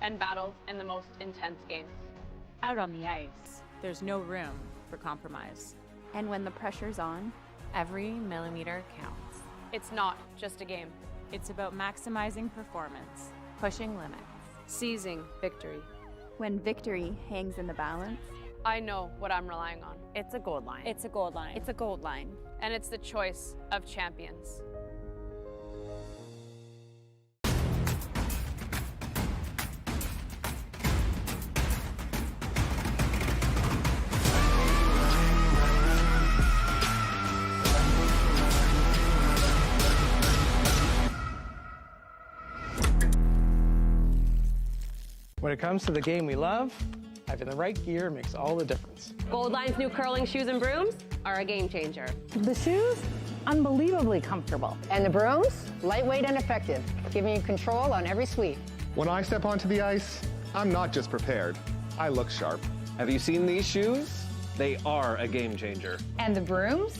and battled in the most intense games. Out on the ice, there's no room for compromise. And when the pressure's on, every millimeter counts. It's not just a game. It's about maximizing performance, Pushing limits. Seizing victory. When victory hangs in the balance, I know what I'm relying on. It's a gold line. it's a gold line. It's a gold line. And it's the choice of champions. When it comes to the game we love, having the right gear makes all the difference. Gold Line's new curling shoes and brooms are a game changer. The shoes, unbelievably comfortable. And the brooms, lightweight and effective, giving you control on every sweep. When I step onto the ice, I'm not just prepared, I look sharp. Have you seen these shoes? They are a game changer. And the brooms,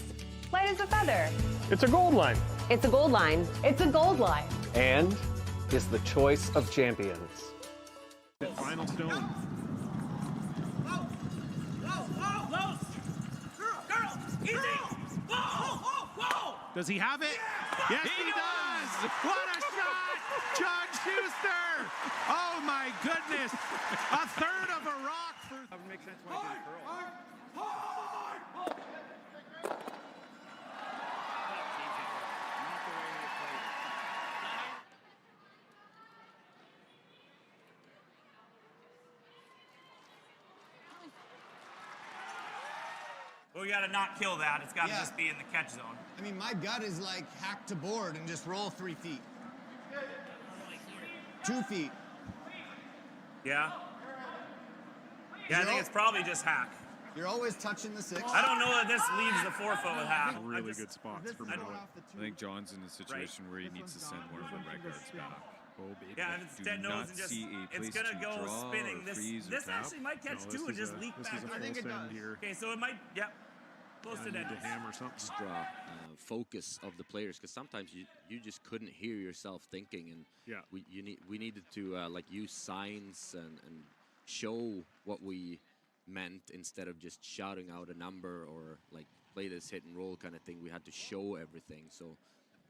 light as a feather. It's a gold line. It's a gold line. It's a gold line. And is the choice of champions. Final stone. Does he have it? Yes, he does! What a shot! John Schuster! Oh my goodness! A third of a rock for... That would make sense why he didn't curl. Well, we got to not kill that. It's got to just be in the catch zone. I mean, my gut is like hack to board and just roll 3 feet. 2 feet. Yeah? Yeah, I think it's probably just hack. You're always touching the 6. I don't know that this leaves the 4 foot with hack. Really good spots for Miller. I think John's in a situation where he needs to send one of the red guards back. Oh, baby. Yeah, if it's dead nose and just, it's going to go spinning. This actually might catch two and just leak back. This is a full send here. Okay, so it might, yep. Close to dead. Hammer something. Extra focus of the players, because sometimes you just couldn't hear yourself thinking, and we needed to like use signs and show what we meant instead of just shouting out a number or like play this hit and roll kind of thing. We had to show everything, so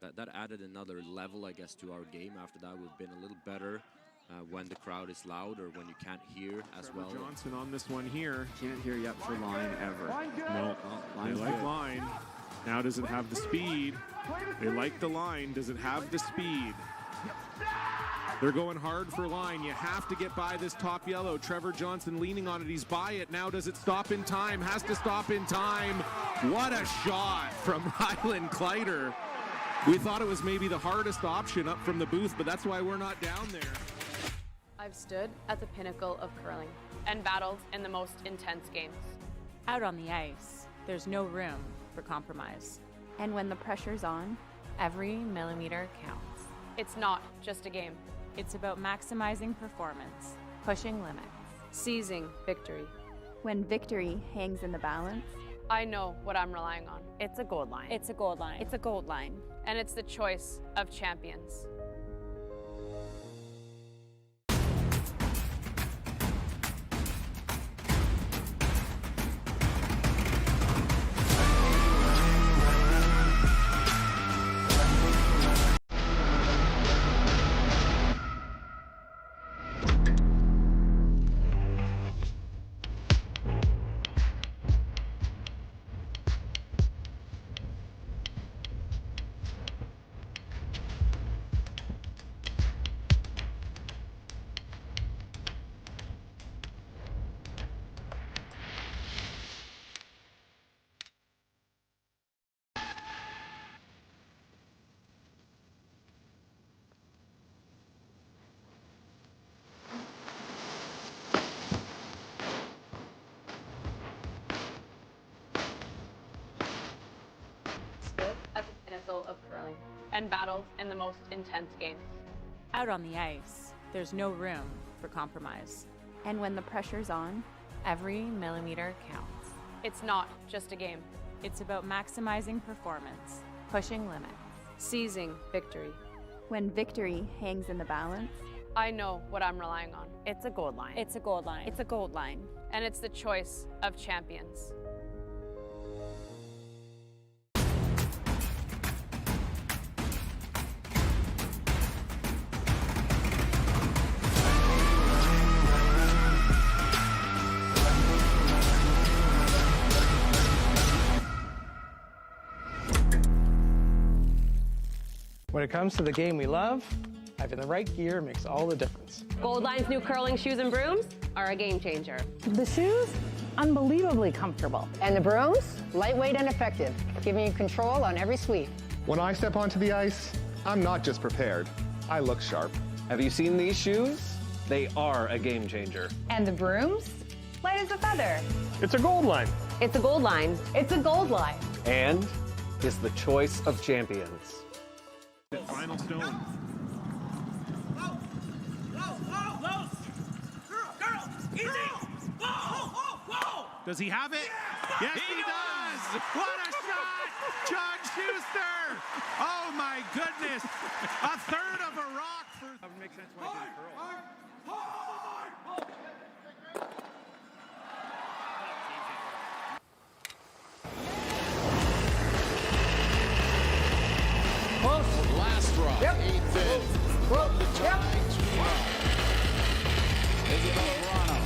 that added another level, I guess, to our game. After that, we've been a little better when the crowd is loud or when you can't hear as well. Johnson on this one here. Can't hear yet for line ever. No, they like line. Now does it have the speed? They like the line. Does it have the speed? They're going hard for line. You have to get by this top yellow. Trevor Johnson leaning on it. He's by it. Now does it stop in time? Has to stop in time. What a shot from Ryland Kleider. We thought it was maybe the hardest option up from the booth, but that's why we're not down there. I've stood at the pinnacle of curling and battled in the most intense games. Out on the ice, there's no room for compromise. and when the pressure's on, every millimeter counts. It's not just a game. It's about maximizing performance, Pushing limits. Seizing victory. When victory hangs in the balance, I know what I'm relying on. It's a gold line. it's a gold line. It's a gold line. And it's the choice of champions. At the pinnacle of curling and battled in the most intense games. Out on the ice, there's no room for compromise. and when the pressure's on, every millimeter counts. It's not just a game. It's about maximizing performance, Pushing limits. Seizing victory. When victory hangs in the balance, I know what I'm relying on. It's a gold line. It's a gold line. It's a gold line. And it's the choice of champions. When it comes to the game we love, having the right gear makes all the difference. Gold Line's new curling shoes and brooms are a game changer. The shoes, unbelievably comfortable. And the brooms, lightweight and effective, giving you control on every sweep. When I step onto the ice, I'm not just prepared. I look sharp. Have you seen these shoes? They are a game changer. And the brooms? Light as a feather. It's a gold line. It's a gold line. It's a gold line. And is the choice of champions. Final stone. Whoa! Girl! Easy! Whoa! Does he have it? Yes, he does! What a shot! John Schuster! Oh my goodness! A third of a rock for... That would make sense why he didn't curl. Last drop. Yep. 8th in. From the tie. 2-1. Isabel Verano.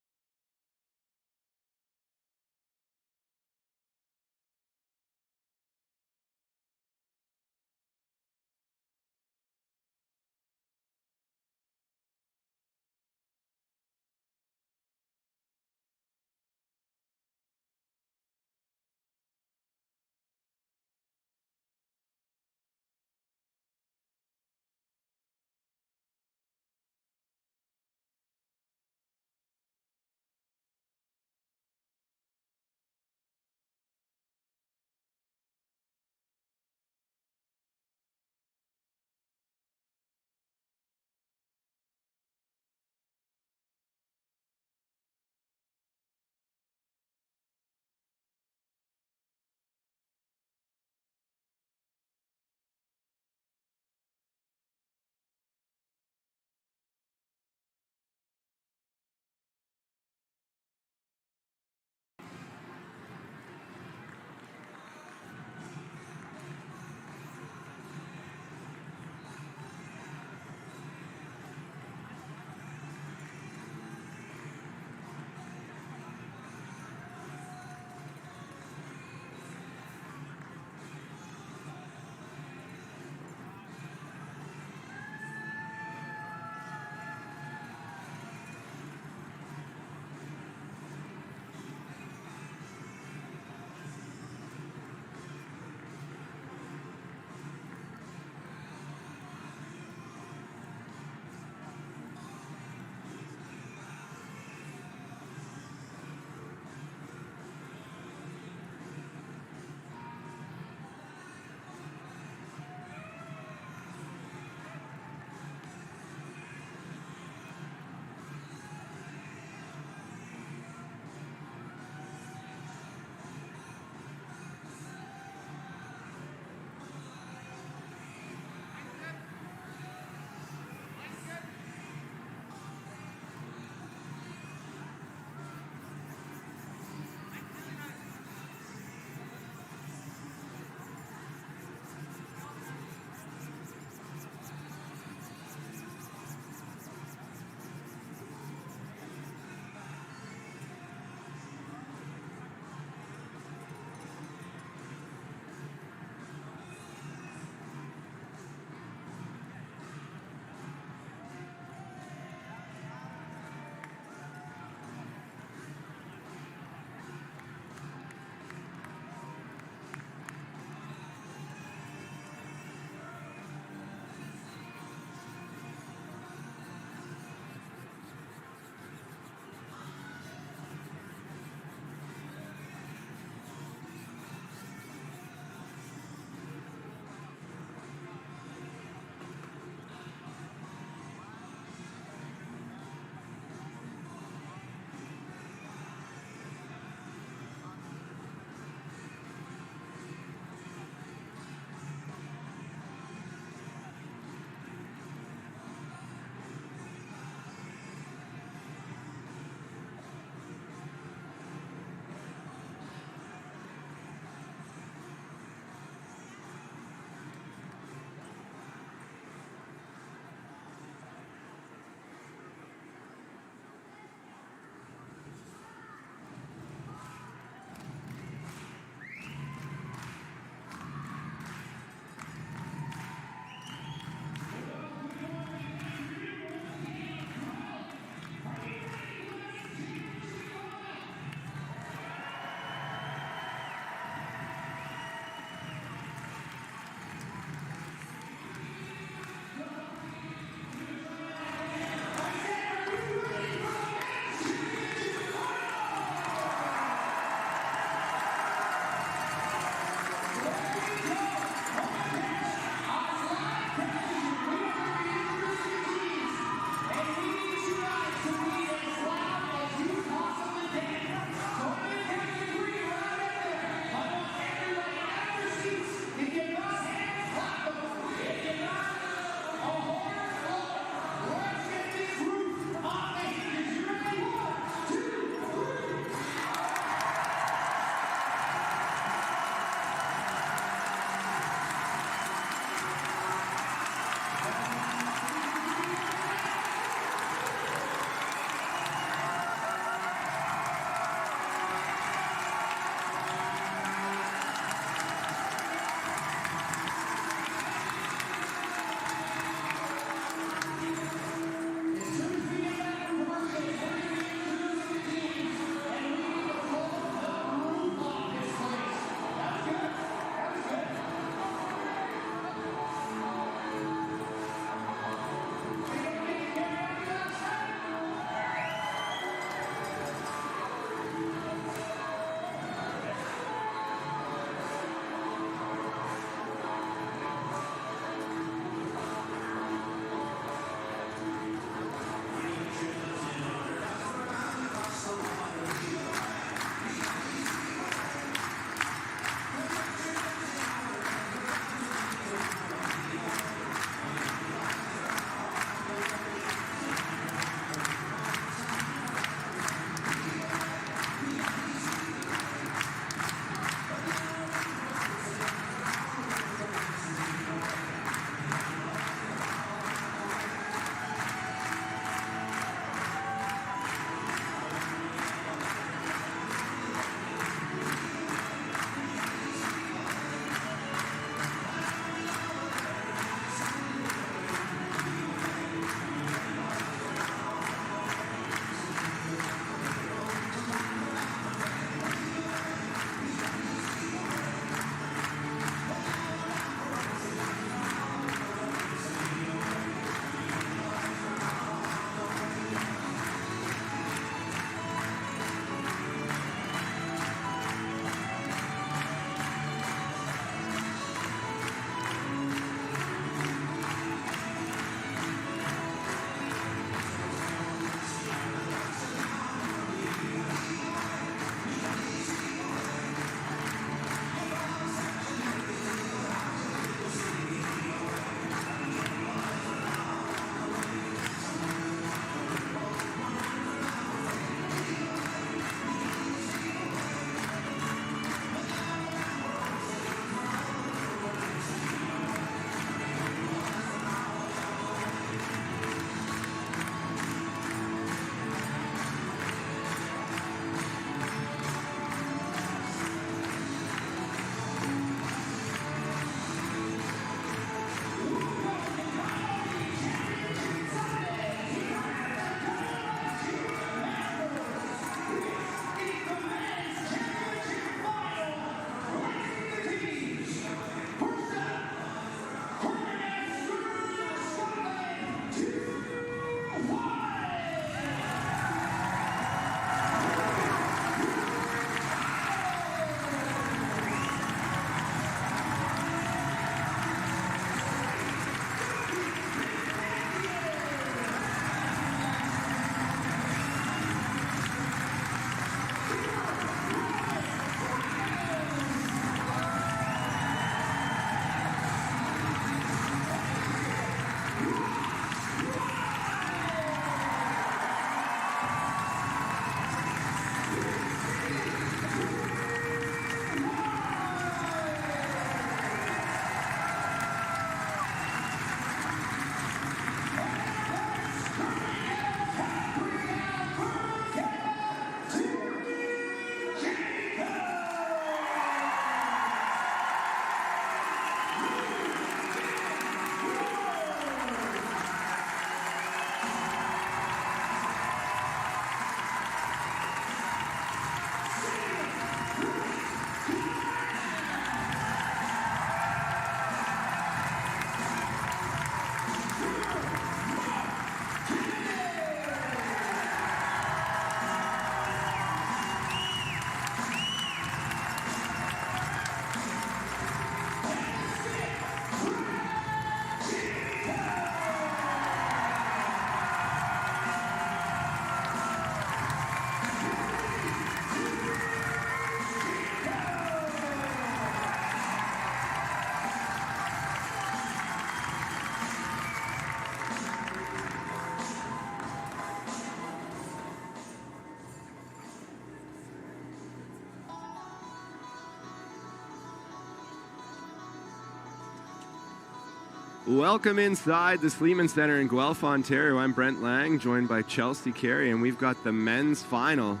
Welcome inside the Sleeman Center in Guelph, Ontario. I'm Brent Lang, joined by Chelsea Carey, and we've got the men's final.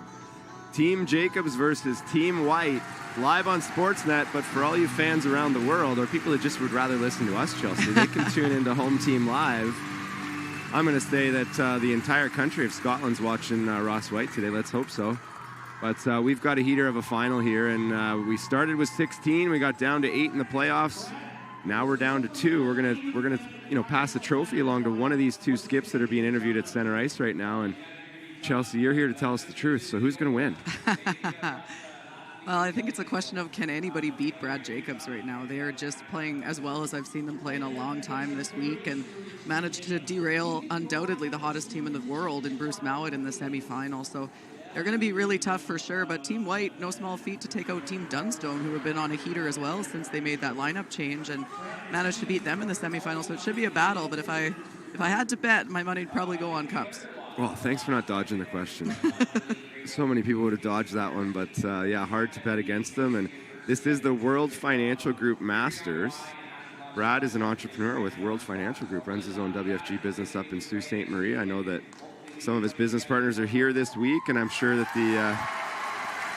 Team Jacobs versus Team Whyte, live on Sportsnet, but for all you fans around the world, or people that just would rather listen to us, Chelsea, they can tune into Home Team Live. I'm going to say that the entire country of Scotland's watching Ross Whyte today. Let's hope so. But we've got a heater of a final here, and we started with 16. We got down to 8 in the playoffs. Now we're down to 2. We're gonna pass the trophy along to one of these 2 skips that are being interviewed at center ice right now. And Chelsea, you're here to tell us the truth. So who's going to win? Well, I think it's a question of can anybody beat Brad Jacobs right now. They are just playing as well as I've seen them play in a long time this week and managed to derail undoubtedly the hottest team in the world in Bruce Mowat in the semifinal. So they're going to be really tough for sure. But Team Whyte, no small feat to take out Team Dunstone, who have been on a heater as well since they made that lineup change and managed to beat them in the semifinal. So it should be a battle. But if I had to bet, my money would probably go on Cups. Well, thanks for not dodging the question. So many people would have dodged that one, but yeah, hard to bet against them. And this is the World Financial Group Masters. Brad is an entrepreneur with World Financial Group, runs his own WFG business up in Sault Ste. Marie. I know that some of his business partners are here this week, and I'm sure that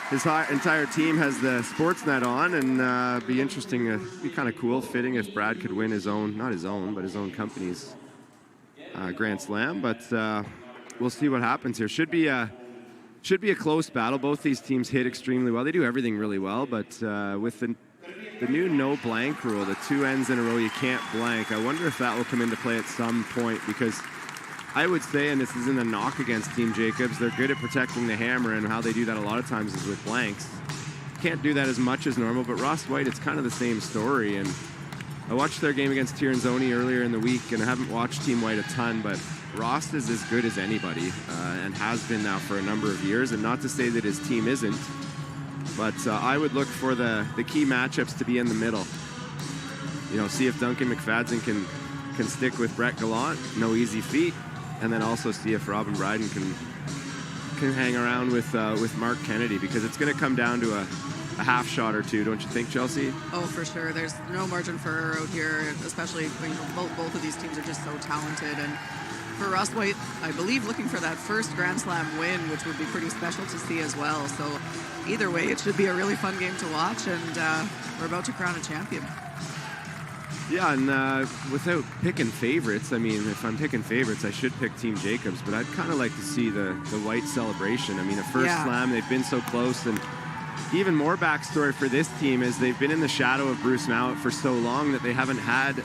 his entire team has the Sportsnet on, and be interesting, be kind of cool, fitting if Brad could win his own, not his own, but his own company's Grand Slam. But we'll see what happens here. Should be a close battle. Both these teams hit extremely well. They do everything really well, but with the new no blank rule, the 2 ends in a row you can't blank, I wonder if that will come into play at some point, because I would say, and this isn't a knock against Team Jacobs, they're good at protecting the hammer, and how they do that a lot of times is with blanks. Can't do that as much as normal, but Ross Whyte, it's kind of the same story. And I watched their game against Tirinzoni earlier in the week, and I haven't watched Team Whyte a ton, but Ross is as good as anybody, and has been now for a number of years. And not to say that his team isn't, but I would look for the key matchups to be in the middle. You know, see if Duncan McFadden can stick with Brett Gallant, no easy feat, and then also see if Robin Bryden can hang around with Mark Kennedy, because it's going to come down to a half shot or 2, don't you think, Chelsea? Oh, for sure. There's no margin for error out here, especially both of these teams are just so talented. And for Ross Whyte, I believe looking for that first Grand Slam win, which would be pretty special to see as well. So either way, it should be a really fun game to watch, and we're about to crown a champion. Yeah, and without picking favorites, I mean, if I'm picking favorites, I should pick Team Jacobs, but I'd kind of like to see the Whyte celebration. I mean, the first slam, they've been so close, and even more backstory for this team is they've been in the shadow of Bruce Mowat for so long that they haven't had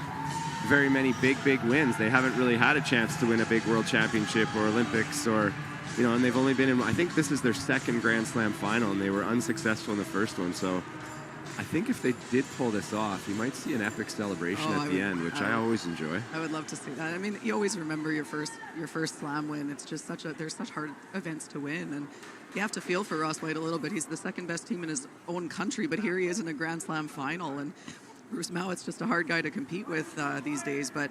very many big wins. They haven't really had a chance to win a big world championship or Olympics, or, you know, and they've only been in, I think this is their second Grand Slam final, and they were unsuccessful in the first one. So I think if they did pull this off, you might see an epic celebration at the end, which I always enjoy. I would love to see that. I mean, you always remember your first slam win. It's just there's such hard events to win, and you have to feel for Ross Whyte a little bit. He's the second best team in his own country, but here he is in a Grand Slam final, and Bruce Mowat's just a hard guy to compete with these days. But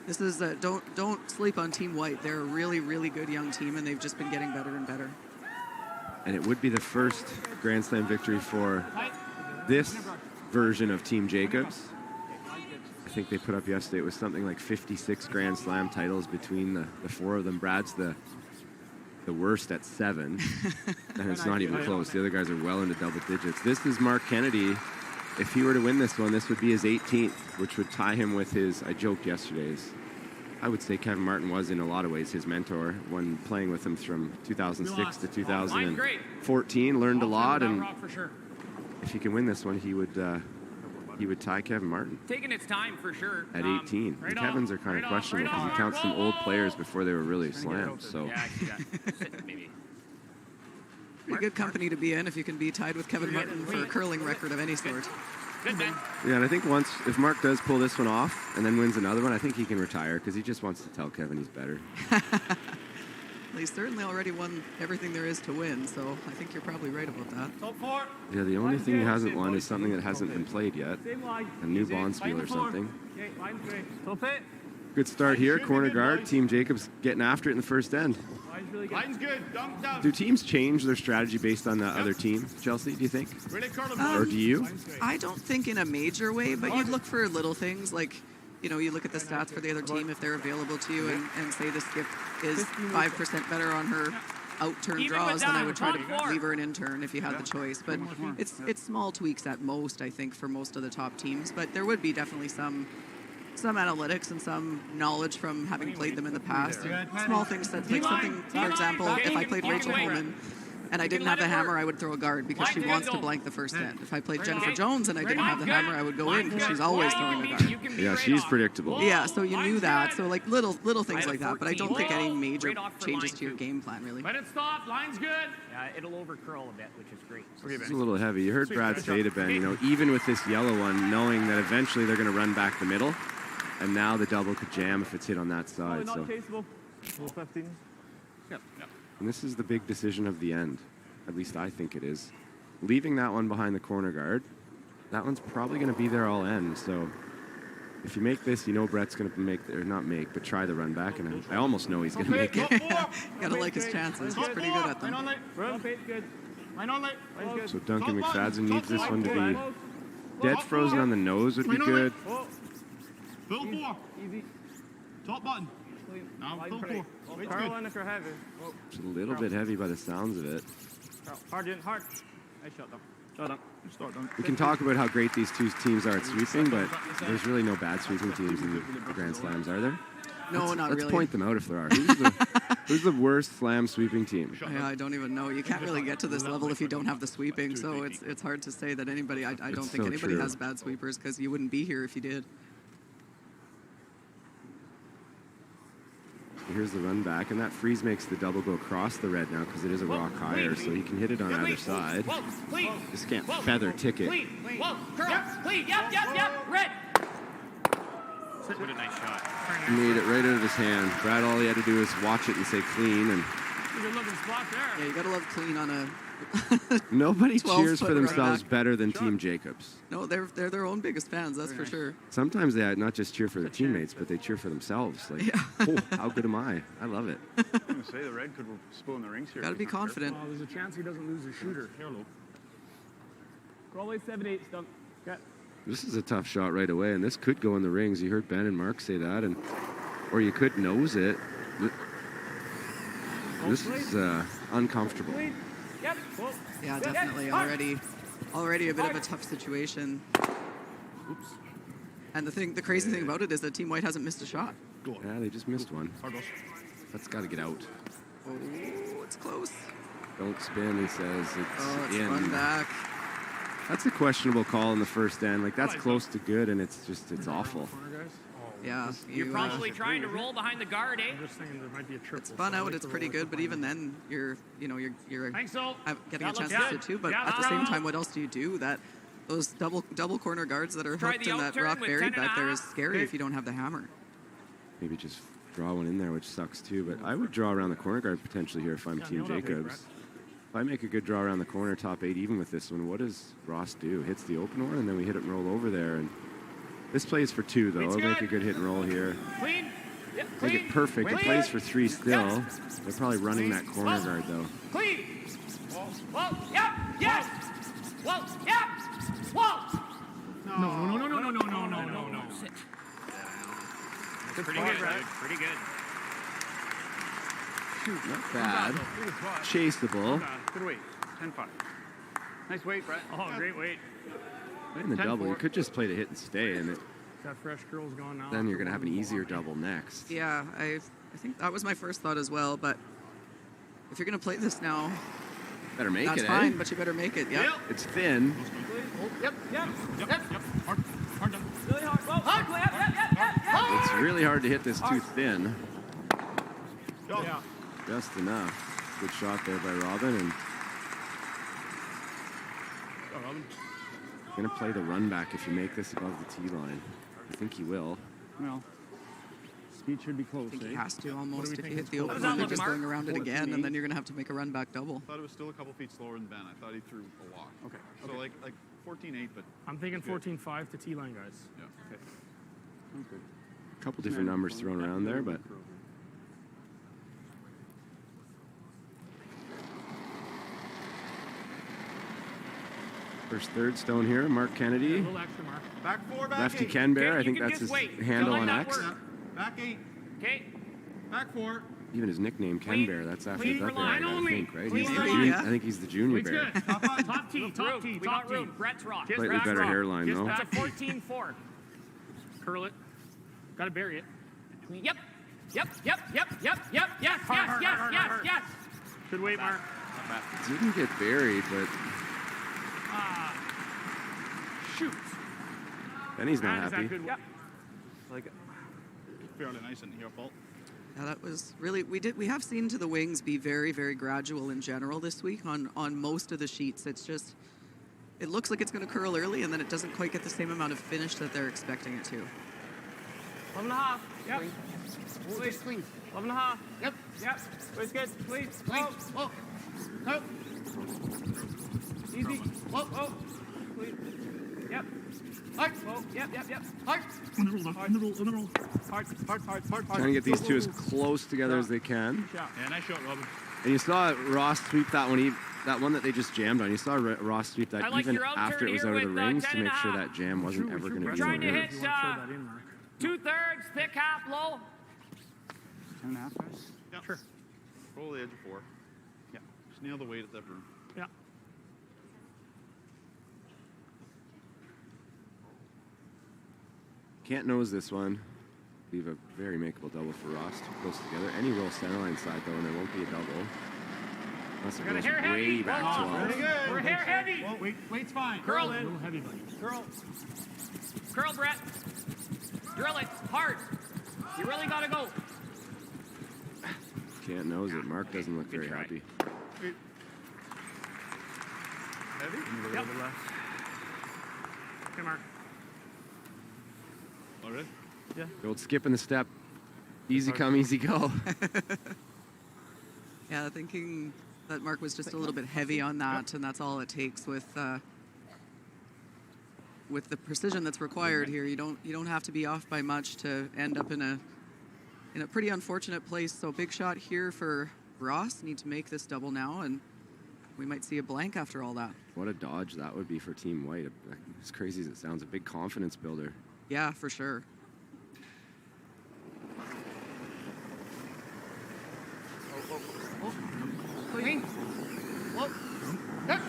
this is don't sleep on Team Whyte. They're a really, really good young team, and they've just been getting better and better. And it would be the first Grand Slam victory for this version of Team Jacobs. I think they put up yesterday, it was something like 56 Grand Slam titles between the 4 of them. Brad's the worst at 7, and it's not even close. The other guys are well into double digits. This is Mark Kennedy. If he were to win this one, this would be his 18th, which would tie him with his, I joked yesterday, I would say Kevin Martin was in a lot of ways his mentor when playing with him from 2006 to 2014. Learned a lot, and if he can win this one, he would tie Kevin Martin. Taking its time for sure. At 18. Right, Kevin's are kind of questionable because he counts some old players before they were really slammed. So. Yeah, pretty good company to be in if you can be tied with Kevin Martin for a curling record of any sort. Good, man. Yeah, and I think if Mark does pull this one off and then wins another one, I think he can retire because he just wants to tell Kevin he's better. He's certainly already won everything there is to win, so I think you're probably right about that. Yeah, the only thing he hasn't won is something that hasn't been played yet. A new Bonspiel or something. Good start here, corner guard. Team Jacobs getting after it in the first end. Line's good. Do teams change their strategy based on the other team, Chelsea, do you think? Or do you? I don't think in a major way, but you'd look for little things like you look at the stats for the other team if they're available to you and say the skip is 5% better on her out-turn draws, then I would try to leave her an in-turn if you had the choice. But it's small tweaks at most, I think, for most of the top teams. But there would be definitely some analytics and some knowledge from having played them in the past. And small things that, like something, for example, if I played Rachel Holman and I didn't have the hammer, I would throw a guard because she wants to blank the first end. If I played Jennifer Jones and I didn't have the hammer, I would go in because she's always throwing a guard. Yeah, she's predictable. Yeah, so you knew that. So like little things like that. But I don't think any major changes to your game plan, really. Let it stop. Line's good. It'll over curl a bit, which is great. It's a little heavy. You heard Brad say to Ben, even with this yellow one, knowing that eventually they're going to run back the middle, and now the double could jam if it's hit on that side. So. And this is the big decision of the end. At least I think it is. Leaving that one behind the corner guard, that one's probably going to be there all end. So if you make this, Brett's going to try the run back. And I almost know he's going to make it. Gotta like his chances. He's pretty good at them. So Duncan McFadden needs this one to be dead frozen on the nose would be good. Full 4. Easy. Top button. Now full 4. It's a little bit heavy by the sounds of it. Hard. Nice shot, though. We can talk about how great these two teams are at sweeping, but there's really no bad sweeping teams in the Grand Slams, are there? No, not really. Let's point them out if there are. Who's the worst slam sweeping team? Yeah, I don't even know. You can't really get to this level if you don't have the sweeping, so it's hard to say that anybody, I don't think anybody has bad sweepers because you wouldn't be here if you did. Here's the run back, and that freeze makes the double go across the red now because it is a rock higher, so he can hit it on either side. Just can't feather ticket. Clean. Yep. Red. What a nice shot. He made it right out of his hand. Brad, all he had to do was watch it and say clean. And good looking spot there. Yeah, you gotta love clean on a. Nobody cheers for themselves better than Team Jacobs. No, they're their own biggest fans, that's for sure. Sometimes they not just cheer for their teammates, but they cheer for themselves. Like, oh, how good am I? I love it. I'm going to say the red could spoon the rings here. Gotta be confident. Oh, there's a chance he doesn't lose his shooter. Crawl away 7-8, Stump. Okay. This is a tough shot right away, and this could go in the rings. You heard Ben and Mark say that, or you could nose it. This is uncomfortable. Yep. Yeah, definitely. Already a bit of a tough situation. Oops. And the crazy thing about it is that Team Whyte hasn't missed a shot. Yeah, they just missed one. That's got to get out. Oh, it's close. Don't spin, he says. It's in. Run back. That's a questionable call in the first end. Like, that's close to good, and it's awful. Yeah, you're probably trying to roll behind the guard, eh? I'm just thinking there might be a triple. It's spun out, it's pretty good, but even then, you're getting a chance to sit too. But at the same time, what else do you do? Those double corner guards that are hooked and that rock buried back there is scary if you don't have the hammer. Maybe just draw one in there, which sucks too. But I would draw around the corner guard potentially here if I'm Team Jacobs. If I make a good draw around the corner, top 8 even with this one, what does Ross do? Hits the open one, and then we hit it and roll over there. And this plays for 2, though. I'll make a good hit and roll here. Make it perfect. It plays for 3 still. They're probably running that corner guard, though. Clean. Whoa. Yep. Yes. Whoa. Yep. Whoa. No. Pretty good. Pretty good. Not bad. Chaseable. Good weight. 10-5. Nice weight, Brett. Oh, great weight. Right in the double, you could just play the hit and stay, and that fresh curl's gone now. Then you're going to have an easier double next. Yeah, I think that was my first thought as well, but if you're going to play this now, better make that's it, fine, but you better make it, yeah. It's thin. Yep. Hard done. Really hard. It's really hard to hit this too thin. Yeah. Just enough. Good shot there by Robin, and going to play the run back if you make this above the tee line. I think he will. Well, speed should be close. I think he has to almost. If you hit the open one, they're just going around it again, and then you're going to have to make a run back double. I thought it was still a couple feet slower than Ben. I thought he threw a walk. Okay. So like 14-8, but I'm thinking 14-5 to tee line, guys. Yeah. Okay. Okay. A couple different numbers thrown around there, but. First third stone here, Mark Kennedy. A little extra, Mark. Back 4, back Lefty 8. Ken Bear, Okay, I think you can that's just his wait. handle Don't on let that X. work. Back 8. Okay. Back 4. Even his nickname, Ken Clean. Bear, that's after Clean that for bear, line I only. think, right? Clean He's for the line. I think he's the junior Weight's bear. good. Top tee, top tee, top tee. Brett's rock. Slightly better hairline, though. That's a 14-4. Curl it. Gotta bury it. Yep. Yep. Yes. Good weight, Mark. Didn't get buried, but Shoot. then he's not Is that happy. good? Yep. Like it. Fairly nice in here, Paul. Yeah, that was really, we have seen to the wings be very, very gradual in general this week on most of the sheets. It's just, it looks like it's going to curl early and then it doesn't quite get the same amount of finish that they're expecting it to. 11.5. Yep. Please, please. 11.5. Yep. Please, good. Please. Whoa. No. Easy. Whoa. Please. Yep. Hard. Whoa. Yep. Hard. On the roll. Hard. Trying to get these two as close together as they can. Yeah, nice shot, Robin. And you saw Ross sweep that one, that one that they just jammed on. You saw Ross sweep that even after it was out of the rings to make sure that jam wasn't ever going to be Trying to in the hit rings. 2/3, thick half, low. 10.5, guys? Yeah. Sure. Roll the edge of 4. Yeah. Just nail the weight at that broom. Yeah. Can't nose this one. Leave a very makeable double for Ross. Too close together. Any roll centerline side though, and there won't be a double. Unless it goes way back to all. Very good. We're hair heavy. Whoa, weight's fine. Curl. A little heavy, buddy. Curl, Brett. Drill it hard. You really gotta go. Can't nose it. Mark doesn't look very happy. Heavy? Yep. Okay, Mark. All right? Yeah. The old skip in the step. Easy come, easy go. Yeah, thinking that Mark was just a little bit heavy on that, and that's all it takes with the precision that's required here. You don't have to be off by much to end up in a pretty unfortunate place. So big shot here for Ross. Need to make this double now, and we might see a blank after all that. What a dodge that would be for Team Whyte. As crazy as it sounds, a big confidence builder. Yeah, for sure. Clean. Whoa. Yep.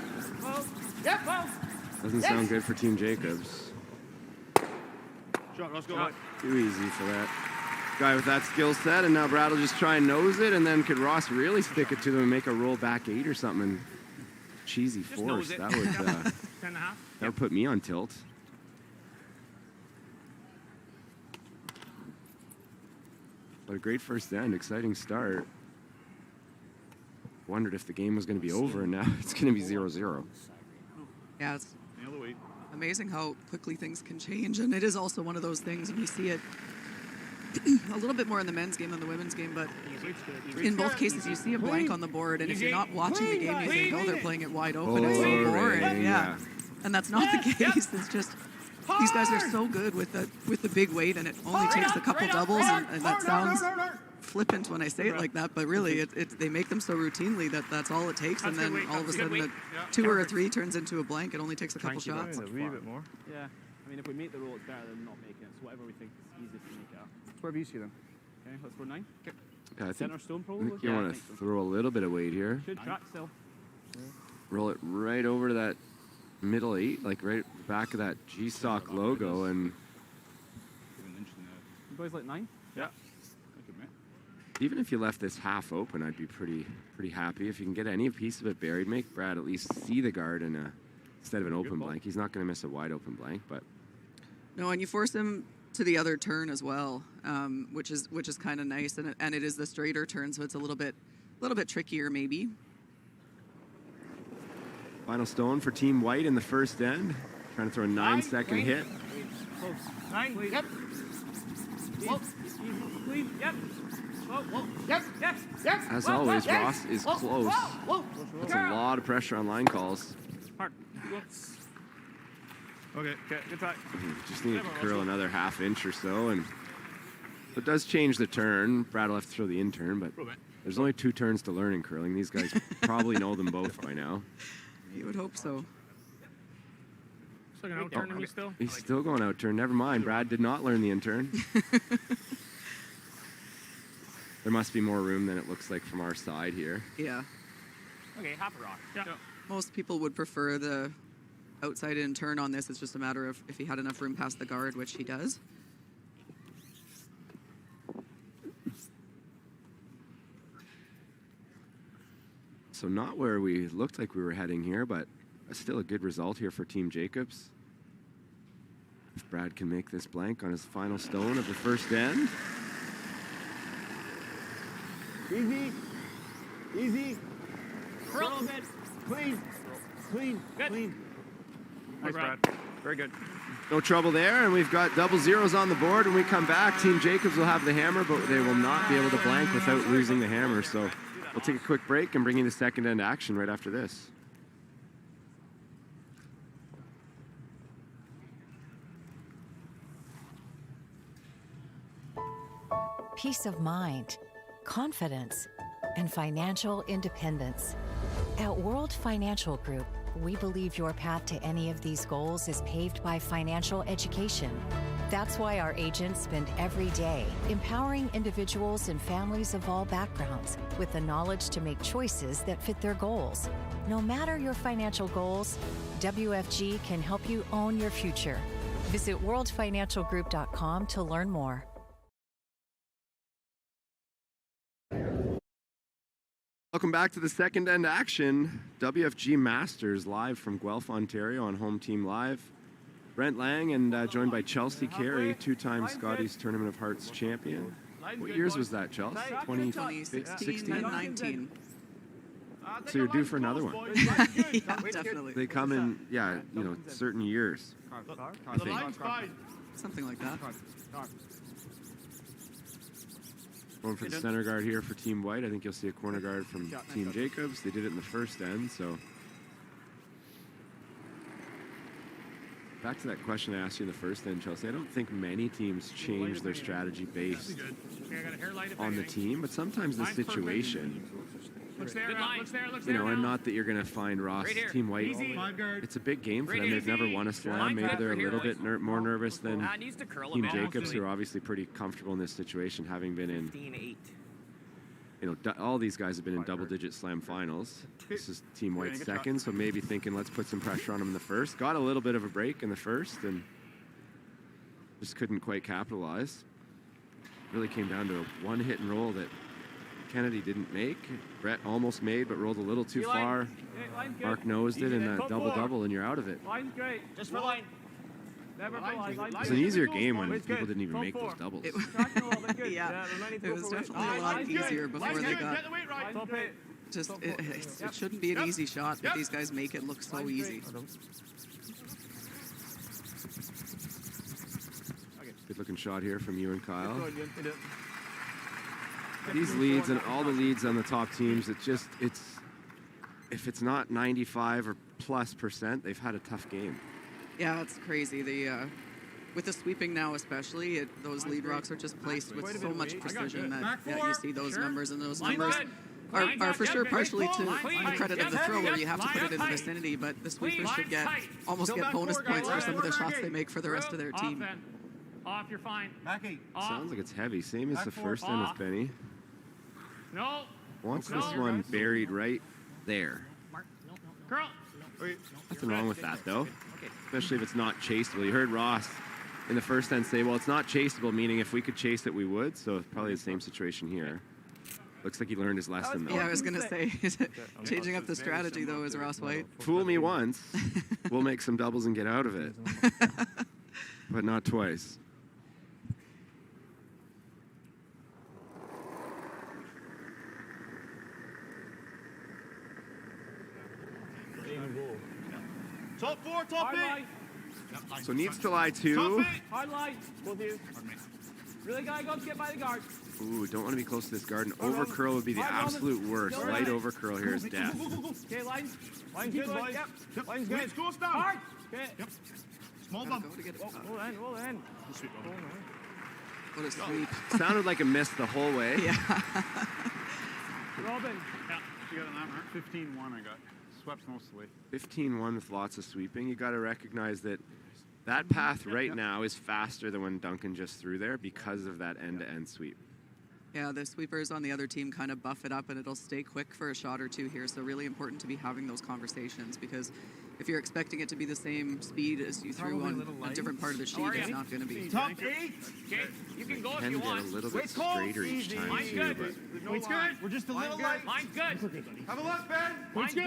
Whoa. Yep. Whoa. Doesn't sound good for Team Jacobs. Shot, let's go. Too easy for that guy with that skill set, and now Brad will just try and nose it, and then could Ross really stick it to them and make a roll back 8 or something? Cheesy force. That would 10.5. that would put me on tilt. But a great first end, exciting start. Wondered if the game was going to be over, and now it's going to be 0-0. Yeah, it's Nail the weight. amazing how quickly things can change, and it is also one of those things, and we see it a little bit more in the men's game than the women's game, but in both cases you see a blank on the board, and if you're not watching the game, you think, oh, they're playing it wide open. It's so boring. Yeah. And that's not the case. It's just these guys are so good with the big weight, and it only takes a couple doubles, and that sounds flippant when I say it like that, but really they make them so routinely that that's all it takes, and then all of a sudden a 2 or a 3 turns into a blank. It only takes a couple shots. A wee bit more. Yeah, I mean, if we make the roll, it's better than not making it. So whatever we think is easiest to make it up. Wherever you see them. Okay, let's go 9. Okay. I think, Center stone, probably. I think you want to throw a little bit of weight here. Should track still. Roll it right over to that middle 8, like right back of that G-Stock logo, and You boys like 9? Yeah. even if you left this half open, I'd be pretty happy. If you can get any piece of it buried, make Brad at least see the guard instead of an open blank. He's not going to miss a wide open blank, but No, and you force him to the other turn as well, which is kind of nice, and it is the straighter turn, so it's a little bit trickier maybe. final stone for Team Whyte in the first end. Trying to throw a 9-second hit. 9. Yep. Whoa. Clean. Yep. Whoa. Yep. As always, Ross is close. That's a lot of pressure on line calls. Hard. Okay, good try. Just need to curl another half inch or so, and it does change the turn. Brad will have to throw the in turn, but there's only 2 turns to learn in curling. These guys probably know them both by now. You would hope so. Still gonna out-turn me still? He's still going out-turn. Never mind. Brad did not learn the in-turn. There must be more room than it looks like from our side here. Yeah. Okay, half a rock. Yeah. Most people would prefer the outside in turn on this. It's just a matter of if he had enough room past the guard, which he does. So not where we looked like we were heading here, but still a good result here for Team Jacobs. If Brad can make this blank on his final stone of the first end. Easy. Easy. Curl a bit. Clean. Clean. Good. Clean. Nice, Brad. Very good. No trouble there, and we've got double zeros on the board. When we come back, Team Jacobs will have the hammer, but they will not be able to blank without losing the hammer. So we'll take a quick break and bring you the second end action right after this. Peace of mind, confidence, and financial independence. At World Financial Group, we believe your path to any of these goals is paved by financial education. That's why our agents spend every day empowering individuals and families of all backgrounds with the knowledge to make choices that fit their goals. No matter your financial goals, WFG can help you own your future. Visit worldfinancialgroup.com to learn more. Welcome back to the second end action. WFG Masters live from Guelph, Ontario on Home Team Live. Brent Lang and joined by Chelsea Carey, two-time Scotties Tournament of Hearts champion. What years was that, Chelsea? 2016 and 19. So you're due for another one. Yeah, definitely. They come in, certain years, I think. Something like that. Going for the center guard here for Team Whyte. I think you'll see a corner guard from Team Jacobs. They did it in the first end, so. Back to that question I asked you in the first end, Chelsea. I don't think many teams change their strategy based on the team, but sometimes the situation, and not that you're going to find Ross, Team Whyte, it's a big game for them. They've never won a slam. Maybe they're a little bit more nervous than Team Jacobs, who are obviously pretty comfortable in this situation, having been in, all these guys have been in double-digit slam finals. This is Team Whyte's second, so maybe thinking let's put some pressure on them in the first. Got a little bit of a break in the first and just couldn't quite capitalize. Really came down to a one hit and roll that Kennedy didn't make. Brett almost made, but rolled a little too far. Mark nosed it, and a double-double, and you're out of it. Line's great. Just for line. Never for line. It's an easier game when people didn't even make those doubles. Yeah, it was definitely a lot easier before they got. Just, it shouldn't be an easy shot, but these guys make it look so easy. Good-looking shot here from you and Kyle. These leads and all the leads on the top teams, if it's not 95 or plus %, they've had a tough game. Yeah, it's crazy. With the sweeping now especially, those lead rocks are just placed with so much precision that you see those numbers, and those numbers are for sure partially to the credit of the thrower. You have to put it in the vicinity, but the sweepers should almost get bonus points for some of the shots they make for the rest of their team. Off, you're fine. Sounds like it's heavy. Same as the first end with Benny. No. Wants this one buried right there. Curl. Nothing wrong with that, though. Especially if it's not chaseable. You heard Ross in the first end say, well, it's not chaseable, meaning if we could chase it, we would. So probably the same situation here. Looks like he learned his lesson, though. Yeah, I was going to say, changing up the strategy, though, is Ross Whyte. Fool me once. We'll make some doubles and get out of it. But not twice. Top four, top eight. So needs to lie two. Hard line. Both of you. Really gotta go get by the guard. Ooh, don't want to be close to this guard. An over curl would be the absolute worst. Light over curl here is death. Okay, line. Line's good, boys. Yep. Line's good. School stop. Hard. Okay. Yep. Small bump. Roll in, roll in. What a sweep. Sounded like a miss the whole way. Yeah. Robin. Yeah, you got an that, Mark? 15-1 I got. Swept mostly. 15-1 with lots of sweeping. You got to recognize that that path right now is faster than when Duncan just threw there because of that end-to-end sweep. Yeah, the sweepers on the other team kind of buff it up and it'll stay quick for a shot or two here. So really important to be having those conversations, because if you're expecting it to be the same speed as you threw on a different part of the sheet, it's not going to be. Top 8. Okay, you can go if you want. Get a little bit straighter each time Mine's too, good. but It's good. We're just a little light. Mine's good. Have a look, Ben. Mine's good.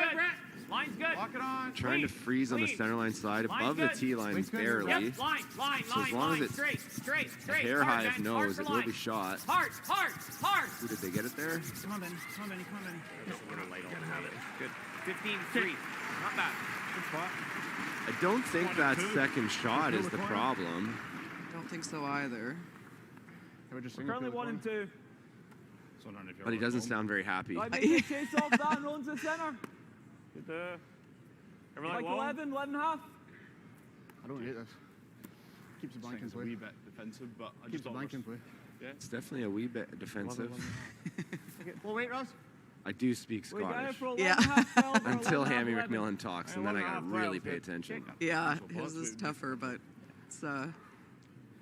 Mine's good. Lock it on. trying to freeze on the center line side above the tee line barely. Yep, line, So as long as it's straight. a hair high of nose, it will be shot. Hard. Ooh, did they get it there? Come on, Benny. Just a little light on it. Good. 15-3. Not bad. Good spot. I don't think that second shot is the problem. I don't think so either. We're currently 1 and 2. But he doesn't sound very happy. Right, make a chase off that and run to the center. Good. Like 11 and a half. I don't hate this. Keeps the blank in play. A wee bit defensive, but I keeps the blank in play. Yeah. It's definitely a wee bit defensive. Well, wait, Ross. I do speak Scottish. Yeah. Until Hammy McMillan talks, and then I gotta really pay attention. Yeah, his is tougher, but it's. I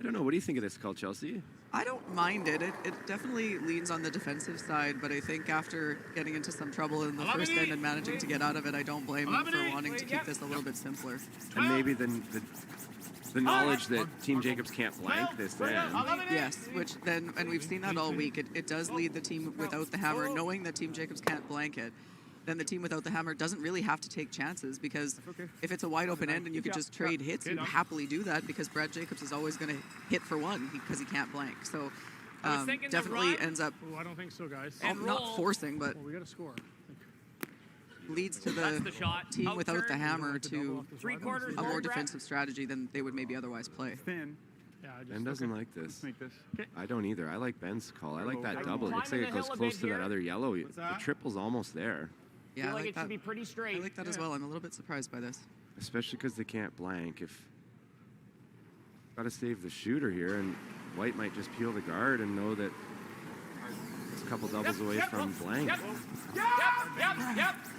don't know. What do you think of this call, Chelsea? I don't mind it. It definitely leans on the defensive side, but I think after getting into some trouble in the first end and managing to get out of it, I don't blame him for wanting to keep this a little bit simpler. And maybe the knowledge that Team Jacobs can't blank this end. Yes, which then, and we've seen that all week, it does lead the team without the hammer, knowing that Team Jacobs can't blank it. Then the team without the hammer doesn't really have to take chances, because if it's a wide open end and you could just trade hits, you happily do that, because Brad Jacobs is always going to hit for one because he can't blank. So definitely ends up. Oh, I don't think so, guys. Not forcing, but we got to score. Leads to the team without the hammer to a more defensive strategy than they would maybe otherwise play. Thin. Ben doesn't like this. Make this. I don't either. I like Ben's call. I like that double. It looks like it goes close to that other yellow. The triple's almost there. Yeah, I like it that. should be pretty straight. I like that as well. I'm a little bit surprised by this. Especially because they can't blank. Got to save the shooter here, and Whyte might just peel the guard and know that it's a couple doubles away from blank. Yep.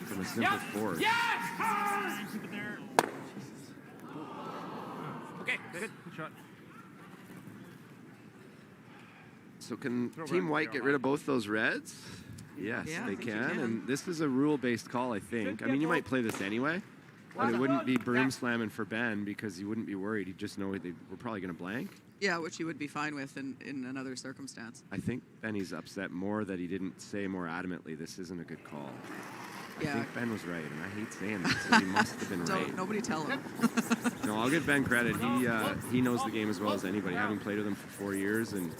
From a simple fourth. Keep it there. Okay, good shot. So can Team Whyte get rid of both those reds? Yes, they can. And this is a rule-based call, I think. I mean, you might play this anyway, but it wouldn't be broom slamming for Ben because you wouldn't be worried. He'd just know we're probably going to blank. Yeah, which he would be fine with in another circumstance. I think Benny's upset more that he didn't say more adamantly, this isn't a good call. I think Ben was right, and I hate saying that, so he must have been right. Nobody tell him. No, I'll give Ben credit. He knows the game as well as anybody, having played with him for 4 years. And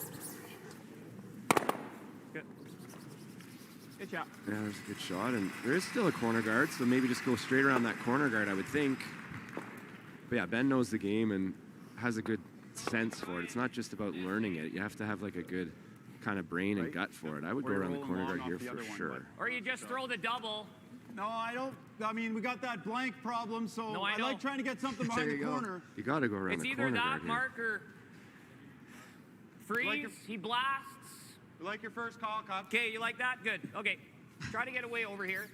Good shot. yeah, there's a good shot, and there is still a corner guard, so maybe just go straight around that corner guard, I would think. But yeah, Ben knows the game and has a good sense for it. It's not just about learning it. You have to have like a good kind of brain and gut for it. I would go around the corner guard here for sure. Or you just throw the double. No, I don't. I mean, we got that blank problem, so I like trying to get something behind the corner. You got to go around the corner guard here. It's either that, Mark, or freeze. He blasts. You like your first call, Cup? Okay, you like that? Good. Okay. Try to get away over here.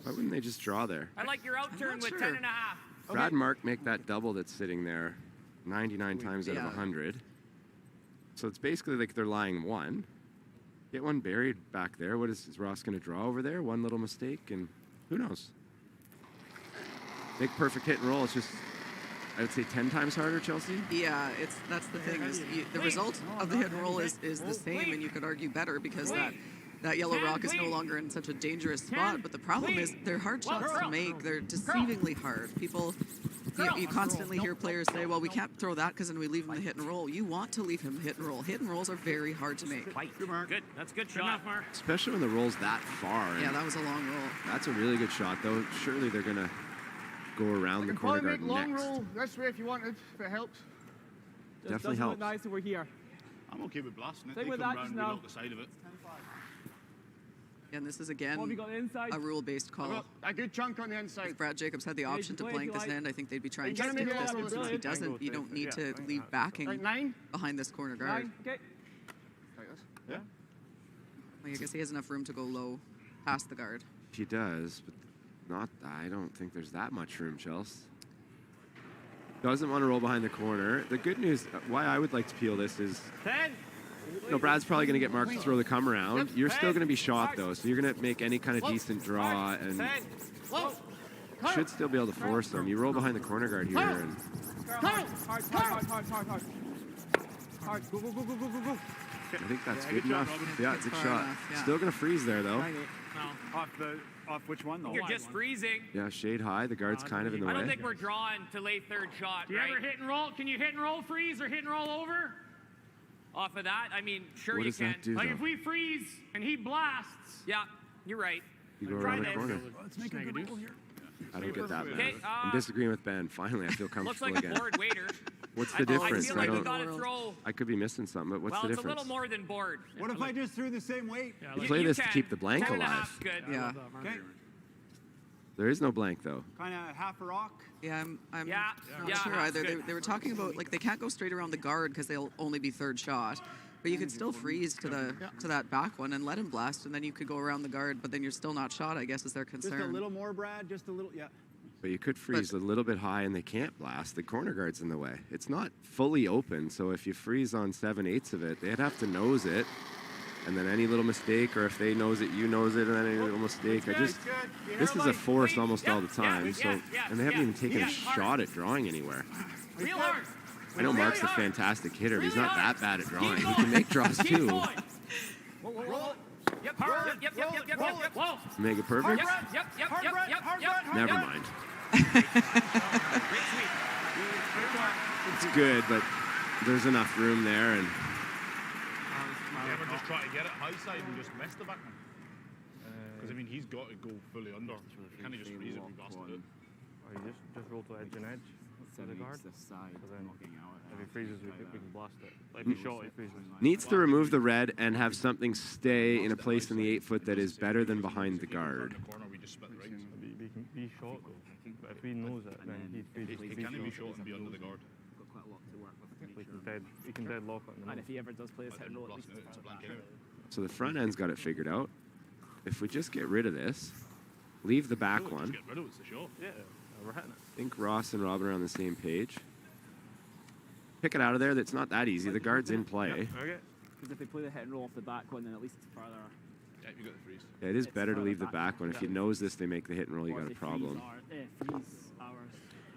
Why wouldn't they just draw there? I like your out turn with 10 and a half. Brad and Mark make that double that's sitting there 99 times out of 100. So it's basically like they're lying one. Get one buried back there. What is Ross going to draw over there? One little mistake, and who knows? Make perfect hit and roll. It's just, I would say 10 times harder, Chelsea? Yeah, that's the thing. Is the result of the hit and roll is the same, and you could argue better because that yellow rock is no longer in such a dangerous spot. But the problem is they're hard shots to make. They're deceivingly hard. People, you constantly hear players say, well, we can't throw that because then we leave him the hit and roll. You want to leave him hit and roll. Hit and rolls are very hard to make. Good. That's a good shot, Mark. Especially when the roll's that far. Yeah, that was a long roll. That's a really good shot, though. Surely they're going to go around the corner guard next. Long roll this way if you wanted, if it helps. Definitely helps. Nice that we're here. I'm okay with blasting it. They come around, we lock the side of it. And this is again a rule-based call. A good chunk on the inside. If Brad Jacobs had the option to blank this end, I think they'd be trying to stick this. But since he doesn't, you don't need to leave backing behind this corner guard. Okay. Yeah. I guess he has enough room to go low past the guard. He does, but I don't think there's that much room, Chelsea. Doesn't want to roll behind the corner. The good news, why I would like to peel this is, Brad's probably going to get marked to throw the come around. You're still going to be shot, though, so you're going to make any kind of decent draw, and should still be able to force them. You roll behind the corner guard here, and Hard. Go. I think that's good enough. Yeah, good shot. Still going to freeze there, though. Off which one, though? You're just freezing. Yeah, shade high. The guard's kind of in the way. I don't think we're drawing to lay third shot, Do you ever hit and roll? Can you hit and roll freeze or hit and roll over? Off of that, I mean, sure What you does can. that do, Like though? if we freeze and he blasts. Yeah, you're right. You go around the corner. Let's make a good roll here. I don't get that, Okay, man. I'm disagreeing with Ben. Finally, I feel comfortable looks like again. a board waiter. What's the difference? I feel like we got to throw. I could be missing something, but what's Well, the it's a difference? little more than board. What if I just threw the same weight? You play this to can. keep the blank 10 and a alive. half's good. Yeah. Okay. There is no blank, though. Kind of half a rock. Yeah, I'm Yeah, not yeah, sure that's either. good. They were talking about like they can't go straight around the guard because they'll only be third shot. But you could still freeze to that back one and let him blast, and then you could go around the guard. But then you're still not shot, I guess, is their concern. Just a little more, Brad. Just a little. Yeah. But you could freeze a little bit high, and they can't blast. The corner guard's in the way. It's not fully open, so if you freeze on 7/8 of it, they'd have to nose it. And then any little mistake, or if they nose it, you nose it, and then any little mistake. This is a force almost all the time. So, and they haven't even taken a shot at drawing anywhere. Real hard. I know Mark's a fantastic hitter, but he's not that bad at drawing. He can make draws too. Yep, hard. Yep. Whoa. Make it perfect? Yep. Never mind. It's good, but there's enough room there, and Ever just try to get it high side and just mess the backman? Because I mean, he's got to go fully under. Can he just freeze it and blast it? Or you just roll to edge and edge to the guard. Because then if he freezes, we can blast it. Like if he shot, he freezes. needs to remove the red and have something stay in a place in the 8-foot that is better than behind the guard. Be short though. But if he knows it, then he'd freeze. He can be short and be under the guard. He can deadlock it. And if he ever does play his head and roll, at least So the front end's got it figured out. If we just get rid of this, leave the back one. Get rid of it's a shot. Yeah, we're hitting it. I think Ross and Robin are on the same page. Pick it out of there. That's not that easy. The guard's in play. Okay. Because if they play the hit and roll off the back one, then at least it's further. Yeah, you got the freeze. Yeah, it is better to leave the back one. If you nose this, they make the hit and roll, you got a problem. Freeze ours.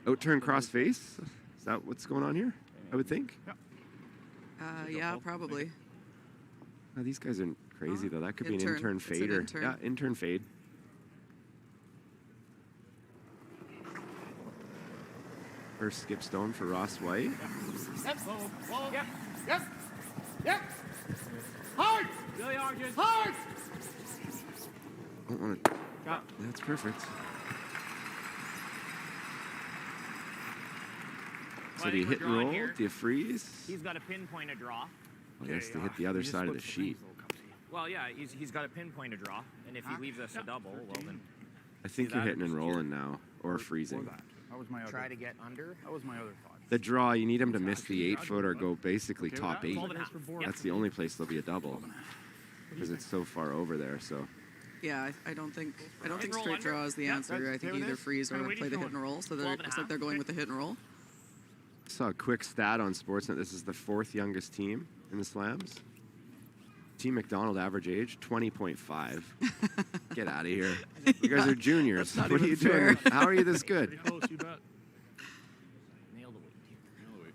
Outturn cross face? Is that what's going on here? I would think. Yeah, probably. Oh, these guys are crazy, though. That could be an Intern. intern It's an fader. intern. Yeah, intern fade. First skip stone for Ross Whyte. Yep. Hard. Really hard, dude. Hard. Don't want to. That's perfect. So do you hit and roll? Do you freeze? He's got a pinpoint a draw. Well, he has to hit the other side of the sheet. Well, yeah, he's got a pinpoint a draw, and if he leaves us a double, well then. I think you're hitting and rolling now, or freezing. That was my other. Try to get under. That was my other thought. The draw, you need him to miss the 8-foot or go basically top 8. 12.5. That's the only place there'll be a double, because it's so far over there. So Yeah, I don't think straight draw is the answer. I think either freeze or play the hit and roll. So it looks like they're going with the hit and roll. I saw a quick stat on Sportsnet. This is the 4th youngest team in the slams. Team McDonald average age 20.5. Get out of here! You guys are juniors. That's not What are even you fair. doing? How are you this good? Pretty close, you bet. Nailed the weight. Nailed the weight.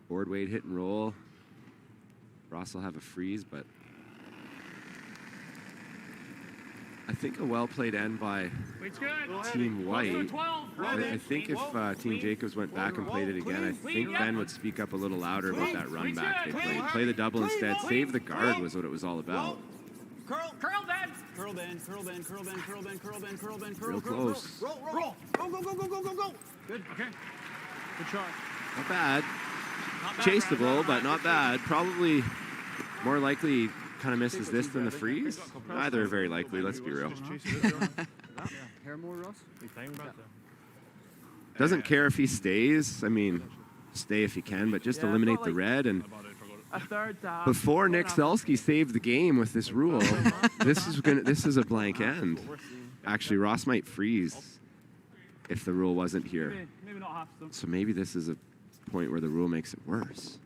Board weight hit and roll. Ross will have a freeze, but I think a well-played end by Weight's good. Team Whyte. 12. I think if Team Jacobs went back and played it again, I think Ben would speak up a little louder about that run back they played. Play the double instead. Save the guard was what it was all about. Curl, Ben. Curl bend, curl bend, curl bend, curl bend, curl bend, curl bend, curl. Real close. Roll. Go. Good. Okay. Good shot. Not bad. Chaseable, but not bad. Probably more likely kind of misses this than the freeze. Neither are very likely, let's be real. Hair more, Ross? Doesn't care if he stays. I mean, stay if he can, but just eliminate the red. And A third down. Before Nick Selsky saved the game with this rule, this is a blank end. Actually, Ross might freeze if the rule wasn't here. Maybe not half of them. So maybe this is a point where the rule makes it worse.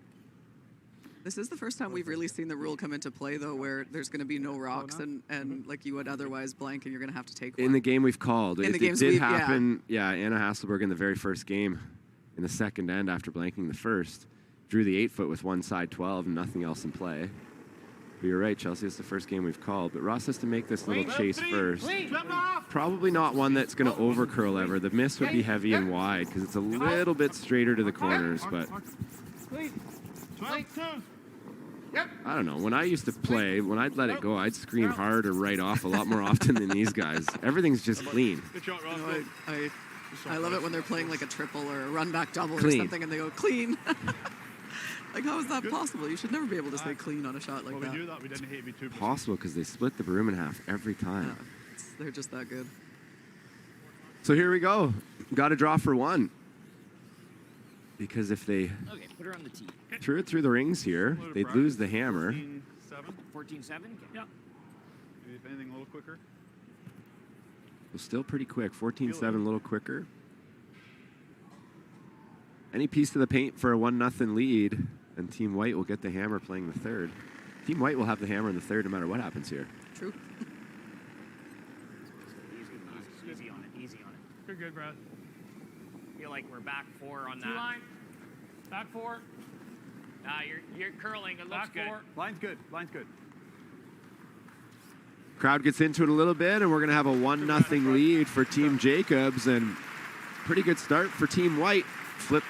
This is the first time we've really seen the rule come into play, though, where there's going to be no rocks and like you would otherwise blank, and you're going to have to take one. In the game we've called, In the it games did we've- happen. Yeah, Anna Hasselberg in the very first game, in the second end after blanking the first, drew the 8-foot with one side 12 and nothing else in play. But you're right, Chelsea. It's the first game we've called, but Ross has to make this little chase first. Probably not one that's going to over curl ever. The miss would be heavy and wide because it's a little bit straighter to the corners, but I don't know. When I used to play, when I'd let it go, I'd scream hard or right off a lot more often than these guys. Everything's just clean. I love it when they're playing like a triple or a run back double Clean. or something, and they go clean. Like, how is that possible? You should never be able to say clean on a shot like that. We didn't hit me too. Possible because they split the broom in half every time. They're just that good. So here we go. Got to draw for one. Because if they Put her on the tee. threw it through the rings here, they'd lose the hammer. 14-7? Yeah. If anything, a little quicker. So still pretty quick. 14-7, a little quicker. Any piece of the paint for a 1-0 lead, and Team Whyte will get the hammer playing the third. Team Whyte will have the hammer in the third no matter what happens here. True. Easy on it. Easy on it. You're good, Brad. Feel like we're back 4 on that. Line. Back 4. You're curling. It looks Back good. 4. Line's good. Line's good. Crowd gets into it a little bit, and we're going to have a 1-0 lead for Team Jacobs, and pretty good start for Team Whyte.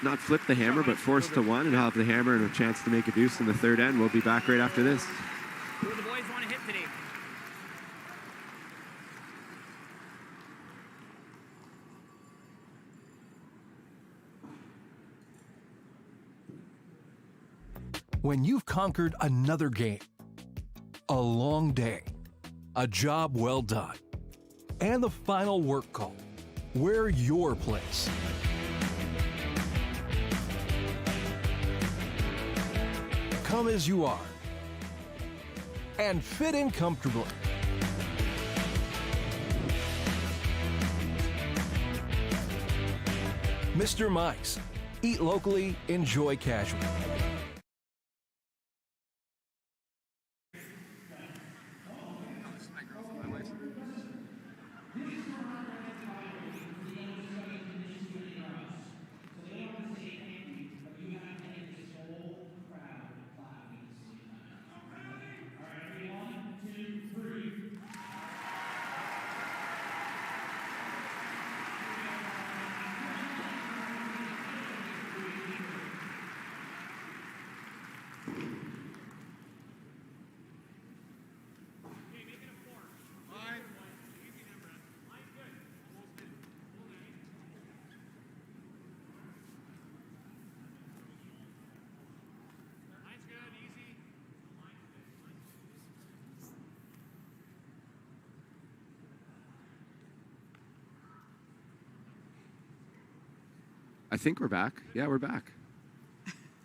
Not flip the hammer, but forced to one, and have the hammer and a chance to make a deuce in the third end. We'll be back right after this. Who do the boys want to hit today? When you've conquered another game, a long day, a job well done, and the final work call, we're your place. Come as you are and fit in comfortably. Mr. Mike's. Eat locally, enjoy casual. I think we're back. Yeah, we're back.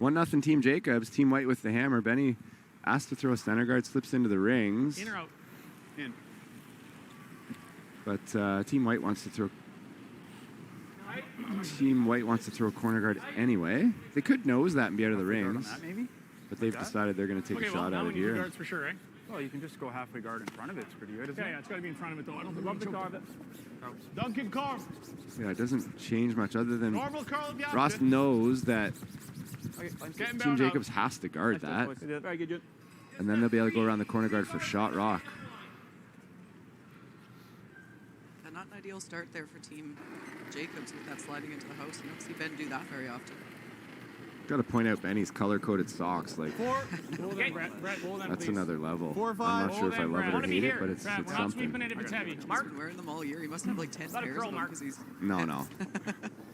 1-0 Team Jacobs. Team Whyte with the hammer. Benny asked to throw a center guard, slips into the rings. In or out? In. But Team Whyte wants to throw. Team Whyte wants to throw a corner guard anyway. They could nose that and be out of the rings. But they've decided they're going to take a shot at it here. Guards for sure, eh? Well, you can just go halfway guard in front of it. It's pretty good, isn't it? Yeah, it's got to be in front of it, though. I don't love the carve it. Duncan carve. Yeah, it doesn't change much other than Normal curl if you have Ross to. knows that Getting Team bound Jacobs out. has to guard that. Very good. And then they'll be able to go around the corner guard for shot rock. And not an ideal start there for Team Jacobs with that sliding into the house. You don't see Ben do that very often. Got to point out Benny's color-coded socks. Like, Brett, that's another level. 4 or 5. I'm not sure if I love it or hate it, but it's Brad, we're not something. sweeping it if it's heavy. He's been wearing them all year. He must have like 10 pairs of them because he's No.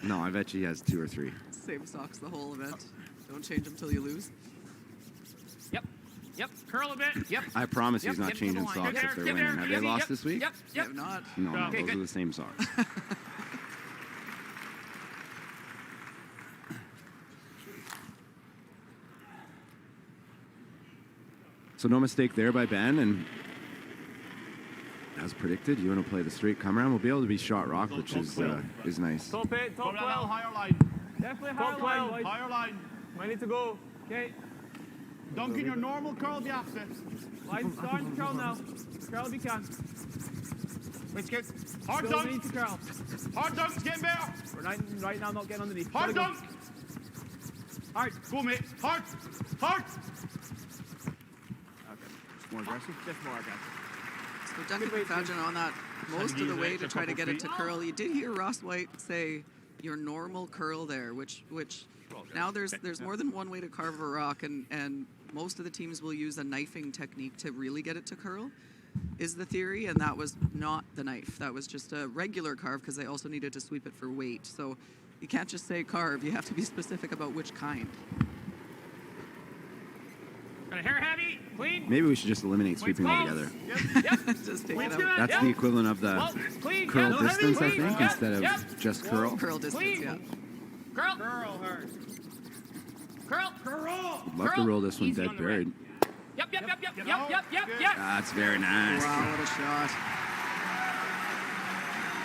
No, I bet you he has 2 or 3. same socks the whole event. Don't change them till you lose. Yep. Curl a bit. Yep. I promise he's Yep, not get to the changing line. socks Get if they're there, winning. get Have there. they lost Yep, this week? Yep. They have not. No, Okay, those good. are the same socks. So no mistake there by Ben, and as predicted, you want to play the straight come around. We'll be able to be shot rock, which is nice. Top 8, top 12. Higher line. Definitely higher line, boys. Higher line. Ready to go. Okay. Duncan, your normal curl, you have to. Line's starting to curl now. Curl if you can. Let's get hard Still dunk. need to curl. Hard dunk's getting better. We're right now not getting underneath. Hard dunk. Hard. Go, mate. Hard. Hard. Okay. Just more aggressive? Just more aggressive. So Duncan McFadden on that most of the way to try to get it to curl. You did hear Ross Whyte say your normal curl there, which now there's more than one way to carve a rock, and most of the teams will use a knifing technique to really get it to curl, is the theory, and that was not the knife. That was just a regular carve because they also needed to sweep it for weight. So you can't just say carve, you have to be specific about which kind. Got a hair heavy, clean. Maybe we should just eliminate sweeping altogether. Just take it out. That's the equivalent of the curl distance, I think, instead of just curl. Curl distance, yeah. Curl. Curl hard. Curl. Curl. Love to roll this one dead buried. Yep. That's very nice. Wow, what a shot.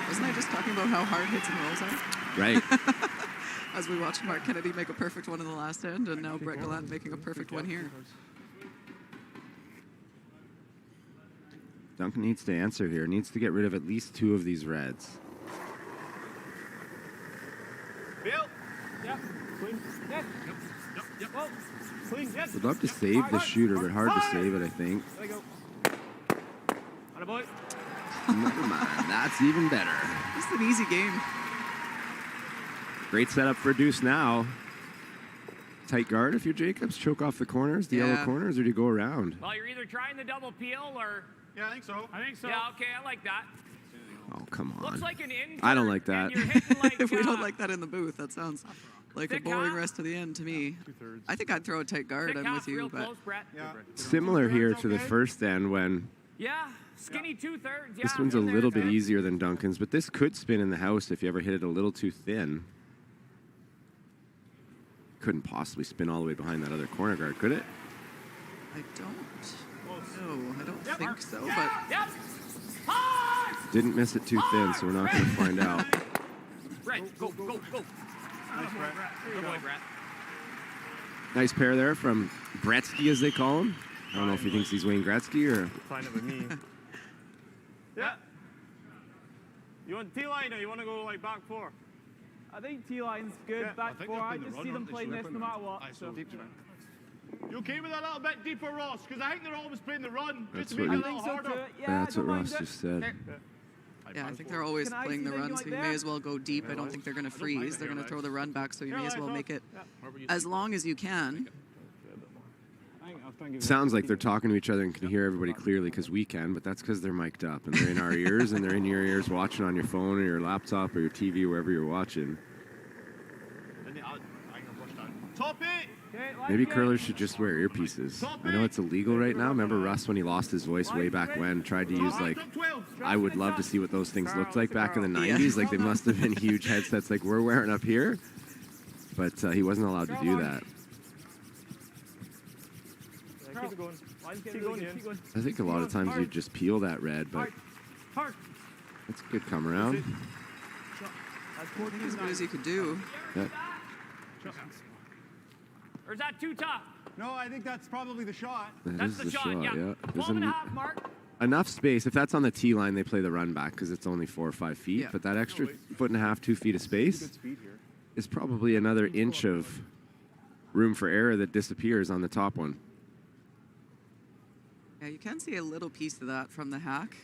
Wasn't I just talking about how hard hits and rolls are? Right. As we watched Mark Kennedy make a perfect one in the last end, and now Brett Gallant making a perfect one here. Duncan needs to answer here. Needs to get rid of at least 2 of these reds. Bill. Yep. Clean. Yep. Well, clean. Yes. Would love to save the shooter, but hard to save it, I think. There you go. Attaboy. Never mind. That's even better. This is an easy game. Great setup for Deuce now. Tight guard if you're Jacobs. Choke off the corners, the yellow corners, or do you go around? Well, you're either trying the double peel or... Yeah, I think so. Yeah, okay, I like that. Oh, come on. Looks like an in. I don't like that. If we don't like that in the booth, that sounds like a boring rest to the end to me. I think I'd throw a tight guard. I'm with you, but Similar here to the first end when skinny 2/3. this one's a little bit easier than Duncan's, but this could spin in the house if you ever hit it a little too thin. Couldn't possibly spin all the way behind that other corner guard, could it? I don't know. I don't think so, but... Didn't miss it too thin, so we're not going to find out. Brett, go. Nice, Brett. Good boy, Brett. Nice pair there from Gretzky, as they call him. I don't know if he thinks he's Wayne Gretzky or... Fine with me. Yeah. You want T-line or you want to go like back 4? I think T-line's good, back 4. I just see them playing this no matter what. So. You okay with a little bit deeper, Ross? Because I think they're always playing the run, just That's to make it a what little harder. That's what Ross just said. Yeah, I think they're always playing the run, so you may as well go deep. I don't think they're going to freeze. They're going to throw the run back, so you may as well make it as long as you can. Sounds like they're talking to each other and can hear everybody clearly because we can, but that's because they're mic'd up and they're in our ears and they're in your ears watching on your phone or your laptop or your TV, wherever you're watching. Top 8. Maybe curlers should just wear earpieces. I know it's illegal right now. Remember Russ, when he lost his voice way back when, tried to use like, I would love to see what those things looked like back in the 90s. Like they must have been huge headsets like we're wearing up here. But he wasn't allowed to do that. Keep going. Keep going. I think a lot of times you'd just peel that red, but that's a good come around. As good as you could do. Yeah. Or is that too tough? No, I think that's probably the shot. That's the shot, yeah. There's 12.5, Mark. enough space. If that's on the tee line, they play the run back because it's only 4 or 5 feet. But that extra 1.5 to 2 feet of space is probably another inch of room for error that disappears on the top one. Yeah, you can see a little piece of that from the hack.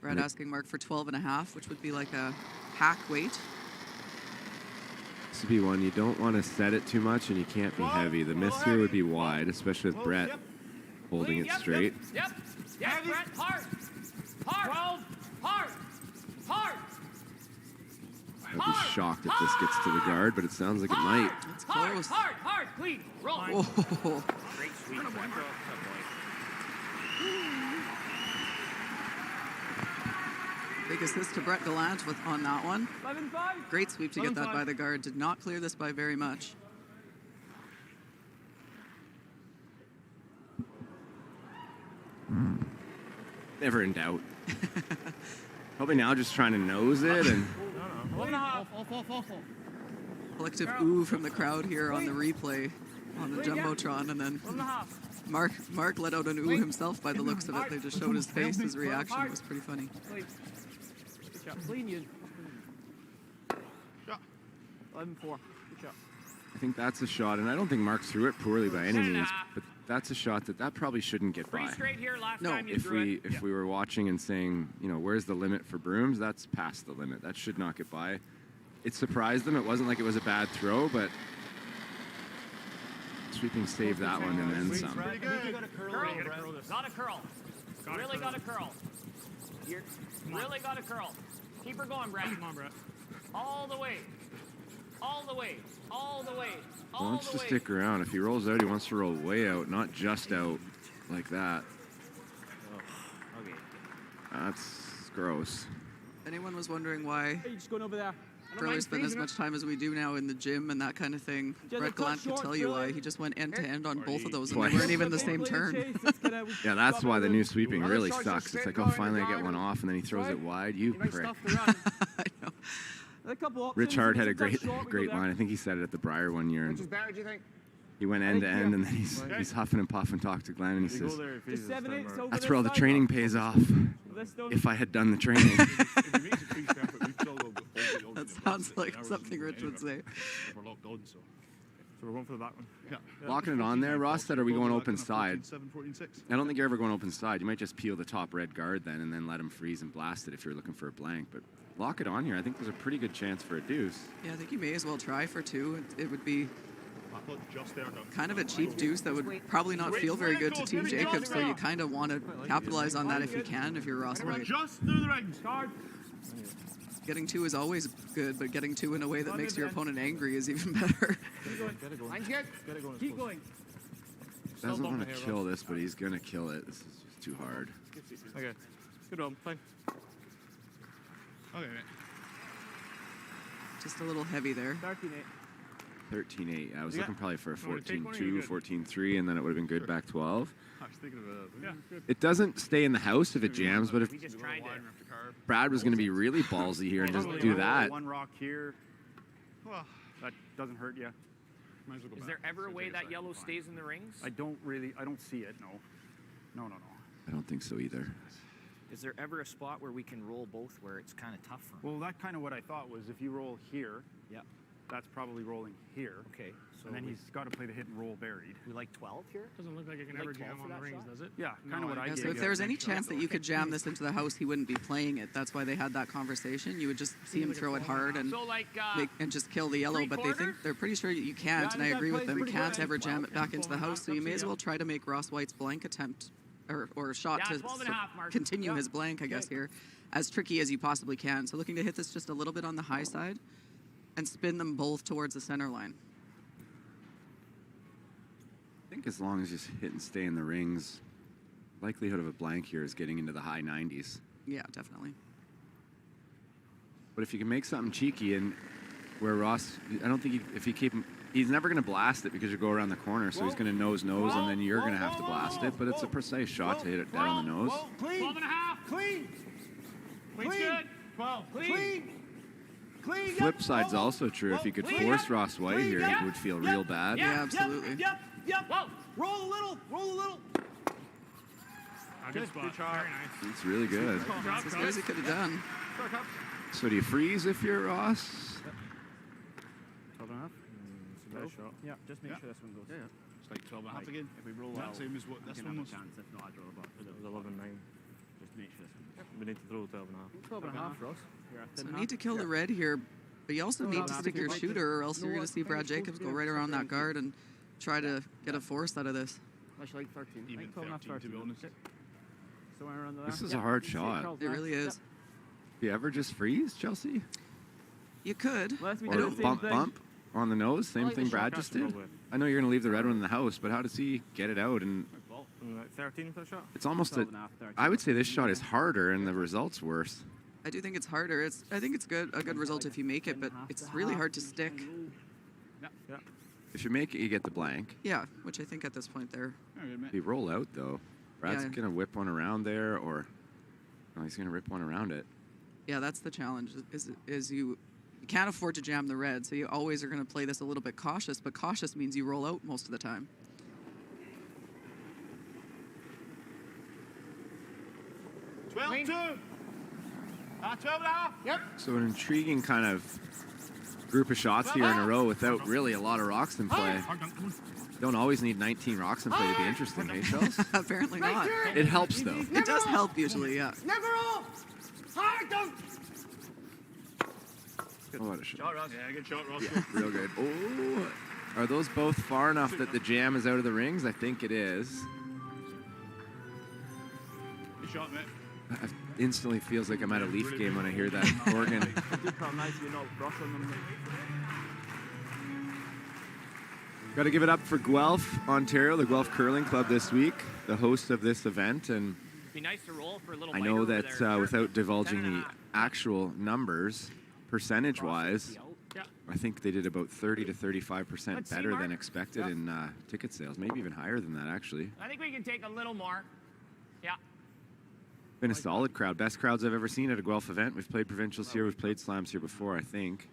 Brad asking Mark for 12.5, which would be like a hack weight. This would be one you don't want to set it too much, and you can't be heavy. The miss here would be wide, especially with Brett holding it straight. Yep. Brett, hard. 12. Hard. I'd be shocked if this gets to the guard, but it sounds like it might. It's close. Hard. Clean. Roll. Oh. Great sweep. Big assist to Brett Gallant on that one. 11-5. Great sweep to get that by the guard. Did not clear this by very much. Never in doubt. Probably now just trying to nose it and. Collective ooh from the crowd here on the replay on the Jumbotron, and then Mark let out an ooh himself by the looks of it. They just showed his face. His reaction was pretty funny. Clean you. 11-4. I think that's a shot, and I don't think Mark threw it poorly by any means, but that's a shot that probably shouldn't get by. No, if we were watching and saying, you know, where's the limit for brooms, that's past the limit. That should not get by. It surprised them. It wasn't like it was a bad throw, but sweeping saved that one and then some. Pretty good. Got a curl. Really got a curl. You're really got a curl. Keep her going, Brett. Come on, Brett. All the way. All the way. All the way. He wants to stick around. If he rolls out, he wants to roll way out, not just out like that. Okay. That's gross. If anyone was wondering why Hey, just going over there. Curlers spend as much time as we do now in the gym and that kind of thing, Brett Gallant could tell you why. He just went end to end on both of those, and they weren't even the same turn. Yeah, that's why the new sweeping really sucks. It's like, oh, finally I get one off, and then he throws it wide. You prick. I know. Rich Hart had a great line. I think he said it at the Briar one year. And Barrett, do you think? he went end to end, and then he's huffing and puffing, talked to Glenn, and he says, "That's where all the training pays off. If I had done the training." That sounds like something Rich would say. We're locked on, so we're going for the back one. Yeah. Locking it on there. Ross said, are we going open side? 14-7, 14-6. I don't think you're ever going open side. You might just peel the top red guard then and then let him freeze and blast it if you're looking for a blank. But lock it on here. I think there's a pretty good chance for a deuce. Yeah, I think you may as well try for two. It would be kind of a cheap deuce that would probably not feel very good to Team Jacobs, so you kind of want to capitalize on that if you can, if you're Ross Whyte. Just through the rings. Getting two is always good, but getting two in a way that makes your opponent angry is even better. Line's good. Keep going. Doesn't want to kill this, but he's going to kill it. This is just too hard. Okay. Good one. Fine. Okay, mate. Just a little heavy there. 13-8. I was looking probably for a 14-2, 14-3, and then it would have been good back 12. I was thinking of It doesn't stay in the house if it jams, but if Brad was going to be really ballsy here and just do that. One rock here. Well, that doesn't hurt you. Is there ever a way that yellow stays in the rings? I don't see it, no. No. I don't think so either. Is there ever a spot where we can roll both where it's kind of tough for him? Well, that's kind of what I thought was if you roll here, yeah, that's probably rolling here. Okay. So and then he's got to play the hit and roll buried. We like 12 here? Doesn't look like it can ever jam on the rings, does it? Yeah, kind of what I did. So if there was any chance that you could jam this into the house, he wouldn't be playing it. That's why they had that conversation. You would just see him throw it hard and and just kill the yellow. But they're pretty sure you can't, and I agree with them. Can't ever jam it back into the house. So you may as well try to make Ross Whyte's blank attempt or shot to continue his blank, I guess, here, as tricky as you possibly can. So looking to hit this just a little bit on the high side and spin them both towards the center line. I think as long as you hit and stay in the rings, likelihood of a blank here is getting into the high 90s. Yeah, definitely. But if you can make something cheeky and where Ross, I don't think if you keep him, he's never going to blast it because you go around the corner, so he's going to nose, and then you're going to have to blast it. But it's a precise shot to hit it down on the nose. 12 and a half. Clean. Clean's good. 12. Clean. Clean. Flip side's also true. If you could force Ross Whyte here, he would feel real bad. Yeah, absolutely. Yep. Whoa. Roll a little. Good spot. Very nice. It's really good. That's as good as he could have done. So do you freeze if you're Ross? 12 and a half. It's a nice shot. Yeah, just make sure this one goes. Yeah. It's like 12 and a half again. If we roll out, same as what this one was. Chance. If not, I draw the back. It was 11-9. Just make sure this one. We need to throw 12 and a half. 12 and a half for us. So need to kill the red here, but you also need to stick your shooter, or else you're going to see Brad Jacobs go right around that guard and try to get a force out of this. Actually, like 13. Even 13, to be honest. This is a hard shot. It really is. Do you ever just freeze, Chelsea? You could. Or bump on the nose, same thing Brad just did. I know you're going to leave the red one in the house, but how does he get it out? And 13 for the shot. it's almost I would say this shot is harder and the result's worse. I do think it's harder. I think it's a good result if you make it, but it's really hard to stick. Yeah. If you make it, you get the blank. Yeah, which I think at this point there. If you roll out, though, Brad's going to whip one around there, or Oh, he's going to rip one around it. Yeah, that's the challenge, is you can't afford to jam the red, so you always are going to play this a little bit cautious, but cautious means you roll out most of the time. 12-2. 12.5. Yep. So an intriguing kind of group of shots here in a row without really a lot of rocks in play. Don't always need 19 rocks in play to be interesting, hey, Charles? Apparently not. It helps, though. It does help usually, yeah. Never off. Hard don't. Oh, what a shot. Yeah, good shot, Ross. Yeah, real good. Oh, are those both far enough that the jam is out of the rings? I think it is. Good shot, mate. It instantly feels like I'm at a Leaf game when I hear that organ. Got to give it up for Guelph, Ontario, the Guelph Curling Club this week, the host of this event. And Be nice to roll for a little I know that without divulging the actual numbers, percentage-wise, I think they did about 30 to 35% better than expected in ticket sales, maybe even higher than that, actually. I think we can take a little more. Yeah. Been a solid crowd. Best crowds I've ever seen at a Guelph event. We've played provincials here. We've played slams here before, I think.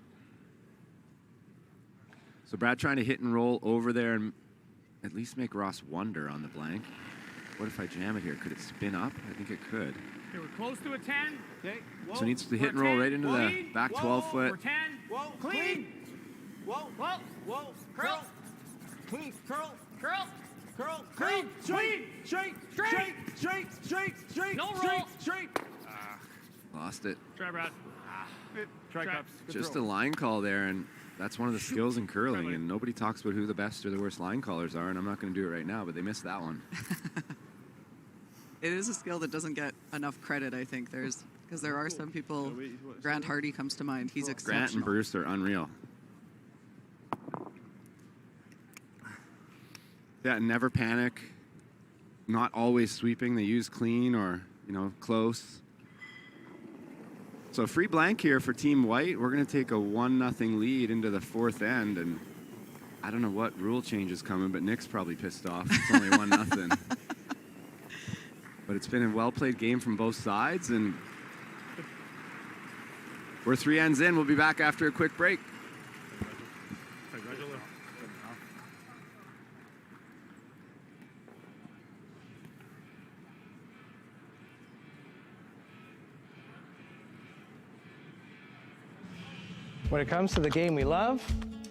So Brad trying to hit and roll over there and at least make Ross wonder on the blank. What if I jam it here? Could it spin up? I think it could. Okay, we're close to a 10. Okay. So it needs to hit and roll right into the back 12 foot. We're 10. Whoa. Clean. Whoa. Whoa. Whoa. Curl. Clean. Curl. Curl. Curl. Clean. Straight. Straight. Straight. Straight. Straight. Straight. No roll. Straight. Lost it. Try, Brad. Try cups. Just a line call there, and that's one of the skills in curling, and nobody talks about who the best or the worst line callers are, and I'm not going to do it right now, but they missed that one. It is a skill that doesn't get enough credit, I think. Because there are some people, Grant Hardy comes to mind. He's exceptional. Grant and Bruce are unreal. Yeah, never panic. Not always sweeping. They use clean or, close. So free blank here for Team Whyte. We're going to take a 1-0 lead into the fourth end, and I don't know what rule change is coming, but Nick's probably pissed off. It's only 1-0. But it's been a well-played game from both sides, and we're 3 ends in. We'll be back after a quick break. When it comes to the game we love,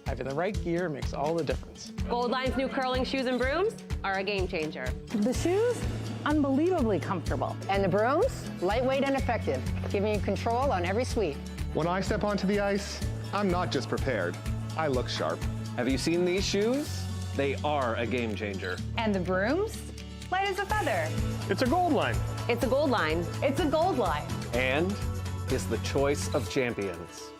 having the right gear makes all the difference. Gold Line's new curling shoes and brooms are a game changer. The shoes, unbelievably comfortable. And the brooms, lightweight and effective, giving you control on every sweep. When I step onto the ice, I'm not just prepared, I look sharp. Have you seen these shoes? They are a game changer. And the brooms? Light as a feather. It's a Gold Line. It's a Gold Line. It's a Gold Line. And is the choice of champions.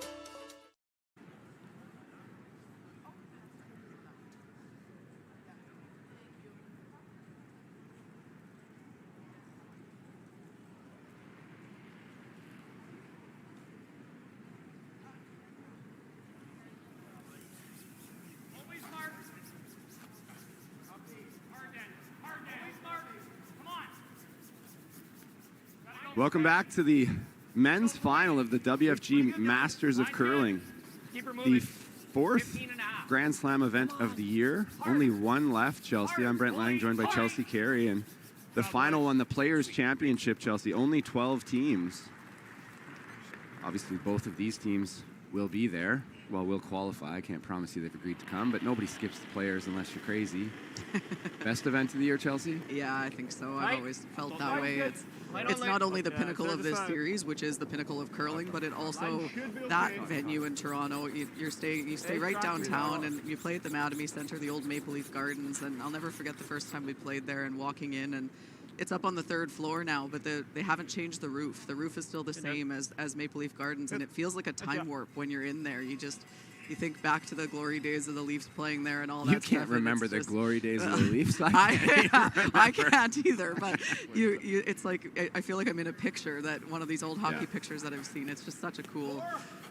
Welcome back to the men's final of the WFG Masters of Curling. The fourth Grand Slam event of the year. Only one left, Chelsea. I'm Brent Lang, joined by Chelsea Carey. And the final one, the Players' Championship, Chelsea. Only 12 teams. Obviously, both of these teams will be there. Well, will qualify. I can't promise you they've agreed to come, but nobody skips the Players unless you're crazy. Best event of the year, Chelsea? Yeah, I think so. I've always felt that way. It's not only the pinnacle of this series, which is the pinnacle of curling, but it also, that venue in Toronto, you stay right downtown, and you play at the Mattamy Center, the old Maple Leaf Gardens, and I'll never forget the first time we played there and walking in, and it's up on the 3rd floor now, but they haven't changed the roof. The roof is still the same as Maple Leaf Gardens, and it feels like a time warp when you're in there. You think back to the glory days of the Leafs playing there and all that You stuff. can't remember the glory days of the Leafs. I can't either, but it's like I feel like I'm in a picture, that one of these old hockey pictures that I've seen. It's just such a cool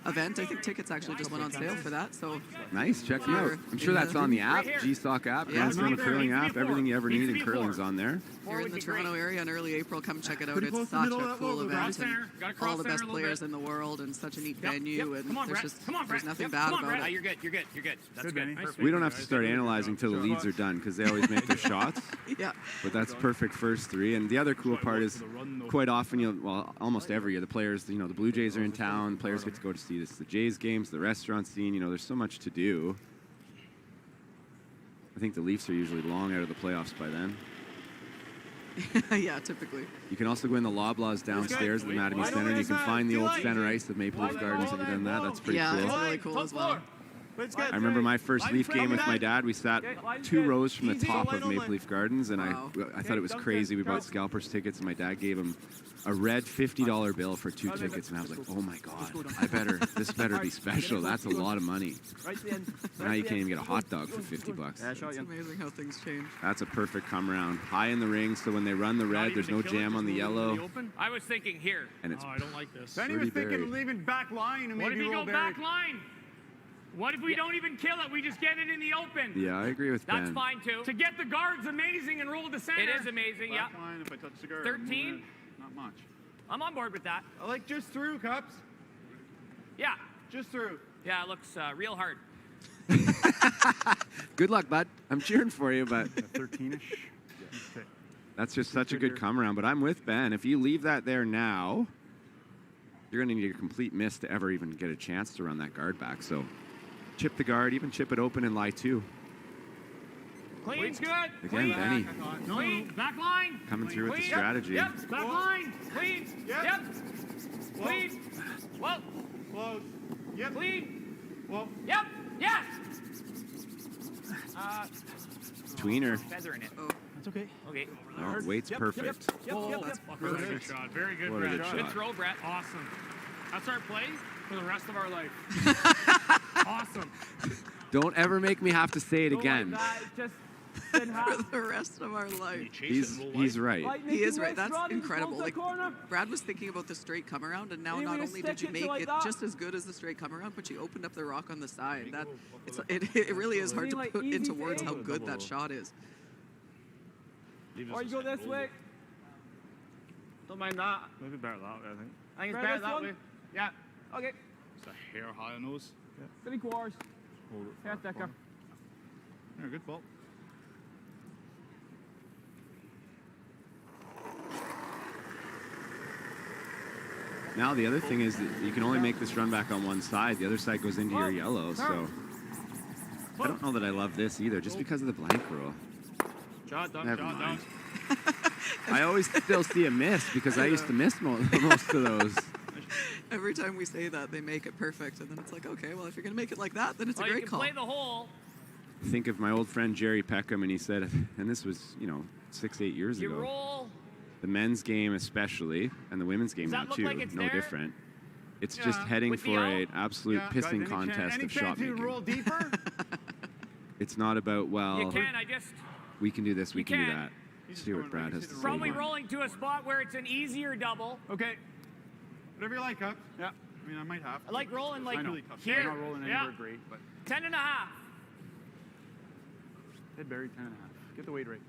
event. I think tickets actually just went on sale for that. So nice, check them out. I'm sure that's on the app, GSOC app, Grand Slam Curling app. Everything you ever need in curling's on there. If you're in the Toronto area in early April, come check it out. It's such a cool event, and all the best players in the world, and such a neat venue, and there's nothing bad about it. You're good. That's good. Perfect. We don't have to start analyzing till the leads are done, because they always make their shots. Yeah. But that's perfect first three. And the other cool part is, quite often, almost every year, the players, the Blue Jays are in town. The players get to go to see the Jays games, the restaurant scene. There's so much to do. I think the Leafs are usually long out of the playoffs by then. Yeah, typically. You can also go in the Loblaws downstairs at the Mattamy Center, and you can find the old center ice of Maple Leaf Gardens. Have you done that? That's pretty cool. Yeah, it's really cool as well. I remember my first Leaf game with my dad. We sat 2 rows from the top of Maple Leaf Gardens, and I thought it was crazy. We bought scalpers tickets, and my dad gave him a red $50 bill for 2 tickets, and I was like, oh my God, this better be special. That's a lot of money. Now you can't even get a hot dog for $50. It's amazing how things change. That's a perfect come around. High in the ring, so when they run the red, there's no jam on the yellow. I was thinking here. And it's I don't like this. Then he was thinking leaving back line and what maybe if you roll go Barry. back line? What if we don't even kill it? We just get it in the open. Yeah, I agree with Ben. That's fine too. To get the guards amazing and roll to center. It is amazing, Back line if I touch the guard. 13? Not much. I'm on board with that. I like just through, Cups. Yeah. Just through. Yeah, it looks real hard. Good luck, bud. I'm cheering for you, but 13-ish. that's just such a good come around. But I'm with Ben. If you leave that there now, you're going to need a complete miss to ever even get a chance to run that guard back. So chip the guard, even chip it open and lie 2. Clean's good. Again, Benny. Clean. Back line. Coming through with the Clean. strategy. Yep. Back line. Clean. Yep. Clean. Well. Close. Yep. Clean. Well. Yep. Yes. Tweener. Feather in it. Oh, that's okay. Okay. Oh, weight's perfect. That's really good shot. Very good, What a Brad. good shot. Good throw, Brett. Awesome. That's our play for the rest of our life. Awesome. Don't ever make me have to say it again. For the rest of our life. He's right. He is right. That's incredible. Like, Brad was thinking about the straight come around, and now not only did you make it just as good as the straight come around, but you opened up the rock on the side. It really is hard to put into words how good that shot is. Or you go this way. Don't mind that. Maybe better that way, I think. I think it's better that way. Yeah. Okay. Just a hair high on nose. Yeah. 3 quarters. Hold it. Yeah, Decker. Yeah, good ball. Now the other thing is that you can only make this run back on one side. The other side goes into your yellow, so I don't know that I love this either, just because of the blank rule. Shot down, Never shot mind. down. I always still see a miss because I used to miss most of those. Every time we say that, they make it perfect, and then it's like, okay, well, if you're going to make it like that, then it's a great you can call. play the hole. Think of my old friend Jerry Peckham, and he said, and this was 6-8 years You ago. roll. The men's game especially, and the women's game Does now that look too, like it's no there? different. It's just heading for an absolute pissing contest of shot Any chance making. you roll deeper? It's not about, You can. I just we can do this, we can do can. that. Let's see what Brad has to say. probably here. rolling to a spot where it's an easier double. Okay. Whatever you like, Cup. Yeah. I mean, I might have to. I like rolling like I'm here. not rolling anywhere great, but 10.5. hit Barry 10.5. Get the weight right.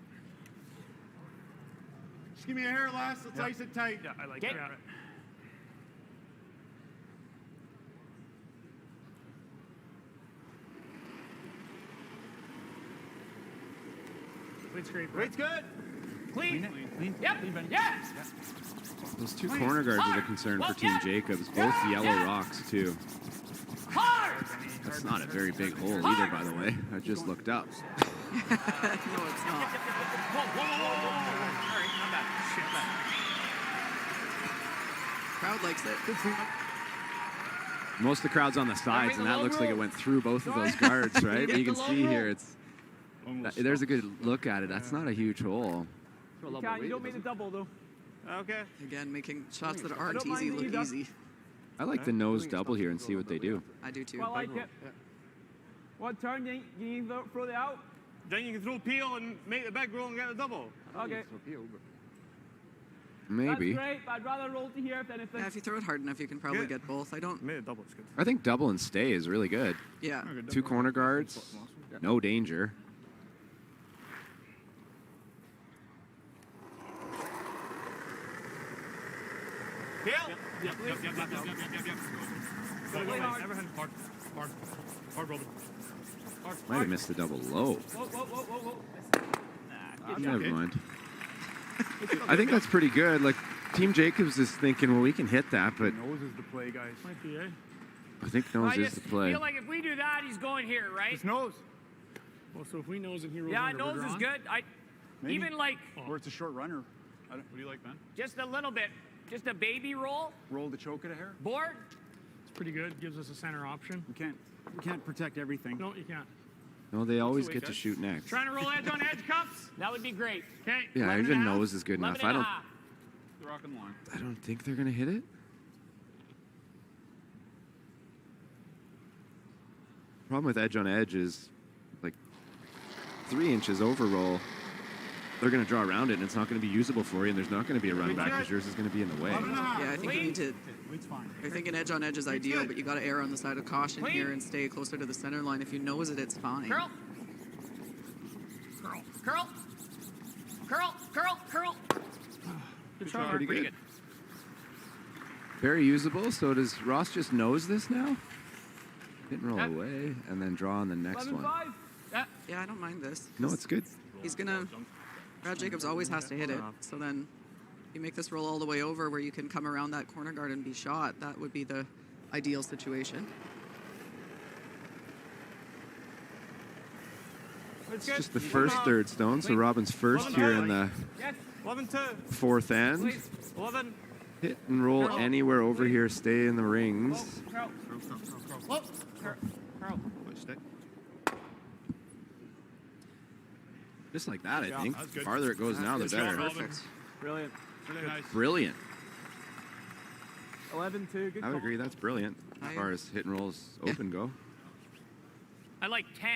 Just give me a hair last. Let's ice it tight. Yeah, I like Okay. that. Weight's great. Weight's good. Clean. Clean. Yep. Yes. Those 2 corner guards are the concern for Team Jacobs, both yellow rocks too. Hard. That's not a very big hole either, by the way. I just looked up. No, it's not. Whoa. All right, not bad. Not bad. Crowd likes it. Most of the crowd's on the sides, and that looks like it went through both of those guards, right? But you can see here, there's a good look at it. That's not a huge hole. You don't mean a double, though. Okay. Again, making shots that aren't easy look easy. I like the nose double here and see what they do. I do too. I like it. What turn do you need to throw it out? Then you can throw peel and make the big roll and get the double. Okay. Maybe. That's great, but I'd rather roll to here if anything. Yeah, if you throw it hard enough, you can probably get both. I don't. Made a double. It's good. I think double and stay is really good. Yeah. 2 corner guards, no danger. Peel. Yep. Everything hard, Robin. Might have missed the double low. Whoa. Never mind. I think that's pretty good. Like, Team Jacobs is thinking, well, we can hit that, but Nose is the play, guys. Might be, eh? I think nose is the play. I feel like if we do that, he's going here, right? It's nose. Well, so if we nose and he rolls Yeah, under, nose is good. Even like. Or it's a short runner. What do you like, man? Just a little bit. Just a baby roll. Roll the choke at a hair. Board. It's pretty good. Gives us a center option. We can't protect everything. No, you can't. No, they always get to shoot next. Trying to roll edge on edge cups. That would be great. Okay. Yeah, even nose is good enough. They're rocking the line. I don't think they're gonna hit it. Problem with edge on edge is like 3 inches over roll. They're going to draw around it, and it's not going to be usable for you, and there's not going to be a run back because yours is going to be in the way. Yeah, I think you need to. I think an edge on edge is ideal, but you got to err on the side of caution here and stay closer to the center line. If you nose it, it's fine. Curl. Good shot. Pretty good. Very usable. So does Ross just nose this now? Hit and roll away, and then draw on the next one. Yeah, I don't mind this. No, it's good. He's gonna. Brad Jacobs always has to hit it. So then you make this roll all the way over where you can come around that corner guard and be shot. That would be the ideal situation. It's just the first third stone, so Robin's first here in the 4th end. 11. Hit and roll anywhere over here. Stay in the rings. Just like that, I think. The farther it goes now, the better. Perfect. Brilliant. Really nice. Brilliant. 11-2. Good I would call. agree. That's brilliant as far as hit and rolls open go. I like 10.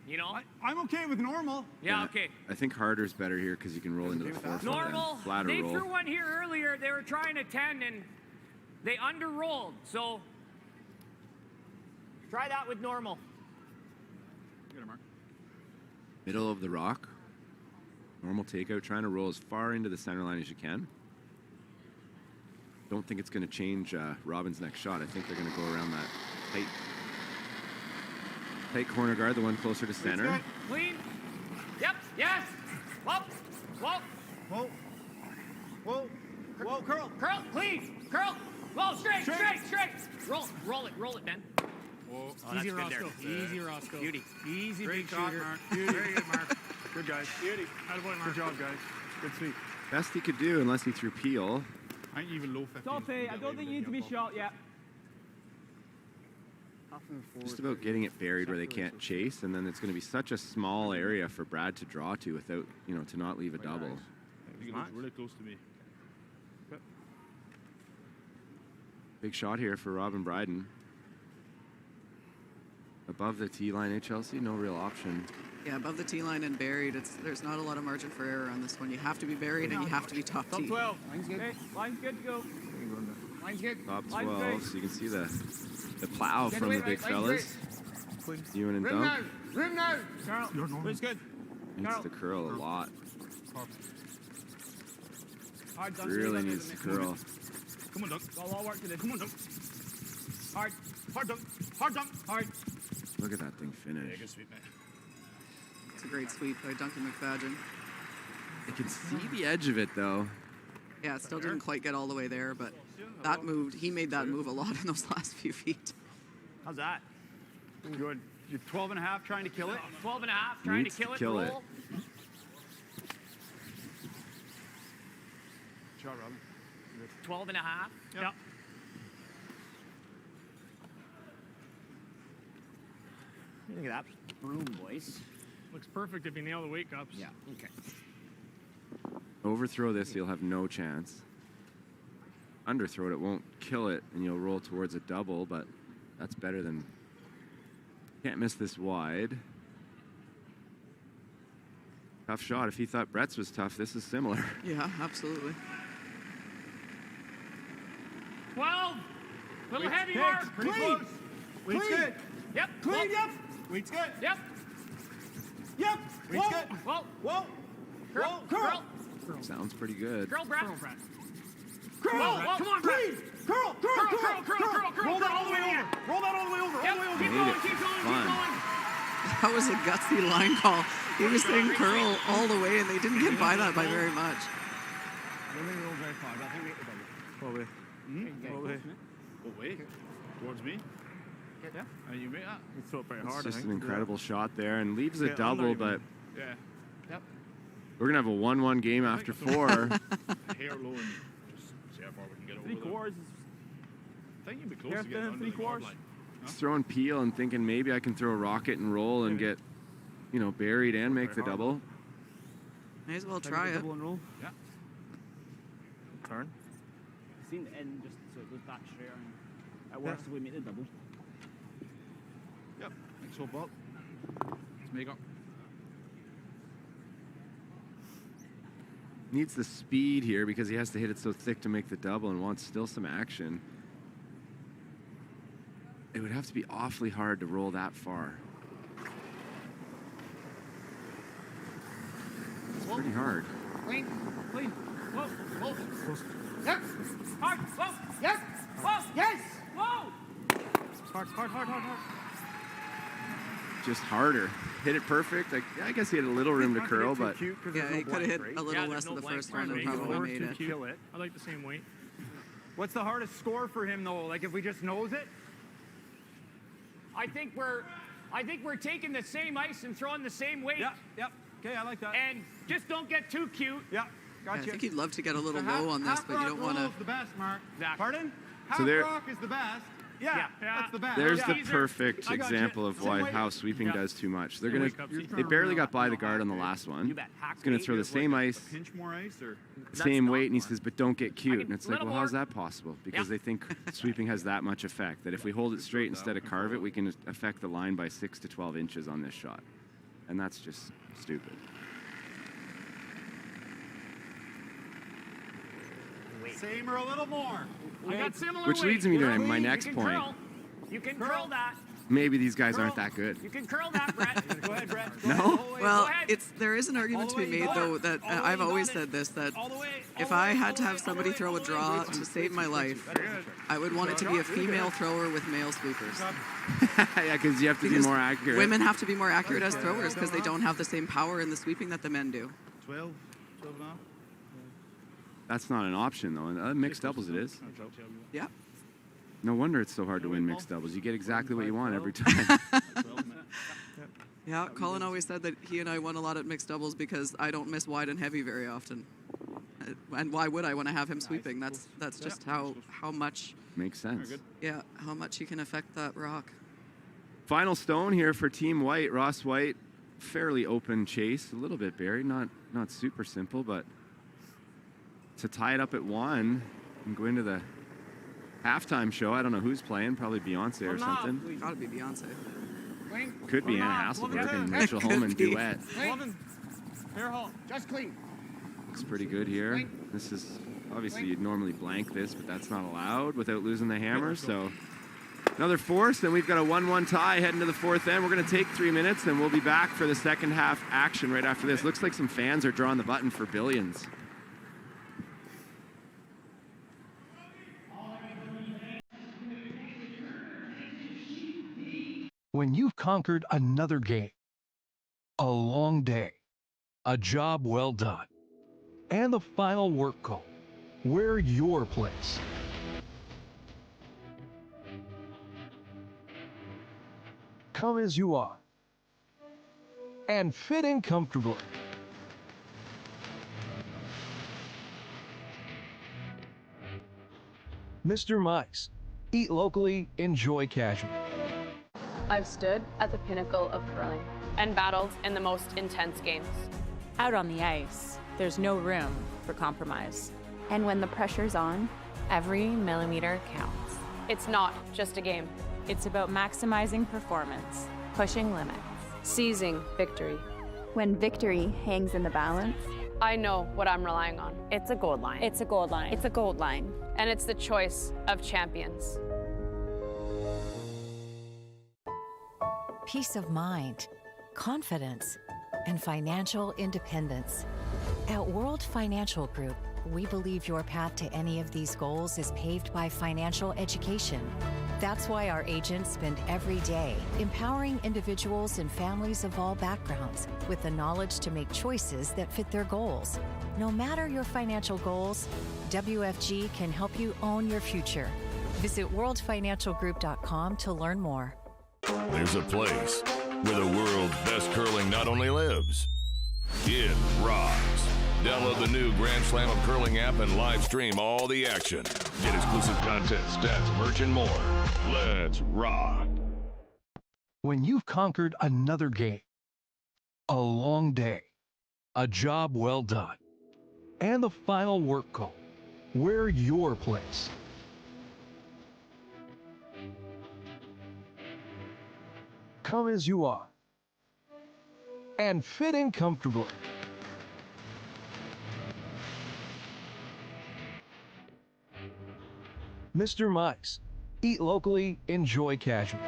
You know. I'm okay with normal. Yeah. Okay. I think harder's better here because you can roll into the 4th. Normal. Flatter They roll. threw one here earlier. They were trying a 10 and they under-rolled. So try that with normal. Middle of the rock. Normal takeout. Trying to roll as far into the center line as you can. Don't think it's going to change Robin's next shot. I think they're going to go around that tight corner guard, the one closer to center. Clean. Yep. Yes. Whoa. Curl. Clean. Curl. Whoa. Straight. Roll it, Ben. Whoa. Oh, Easy, that's good Roscoe. there. Easy, Roscoe. Beauty. Easy, Great big shot, shooter. Mark. Very good, Mark. Good, guys. Beauty. Attaboy, Mark. Good job, guys. Good sweep. Best he could do unless he threw peel. I ain't even low 50. Sophie, I don't think you need to be shot yet. Just about getting it buried where they can't chase, and then it's going to be such a small area for Brad to draw to without, to not leave a double. He looks really close to me. Big shot here for Robin Bryden. Above the T line, Chelsea, no real option. Yeah, above the T line and buried, there's not a lot of margin for error on this one. You have to be buried and you have to be top T. 12. Line's good. Okay, line's good to go. Line's good. Top Line's 12, great. so you can see the plow from the big fellas. Ewan and Rim Dunk. now. Carl. It's good. Needs to curl a lot. Hard dunk. Really needs to curl. Come on, Dunk. Got a lot of work to do. Come on, Dunk. Hard. Hard dunk. Hard dunk. Hard. Look at that thing finish. Yeah, good sweep, mate. It's a great sweep by Duncan McFadden. You can see the edge of it, though. Yeah, it still didn't quite get all the way there, but that moved. He made that move a lot in those last few feet. How's that? Good. You're 12 and a half trying to kill it? 12 and a half, trying Needs to kill to it. kill it. Roll. Good shot, Robin. 12 and a half. Yep. Look at that broom, boys. Looks perfect if you nail the weight cups. Yeah. Okay. Overthrow this, you'll have no chance. Underthrow it, it won't kill it, and you'll roll towards a double, but that's better than Can't miss this wide. Tough shot. If he thought Brett's was tough, this is similar. Yeah, absolutely. 12. Little Whyte's heavy, good. Mark. Pretty Clean. close. Whyte's good. Yep. Clean, Whoa. yep. Whyte's good. Yep. Yep. Whyte's good. Whoa. Whoa. Curl. Curl. Sounds pretty good. Curl, Brett. Curl. Whoa, come on, Brett. Clean. Curl. Roll that all the way over. Roll that all the way over. Yep. All the way over. Keep Made going, it keep going, fun. keep going. That was a gutsy line call. He was saying curl all the way, and they didn't get by that by very much. Probably. Oh, wait. Towards me? Yeah. And you make that? It's so pretty It's hard. just an incredible shot there and leaves a Yeah, double, but Yeah. Yep. we're going to have a 1-1 game after 4. Hair low and just see how far we can get over Three there. quarters. I think you'd be close Hair to getting thin, under three the guard quarters. line. Just throwing peel and thinking maybe I can throw a rocket and roll and get, buried and make the double. May as well try it. Double and roll. Yeah. Turn. Seen the end just so it goes back straight and at worst we make the double. Yep. Thanks so, Bob. Let's make up. Needs the speed here because he has to hit it so thick to make the double and wants still some action. It would have to be awfully hard to roll that far. It's pretty hard. Clean. Whoa. Close. Yep. Hard. Whoa. Yes. Whoa. Yes. Whoa. Hard. Just harder. Hit it perfect. I guess he had a little room to curl, but Yeah, he could have hit a little less in the first one and probably made it. Kill it. I like the same weight. What's the hardest score for him, though? Like, if we just nose it? I think we're taking the same ice and throwing the same weight. Yep. Okay, I like that. And just don't get too cute. Yeah, I gotcha. think he'd love to get a little low on this, but you don't want to. Half the best, Mark. Exactly. Pardon? Half So there- rock is the best. Yeah, that's the best. there's yeah. the perfect I gotcha. example of Same how weight. sweeping does too much. They're Same gonna, weight cups. they barely got by the guard on the last one. You bet. He's gonna throw the same ice, Pinch more ice, or same weight, and he says, but don't get cute. can- And it's like, little well, how's more. that possible? Because they think sweeping has that much effect, that if we hold it straight instead of carve it, we can affect the line by 6 to 12 inches on this shot. And that's just stupid. same or a little more. I got similar Which weight. leads me to Curl. my You next can point. curl. You can curl that. Maybe these guys aren't that good. You can curl that, Brett. Go ahead, Brett. No? Well, there is an argument to be made though that I've always said this, that if I had to have somebody throw a draw to save my life, I would want it to be a female thrower with male sweepers. Yeah, because you have to be more accurate. Women have to be more accurate as throwers because they don't have the same power in the sweeping that the men do. 12 and a half. That's not an option, though. And mixed doubles it is. Yeah. No wonder it's so hard to win mixed doubles. You get exactly what you want every time. Yeah, Colin always said that he and I won a lot at mixed doubles because I don't miss wide and heavy very often. And why would I want to have him sweeping? That's just how much. Makes sense. Yeah, how much he can affect that rock. Final stone here for Team Whyte. Ross Whyte, fairly open chase, a little bit buried, not super simple, but to tie it up at 1 and go into the halftime show. I don't know who's playing, probably Beyonce or something. Gotta be Beyonce. Could be Anna Hasselberg and Rachel Holman duet. Fair hole. Just clean. Looks pretty good here. This is, obviously you'd normally blank this, but that's not allowed without losing the hammer, so another force, then we've got a 1-1 tie heading to the 4th end. We're going to take 3 minutes, and we'll be back for the second half action right after this. Looks like some fans are drawing the button for billions. When you've conquered another game, a long day, a job well done, and the final work call, we're your place. Come as you are and fit in comfortably. Mr. Mice, eat locally, enjoy casual. I've stood at the pinnacle of curling and battled in the most intense games. Out on the ice, there's no room for compromise. And when the pressure's on, every millimeter counts. It's not just a game. It's about maximizing performance pushing limits. Seizing victory. When victory hangs in the balance, I know what I'm relying on. it's a gold line. It's a gold line. It's a gold line. And it's the choice of champions. Peace of mind, confidence, and financial independence. At World Financial Group, we believe your path to any of these goals is paved by financial education. That's why our agents spend every day empowering individuals and families of all backgrounds with the knowledge to make choices that fit their goals. No matter your financial goals, WFG can help you own your future. Visit worldfinancialgroup.com to learn more. There's a place where the world's best curling not only lives, it rocks. Download the new Grand Slam of Curling app and live stream all the action. Get exclusive content, stats, merch, and more. Let's rock. When you've conquered another game, a long day, a job well done, and the final work call, we're your place. Come as you are and fit in comfortably. Mr. Mike's. Eat locally, enjoy casual.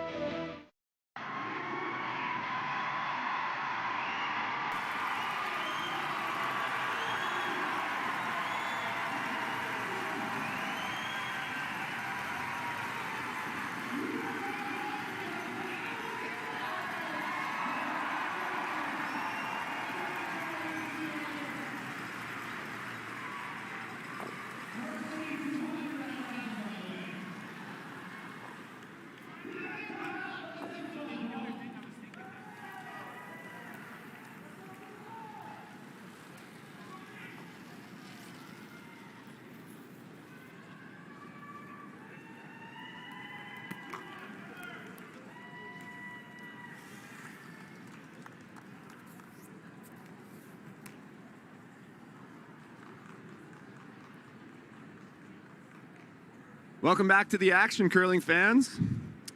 Welcome back to the action, curling fans.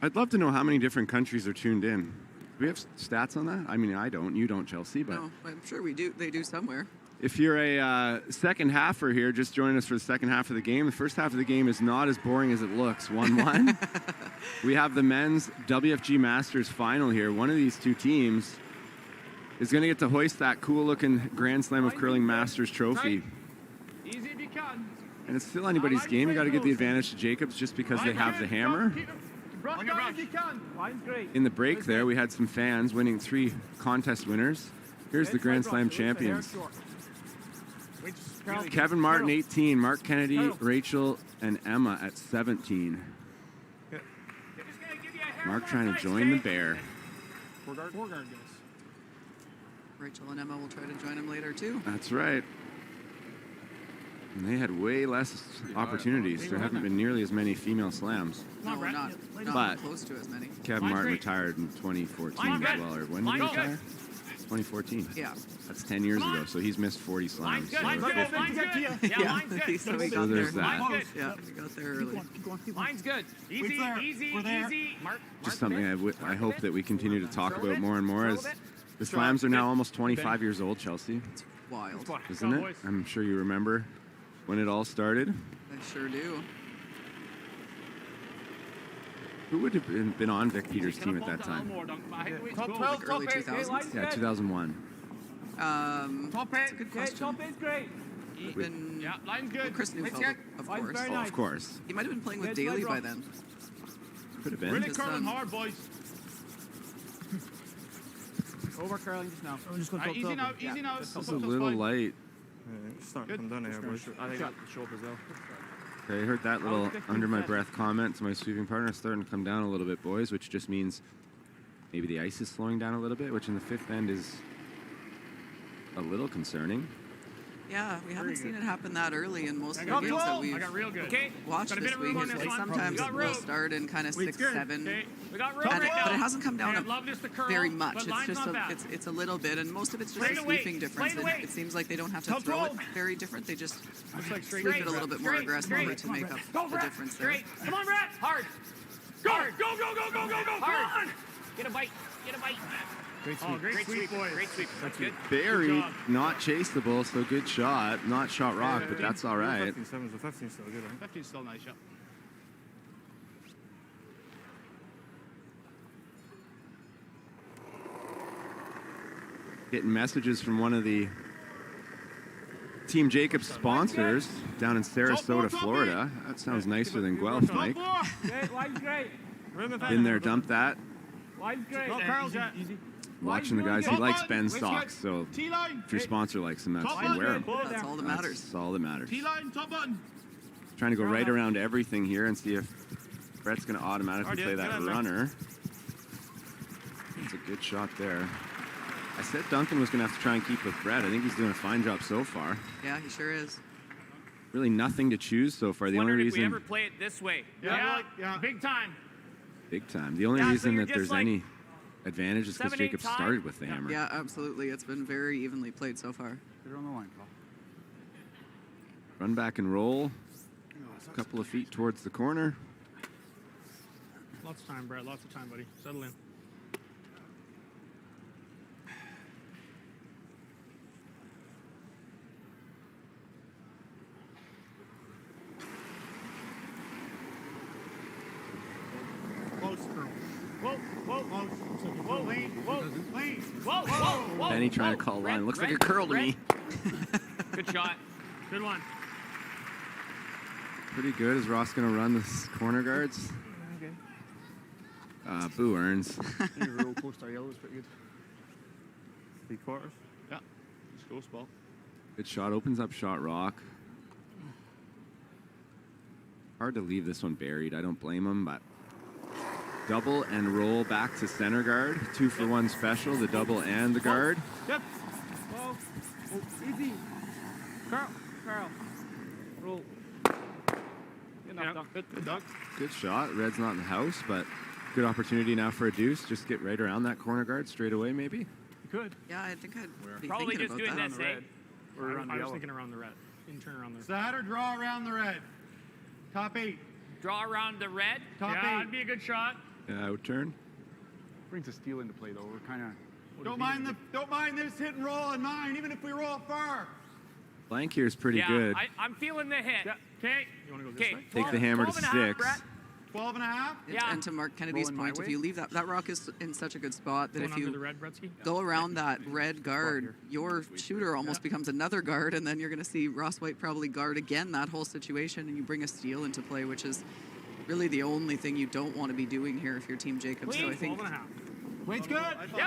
I'd love to know how many different countries are tuned in. Do we have stats on that? I mean, I don't. You don't, Chelsea. But no, I'm sure we do. They do somewhere. If you're a second halfer here, just joining us for the second half of the game. The first half of the game is not as boring as it looks. 1-1. We have the men's WFG Masters final here. One of these two teams is going to get to hoist that cool-looking Grand Slam of Curling Masters trophy. Easy if you can. And it's still anybody's game. You got to give the advantage to Jacobs just because they have the hammer. In the break there, we had some fans winning 3 contest winners. Here's the Grand Slam champions. Kevin Martin, 18. Mark Kennedy, Rachel, and Emma at 17. Mark trying to join the bear. Rachel and Emma will try to join him later, too. That's right. And they had way less opportunities. There haven't been nearly as many female slams. No, not but close to as many. Kevin Martin retired in 2014 as well. Or when did he retire? 2014. Yeah. That's 10 years ago, so he's missed 40 slams. So, So there's that. Yeah, we got there early. Mine's good. Easy, easy. Mark, just something I hope that we continue to talk about more and more as the slams are now almost 25 years old, Chelsea. It's wild. Isn't it? I'm sure you remember when it all started. I sure do. Who would have been on Vic Peters' team at that time? Like early 2000s. Yeah, 2001. That's a good question. Top eight's great. Even, yeah, line's good. Chris Neufeld, of course. Oh, of course. He might have been playing with Daly by then. Could have been. Really curling hard, boys. Over curling just now. I'm just going to easy now, easy now. This is a little light. It's starting to come down here, boys. I think the shoulder as well. Okay, I heard that little under my breath comment to my sweeping partner. Starting to come down a little bit, boys, which just means maybe the ice is slowing down a little bit, which in the fifth end is a little concerning. Yeah, we haven't seen it happen that early in most of the games that we've watched this week. Like sometimes we'll start in kind of 6, 7, We got room but right now. it hasn't come down Love this to curl, very much. but It's line's just not bad. it's a little bit, and most of it's just a Straight away, sweeping difference. straight away. It seems like they don't have to throw it very different. They just sweep it a little bit more aggressively to make up the difference there. Come on, Brad. Hard. Go, go, go, go, go, go, go. Hard. Get a bite. Get a bite. Great sweep. Oh, great sweep, boys. Great sweep. That's good. Buried, not chaseable, so good shot. Not shot rock, but that's all right. 15-7, so 15's still good, right? 15's still nice, yeah. Getting messages from one of the Team Jacobs sponsors down in Sarasota, Florida. That sounds nicer than Guelph, Mike. Wide's great. Been there, dumped that. Wide's great. No, Carl's easy. Watching the guys, he likes Ben's socks, so if your sponsor likes them, that's you wear them. That's all that matters. That's all that matters. T-line, top button. Trying to go right around everything here and see if Brett's going to automatically play that runner. It's a good shot there. I said Duncan was going to have to try and keep with Brett. I think he's doing a fine job so far. Yeah, he sure is. Really nothing to choose so far. The only reason... if we ever play it this way. Yeah. Big time. Big time. The only reason that there's any advantage is because Jacob started with the hammer. Yeah, absolutely. It's been very evenly played so far. Get her on the line, Paul. Run back and roll. A couple of feet towards the corner. Lots of time, Brett. Lots of time, buddy. Settle in. Close, Colonel. Whoa, lean, whoa. Benny trying to call line. Looks like a curl to me. Good shot. Good one. Pretty good. Is Ross going to run the corner guards? Okay. Boo earns. Your roll close to our yellow is pretty good. 3/4. Yeah. Just go, ball. Good shot. Opens up shot rock. Hard to leave this one buried. I don't blame him, but double and roll back to center guard. 2-for-1 special, the double and the guard. Yep. Whoa. Oh, easy. Carl. Roll. Good duck. Good shot. Red's not in the house, but good opportunity now for a deuce. Just get right around that corner guard straight away, maybe. You could. Yeah, I think I'd be Probably thinking just about doing that. this, eh? Or around I was thinking around the red. Turn around the red. Side or draw around the red. Top 8. Draw around the red. Top 8. That'd be a good shot. Out turn. Brings a steal into play, though. We're kind of... Don't mind this hit and roll on mine, even if we roll far. Blank here is pretty good. I'm feeling the hit. Okay. You want to go this way? Take the hammer to 6. 12 and a half? Yeah. And to Mark Kennedy's point, if you leave that rock is in such a good spot that if you go around that red guard, your shooter almost becomes another guard, and then you're going to see Ross Whyte probably guard again that whole situation, and you bring a steal into play, which is really the only thing you don't want to be doing here if you're Team Jacobs. So I think Wait's good.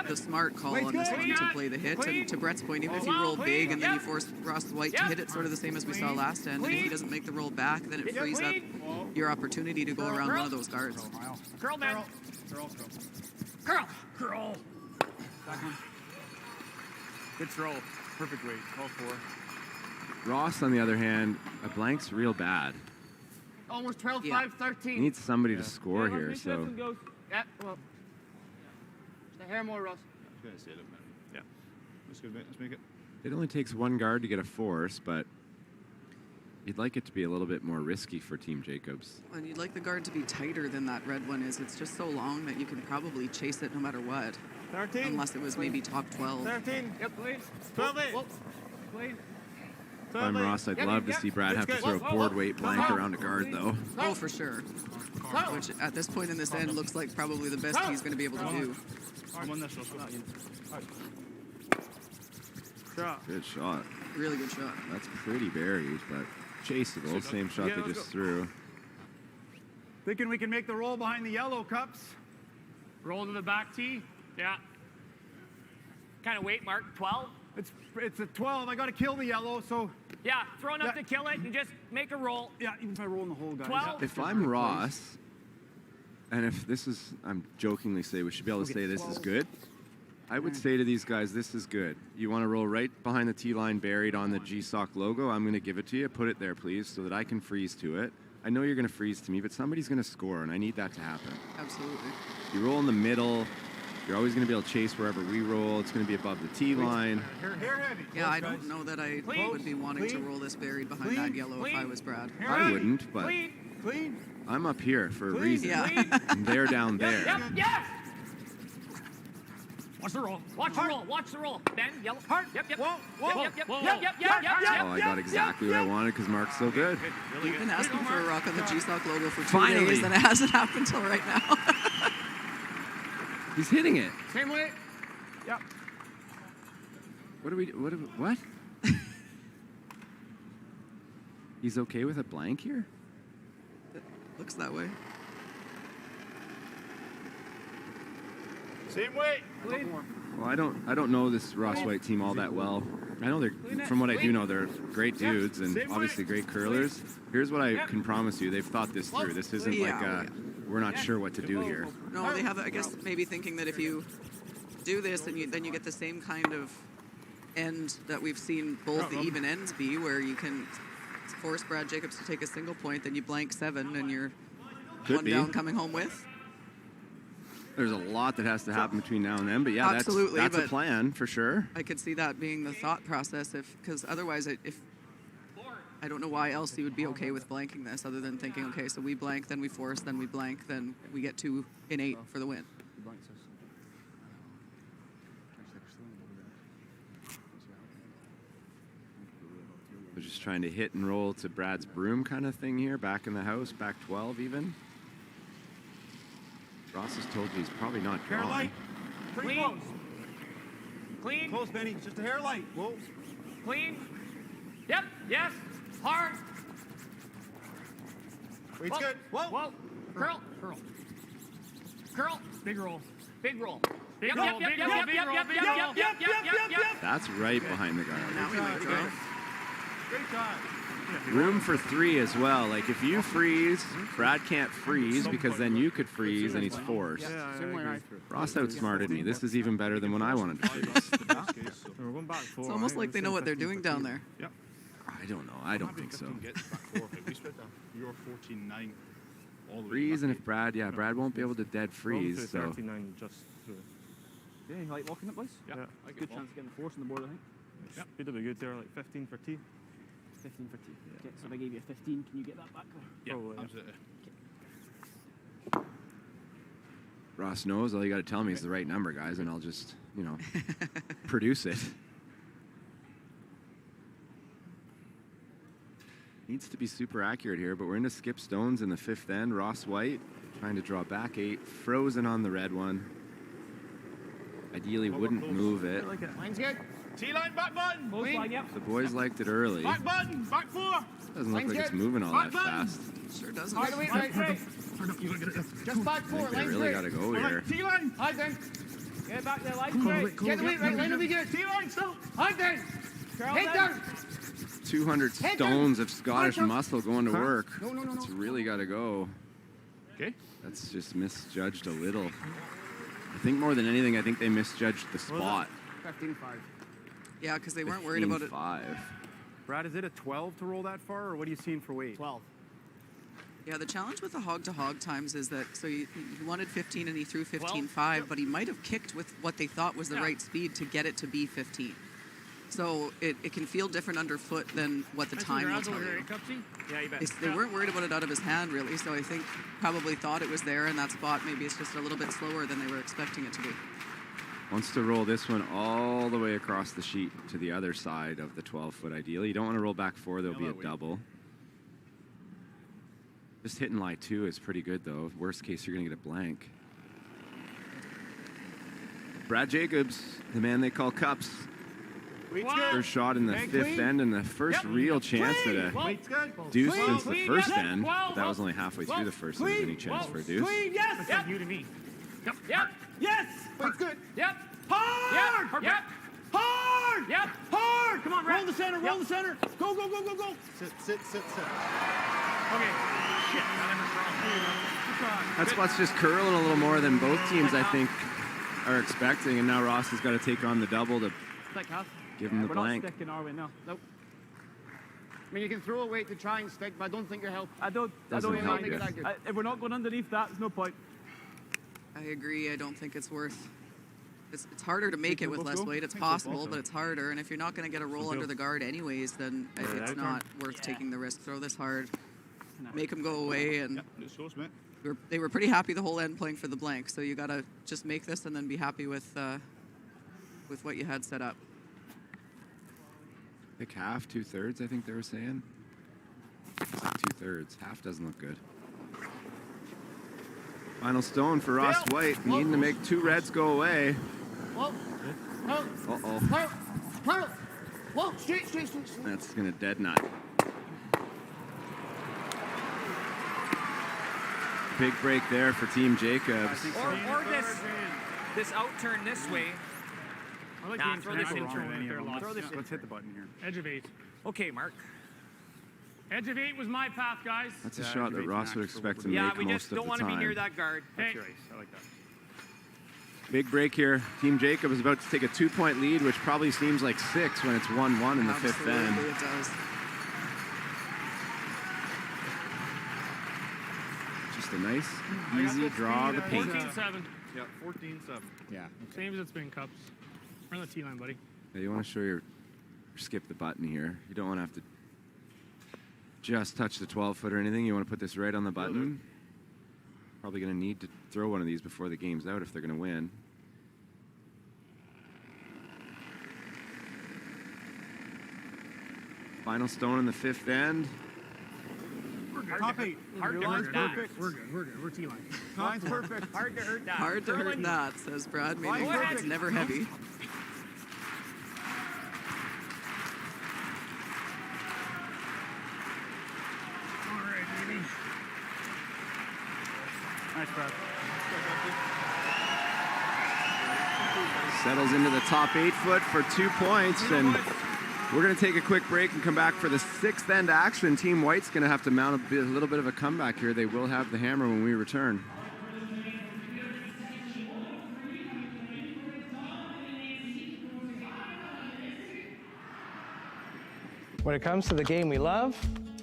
the smart call on this one to play the hit. And to Brett's point, even if you roll big and then you force Ross Whyte to hit it sort of the same as we saw last end, and if he doesn't make the roll back, then it frees up your opportunity to go around one of those guards. Curl, man. Curl. Good throw. Perfect weight. All 4. Ross, on the other hand, a blank's real bad. Almost 12, 5, 13. He needs somebody to score here, so... Yeah, well. The hair more, Ross. Yeah. That's good, mate. Let's make it. It only takes one guard to get a force, but you'd like it to be a little bit more risky for Team Jacobs. And you'd like the guard to be tighter than that red one is. It's just so long that you can probably chase it no matter what. 13. Unless it was maybe top 12. 13. Yep, please. 12 it. Please. If I'm Ross, I'd love to see Brad have to throw a board weight blank around a guard, though. Oh, for sure. Which at this point in this end looks like probably the best he's going to be able to do. I'm on this. Good shot. Really good shot. That's pretty buried, but chaseable. Same shot they just threw. Thinking we can make the roll behind the yellow cups. Roll to the back tee. Yeah. Kind of weight, Mark. 12. It's a 12. I got to kill the yellow, so... Yeah, throw enough to kill it and just make a roll. Yeah, even if I roll in the hole, guys. 12. If I'm Ross, and if this is, I'm jokingly say we should be able to say this is good, I would say to these guys, this is good. You want to roll right behind the tee line buried on the GSOC logo, I'm going to give it to you. Put it there, please, so that I can freeze to it. I know you're going to freeze to me, but somebody's going to score, and I need that to happen. Absolutely. You roll in the middle. You're always going to be able to chase wherever we roll. It's going to be above the tee line. Yeah, I don't know that I would be wanting to roll this buried behind that yellow if I was Brad. I wouldn't, but I'm up here for a reason. Yeah. And they're down there. Yep, yes! Watch the roll. Watch the roll. Watch the roll. Ben, yellow. Hard. Yep, yep. Whoa, whoa. Yep, yep, Whoa. yep, yep, yep, yep, yep. Oh, I got exactly what I wanted because Mark's so good. We've been asking for a rock on the GSOC logo for 2 Finally. days, and it hasn't happened till right now. He's hitting it. Same way. Yep. What? He's okay with a blank here? It looks that way. Same way. Well, I don't know this Ross Whyte team all that well. I know from what I do know, they're great dudes and obviously great curlers. Here's what I can promise you: they've thought this through. This isn't we're not sure what to do here. No, they have, I guess, maybe thinking that if you do this, and then you get the same kind of end that we've seen both the even ends be, where you can force Brad Jacobs to take a single point, then you blank 7, and you're one down coming home with. There's a lot that has to happen between now and then, but yeah, absolutely, that's a plan for sure. I could see that being the thought process, because otherwise, if I don't know why else you would be okay with blanking this, other than thinking, okay, so we blank, then we force, then we blank, then we get 2 in 8 for the win. We're just trying to hit and roll to Brad's broom kind of thing here, back in the house, back 12 even. Ross has told you he's probably not Hair drawing. light. Pretty Clean. close. Clean. Close, Benny. Just a hair light. Whoa. Clean. Yep. Yes. Hard. Weight's good. Whoa. Whoa. Curl. Curl. Curl. Big roll. Big roll. Big Yep, roll, yep, big yep, roll, yep, big yep, roll, yep, big yep, roll, yep, yep, yep, yep, yep, yep. That's right behind the guard. Now we might be good. Great job. Room for 3 as well. Like if you freeze, Brad can't freeze because then you could freeze and he's forced. Ross outsmarted me. This is even better than when I wanted to freeze. It's almost like they know what they're doing down there. Yep. I don't know. I don't think so. You're 14-9. Freeze, and if Brad won't be able to dead freeze. So 39 just through. Yeah, you like walking it, boys? Yeah. Good chance of getting the force on the board, I think. Yep. Speed will be good there, like 15 for T. 15 for T. Okay, so if I gave you a 15, can you get that back? Yeah, Probably, absolutely. Ross knows all you got to tell me is the right number, guys, and I'll just, produce it. Needs to be super accurate here, but we're into skip stones in the 5th end. Ross Whyte trying to draw back 8, frozen on the red one. Ideally wouldn't move it. Line's good. T-line, back button. The boys liked it early. Back button, back 4. Doesn't look like it's moving all that fast. Sure doesn't. Hard away, right. Just back 4. They really got to go here. T-line. Hard then. Get back there, line straight. Get the weight right. Line will be good. T-line, stop. Hard then. Head down. 200 stones of Scottish muscle going to work. No. It's really got to go. Okay. That's just misjudged a little. I think more than anything, I think they misjudged the spot. 15-5. Yeah, because they weren't worried about it. 5. Brad, is it a 12 to roll that far, or what are you seeing for weight? 12. Yeah, the challenge with the hog-to-hog times is that, so he wanted 15 and he threw 15.5, but he might have kicked with what they thought was the right speed to get it to be 15. So it can feel different underfoot than what the time will tell you. Yeah, you bet. They weren't worried about it out of his hand, really, so I think probably thought it was there in that spot. Maybe it's just a little bit slower than they were expecting it to be. Wants to roll this one all the way across the sheet to the other side of the 12-foot ideally. You don't want to roll back 4, there'll be a double. Just hitting lie 2 is pretty good, though. Worst case, you're going to get a blank. Brad Jacobs, the man they call Cups. First shot in the 5th end and the first real chance at a deuce since the first end. But that was only halfway through the first. There was any chance for a deuce. Yes. Yep. You to me. Yep. Yep. Yes. Weight's good. Yep. Hard. Yep. Hard. Yep. Hard. Come on, Brad. Roll the center. Roll the center. Go. Sit. Okay. Shit. That spot's just curling a little more than both teams, I think, are expecting. And now Ross has got to take on the double to give him the blank. We're not sticking, are we? No. Nope. I mean, you can throw a weight to try and stick, but I don't think you're helping. I don't Doesn't help think you. that good. if we're not going underneath that, there's no point. I agree. I don't think it's worth. It's harder to make it with less weight. It's possible, but it's harder. And if you're not going to get a roll under the guard anyways, then it's not worth taking the risk. Throw this hard, make them go away, and they were pretty happy the whole end playing for the blank. So you got to just make this and then be happy with with what you had set up? I think half, 2/3, I think they were saying. It's like 2/3. Half doesn't look good. Final stone for Ross Whyte, needing to make 2 reds go away. Uh-oh. Whoa, straight. That's going to dead nut. Big break there for Team Jacobs. Or this out turn this way. I like Nah, throw this in. Throw this in. Let's hit the button here. Edge of 8. Okay, Mark. Edge of 8 was my path, guys. That's a shot that Ross would expect to make Yeah, we most just of don't the want to be near time. that guard. Hey. I like that. Big break here. Team Jacob is about to take a 2-point lead, which probably seems like 6 when it's 1-1 in the 5th end. Absolutely, it does. Just a nice, easy draw of the paint. 14-7. Yeah, 14-7. Yeah. Same as it's been, Cups. We're on the T-line, buddy. Yeah, you want to show your skip the button here. You don't want to have to just touch the 12-foot or anything. You want to put this right on the button. Probably going to need to throw one of these before the game's out if they're going to win. Final stone in the 5th end. Top 8. Hard to hurt that. We're good. We're T-line. Mine's perfect. Hard to hurt that. Hard to hurt that, says Brad. Meaning it's never heavy. All right, baby. Nice, Brad. Settles into the top 8-foot for 2 points, and we're going to take a quick break and come back for the 6th end action. Team Whyte's going to have to mount a little bit of a comeback here. They will have the hammer when we return. When it comes to the game we love,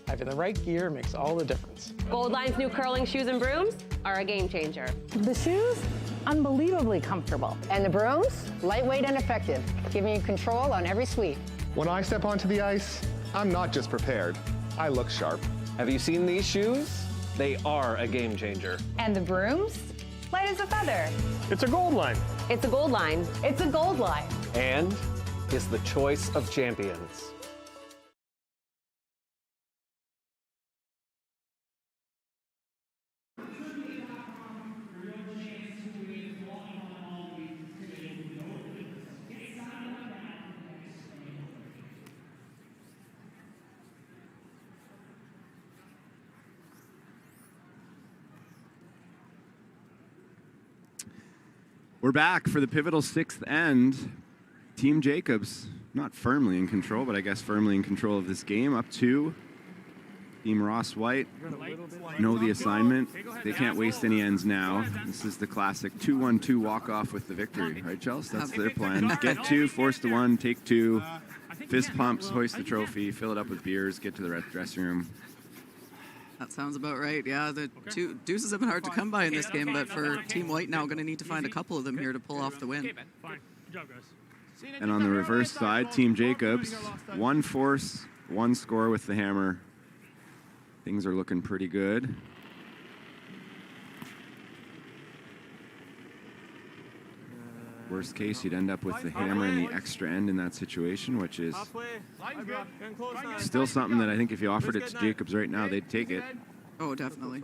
having the right gear makes all the difference. Gold Line's new curling shoes and brooms are a game changer. The shoes, unbelievably comfortable. And the brooms, lightweight and effective, giving you control on every sweep. When I step onto the ice, I'm not just prepared, I look sharp. Have you seen these shoes? They are a game changer. And the brooms? Light as a feather. It's a Gold Line. It's a Gold Line. It's a Gold Line. And is the choice of champions. We're back for the pivotal 6th end. Team Jacobs, not firmly in control, but I guess firmly in control of this game. Up 2. Team Ross Whyte know the assignment. They can't waste any ends now. This is the classic 2-1-2 walk-off with the victory. Right, Chelsea? That's their plan. Get 2, force the 1, take 2. Fist pumps, hoist the trophy, fill it up with beers, get to the dressing room. That sounds about right. Yeah, the two deuces have been hard to come by in this game, but for Team Whyte now, going to need to find a couple of them here to pull off the win. Fine. Good job, guys. And on the reverse side, Team Jacobs, 1 force, 1 score with the hammer. Things are looking pretty good. Worst case, you'd end up with the hammer in the extra end in that situation, which is still something that I think if you offered it to Jacobs right now, they'd take it. Oh, definitely.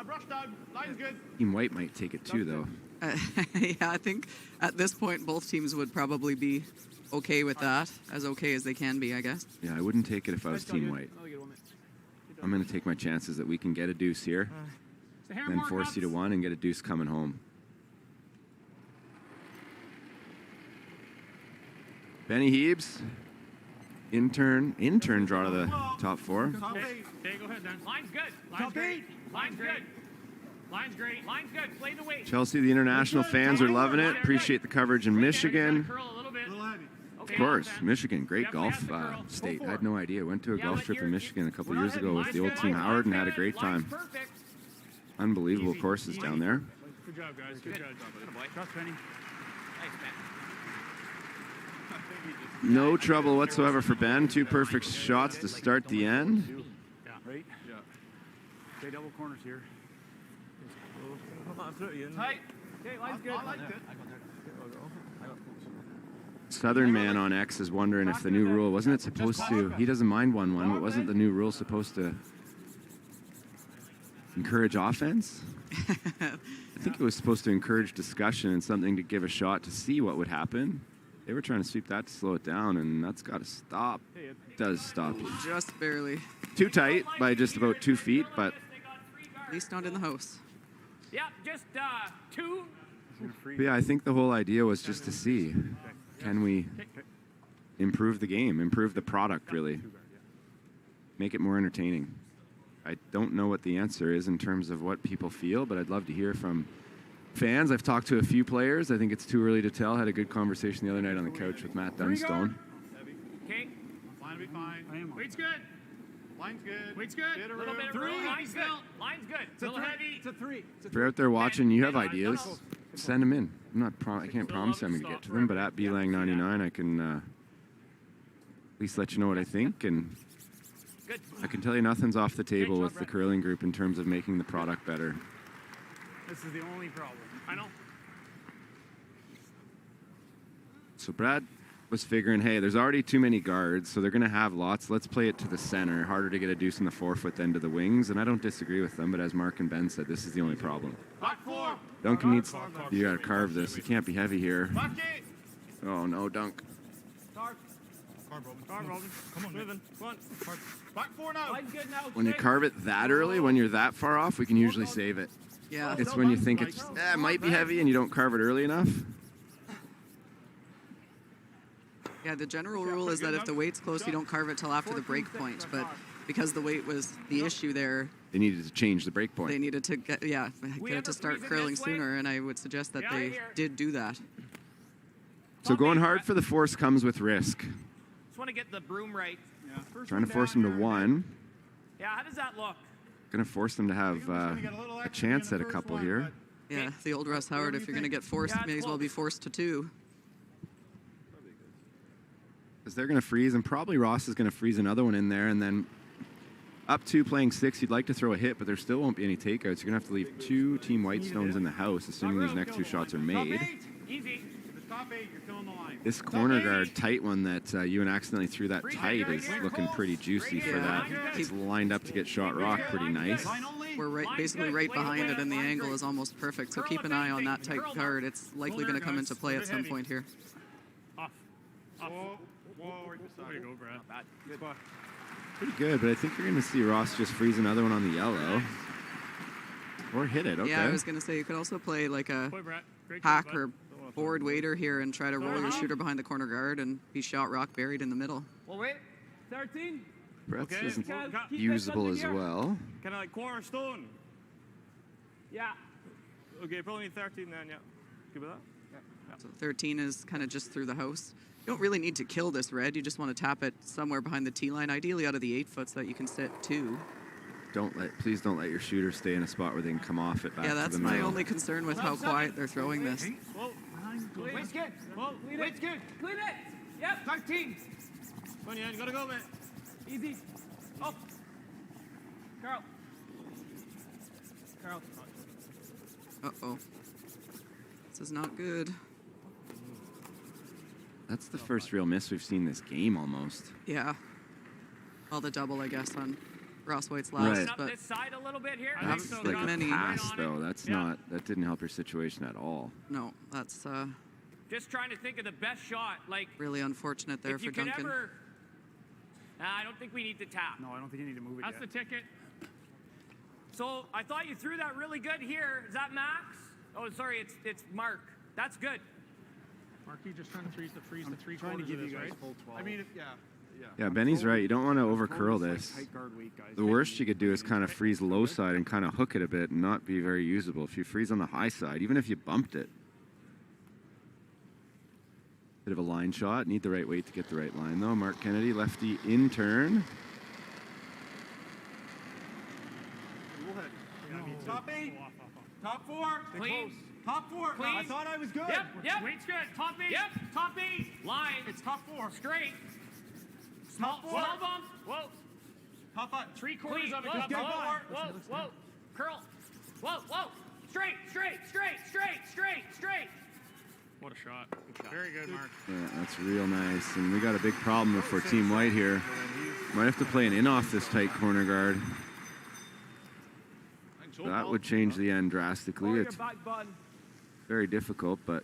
Brush down. Line's good. Team Whyte might take it too, though. Yeah, I think at this point, both teams would probably be okay with that, as okay as they can be, I guess. Yeah, I wouldn't take it if I was Team Whyte. I'm going to take my chances that we can get a deuce here, then force you to 1 and get a deuce coming home. Benny Heebs, intern draw to the top 4. Okay, go ahead, then. Line's good. Line's great. Line's good. Line's great. Line's good. Play the weight. Chelsea, the international fans are loving it. Appreciate the coverage in Michigan. Of course, Michigan, great golf state. I had no idea. Went to a golf trip in Michigan a couple years ago with the old Team Howard and had a great time. Unbelievable courses down there. Good job, guys. Good job. Trust Penny. Thanks, man. No trouble whatsoever for Ben. 2 perfect shots to start the end. Yeah. Right? Yeah. Okay, double corners here. Tight. Okay, line's good. I like it. Southern Man on X is wondering if the new rule, wasn't it supposed to, he doesn't mind 1-1, but wasn't the new rule supposed to encourage offense? I think it was supposed to encourage discussion and something to give a shot to see what would happen. They were trying to sweep that to slow it down, and that's got to stop. It does stop you. Just barely. Too tight by just about 2 feet, but At least not in the house. Yeah, just 2. yeah, I think the whole idea was just to see, can we improve the game, improve the product, really, make it more entertaining. I don't know what the answer is in terms of what people feel, but I'd love to hear from fans. I've talked to a few players. I think it's too early to tell. Had a good conversation the other night on the couch with Matt Dunstone. Okay. Line will be fine. Weight's good. Line's good. Weight's good. A little bit of room. Line's good. Line's good. It's a little 3. heavy. It's a 3. If you're out there watching, you have ideas, send them in. I can't promise I'm going to get to them, but at BLang99, I can at least let you know what I think, and I can tell you nothing's off the table with the curling group in terms of making the product better. This is the only problem. I know. So Brad was figuring, hey, there's already too many guards, so they're going to have lots. Let's play it to the center. Harder to get a deuce in the forefoot than to the wings, and I don't disagree with them, but as Mark and Ben said, this is the only problem. Back 4. Duncan needs, you got to carve this. You can't be heavy here. Back 8. Oh, no, Dunk. Carve, Robin. Come on, Come on, moving. Come on. Back 4 now. Line's good now. When you carve it that early, when you're that far off, we can usually save it. Yeah. It's when you think it might be heavy and you don't carve it early enough. Yeah, the general rule is that if the weight's close, you don't carve it till after the break point. But because the weight was the issue there, They needed to change the break point. they needed to get it to start curling sooner, and I would suggest that they did do that. So going hard for the force comes with risk. Just want to get the broom right. Trying to force them to 1. Yeah, how does that look? Going to force them to have a chance at a couple here. Yeah, the old Russ Howard, if you're going to get forced, may as well be forced to 2. Because they're going to freeze, and probably Ross is going to freeze another one in there, and then up 2 playing 6, you'd like to throw a hit, but there still won't be any takeouts. You're going to have to leave 2 Team Whitestones in the house, assuming these next 2 shots are made. Easy. Top 8, you're killing the line. This corner guard tight one that Ewan accidentally threw that tight is looking pretty juicy for that. It's lined up to get shot rock pretty nice. We're basically right behind it, and the angle is almost perfect. So keep an eye on that tight guard. It's likely going to come into play at some point here. Off. Whoa. There you go, Brad. Not bad. Good spot. Pretty good, but I think you're going to see Ross just freeze another one on the yellow. Or hit it, okay. Yeah, I was going to say you could also play like a hack or board waiter here and try to roll your shooter behind the corner guard and be shot rock buried in the middle. Well, wait. 13. Brett's isn't usable as well. Kind of like cornerstone. Yeah. Okay, probably need 13 then, yeah. Good with that? Yeah. So 13 is kind of just through the house. You don't really need to kill this red. You just want to tap it somewhere behind the tee line, ideally out of the 8 foot so that you can sit 2. Please don't let your shooter stay in a spot where they can come off it back to the middle. Yeah, that's my only concern with how quiet they're throwing this. Wait's good. Wait's good. Clean it. Yep. 13. Come on, you gotta go, man. Easy. Up. Carl. Uh-oh. This is not good. That's the first real miss we've seen this game almost. Yeah. Well, the double, I guess, on Ross White's last. Right. But This side a little bit here. That's like a pass, though. That's not. That didn't help your situation at all. No, that's Just trying to think of the best shot. Like really unfortunate there for Duncan. I don't think we need to tap. No, I don't think you need to move it That's yet. the ticket. So I thought you threw that really good here. Is that Max? Oh, sorry, it's Mark. That's good. Marky just trying to freeze the trying to 3/4 give of you this, guys right? full 12. I mean, Yeah, Benny's right. You don't want to over curl this. Tight guard weight, guys. The worst you could do is kind of freeze low side and kind of hook it a bit and not be very usable. If you freeze on the high side, even if you bumped it. Bit of a line shot. Need the right weight to get the right line, though. Mark Kennedy, lefty in turn. Top 8. Top 4. Clean. Top 4. Clean. I thought I was good. Yep. Weight's good. Top 8. Yep. Top 8. Line. It's top 4. Straight. Top 4. Small bump. Whoa. Top 5. 3/4 Clean. of it. Just get by. Whoa. Curl. Whoa. Straight. What a shot. Very good, Mark. Yeah, that's real nice. And we got a big problem for Team Whyte here. Might have to play an in off this tight corner guard. That would change the end drastically. It's very difficult, but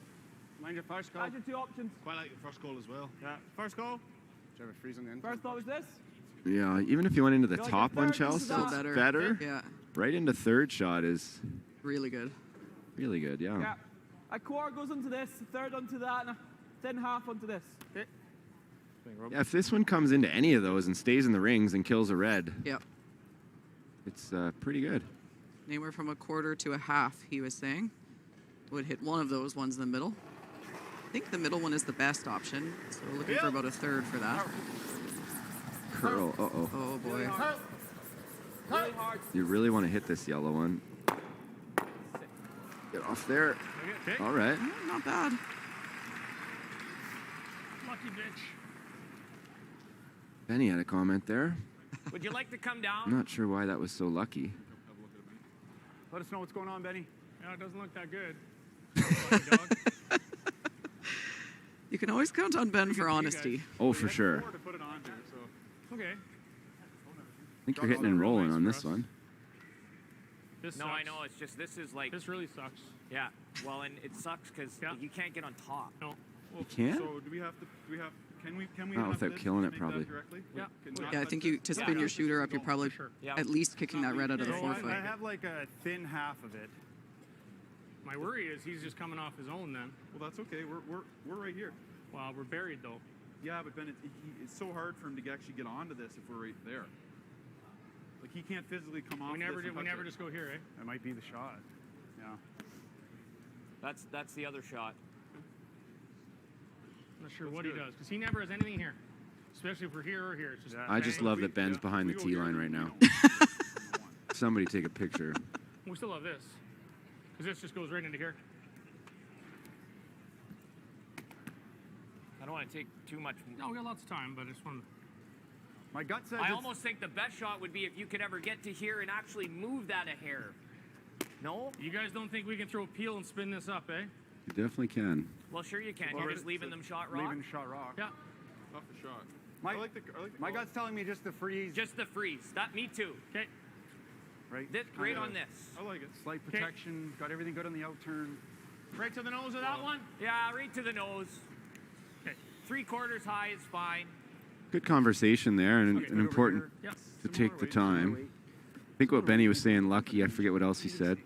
Mind your first call. Add your 2 options. Quite like your first call as well. Yeah, first call. Do you have a freeze on the end? First thought was this. yeah, even if you went into the Go top get one, third, Chelsea, this is it's better. better. Yeah, Right into third shot is really good. really good, yeah. Yeah. A quarter goes onto this, a third onto that, and a thin half onto this. Okay. Yeah, if this one comes into any of those and stays in the rings and kills a red, Yep. it's pretty good. Anywhere from a quarter to a half, he was saying. Would hit one of those ones in the middle. I think the middle one is the best option, so we're looking for about a third for that. Curl, uh-oh. Oh boy. Really hard. You really want to hit this yellow one. Get off there. Okay. All right. Not bad. Lucky bitch. Benny had a comment there. Would you like to come I'm down? not sure why that was so lucky. Let us know what's going on, Benny. Yeah, it doesn't look that good. You can always count on Ben for honesty. Oh, for sure. To put it on to, so. Okay. I think you're hitting and rolling on this one. This No, sucks. I know. It's just this is like. This really sucks. Yeah. Well, and it sucks because you can't get on top. No. You can't? So do we have to? Can we? Not have without this killing to it, make probably. that directly? Yeah. Yeah, I think you to spin your shooter up, you're probably at least kicking that red out of the So forefoot. I have like a thin half of it. My worry is he's just coming off his own then. Well, that's okay. We're right here. Well, we're buried though. Yeah, but Ben, it's so hard for him to actually get onto this if we're right there. Like he can't physically come off. We never this and did. We touch never it. just go here, eh? That might be the shot. Yeah. That's the other shot. I'm not sure what he does because he never has anything here, especially if we're here or here. It's just I just bang. love that Ben's behind the tee line right now. Somebody take a picture. We still have this because this just goes right into here. I don't want to take too much. No, we got lots of time, but I just want. My gut says. I almost think the best shot would be if you could ever get to here and actually move that a hair. No? You guys don't think we can throw a peel and spin this up, eh? You definitely can. Well, sure you can. You're just leaving them shot rock. Leaving shot rock. Yeah. Off the shot. My gut's telling me just to freeze. Just the freeze. That me too. Okay. Right. Right on this. I like it. Slight protection. Got everything good on the out turn. Right to the nose of that one. Yeah, right to the nose. Okay. 3/4 high is fine. Good conversation there, and important to take the time. I think what Benny was saying, lucky, I forget what else he said.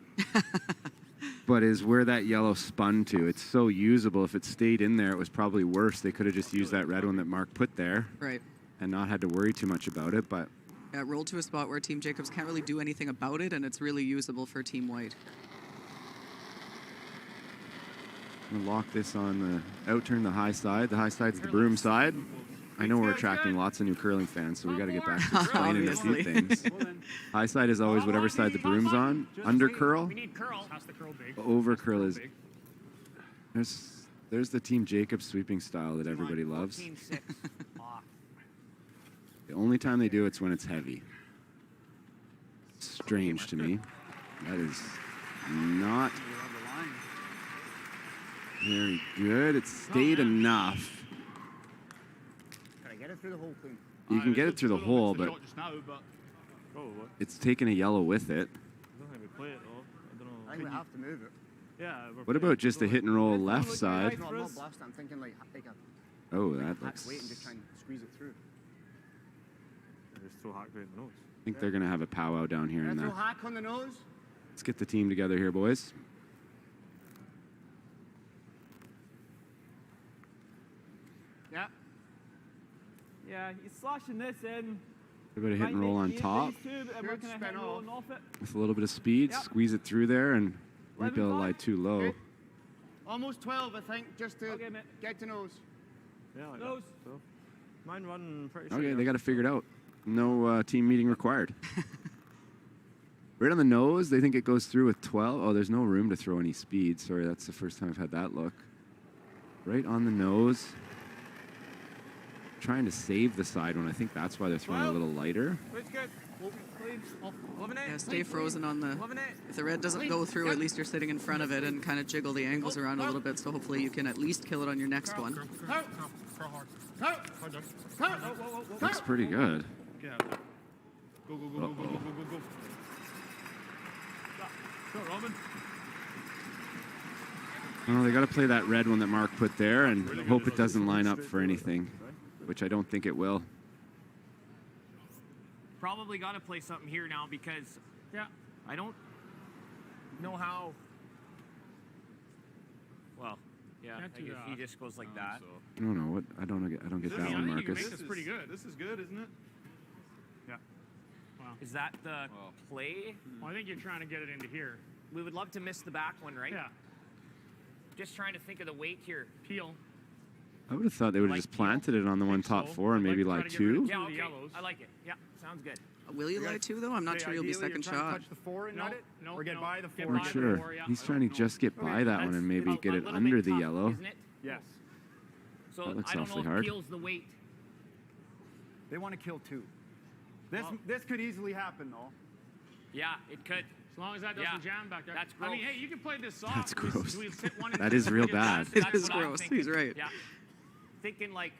But is where that yellow spun to. It's so usable. If it stayed in there, it was probably worse. They could have just used that red one that Mark put there. Right. And not had to worry too much about it, but Yeah, it rolled to a spot where Team Jacobs can't really do anything about it, and it's really usable for Team Whyte. I'm gonna lock this on the out turn, the high side. The high side's the broom side. I know we're attracting lots of new curling fans, so we got to get back to explaining a few things. High side is always whatever side the broom's on. Under curl, We need curl. Has the curl big. over curl is. There's the Team Jacobs sweeping style that everybody loves. 14-6 off. The only time they do it's when it's heavy. Strange to me. That is not very good. It stayed enough. Can I get it through the whole thing? You can get it through the hole, but it's taking a yellow with it. I think we have to move it. Yeah. What about just a hit and roll left side? No, I'm not blasting. I'm thinking like a Oh, that looks. weight and just try and squeeze it through. Just throw hack right in the nose. I think they're gonna have a powwow down here in Throw that. hack on the nose. Let's get the team together here, boys. Yeah. Yeah, he's slashing this in. A bit of hit and roll on top And we're kind of hit and rolling off it. with a little bit of speed. Yep. Squeeze it through there, and might be able to lie too low. Okay. Almost 12, I think, just to Okay, mate. get to nose. Yeah, like Nose. that. So, mine run pretty Okay, they got to figure it out. No team meeting required. Right on the nose, they think it goes through with 12. Oh, there's no room to throw any speed. Sorry, that's the first time I've had that look. Right on the nose. trying to save the side one. I think that's why they're throwing a little lighter. Yeah, stay frozen on the... If the red doesn't go through, at least you're sitting in front of it and kind of jiggle the angles around a little bit, so hopefully you can at least kill it on your next one. Looks pretty good. Go, go, go, go, go, go, go, go, go. Go, Robin. Well, they got to play that red one that Mark put there and hope it doesn't line up for anything, which I don't think it will. Probably got to play something here now because I don't know how. Well, yeah, I guess he just goes like that. I don't know what I don't get that one, Marcus. This is pretty good. This is good, isn't it? Yeah. Wow. Is that the play? Well, I think you're trying to get it into here. We would love to miss the back one, right? Yeah. Just trying to think of the weight here. Peel. I would have thought they would have just planted it on the one top 4 and maybe lie 2. Yeah, okay. I like it. Yeah, sounds good. Will you lie 2 though? I'm not sure you'll be second shot. Touch the 4 and nut it, or get by the 4. Not sure. He's trying to just get by that one and maybe get it under the yellow. Isn't it? Yes. So That looks I don't awfully know hard. if peel's the weight. They want to kill 2. This could easily happen though. Yeah, it could. As long as that doesn't jam back there. That's gross. I mean, hey, you can play this soft. That's gross. We sit one That is real bad. It is gross. He's right. Yeah. Thinking like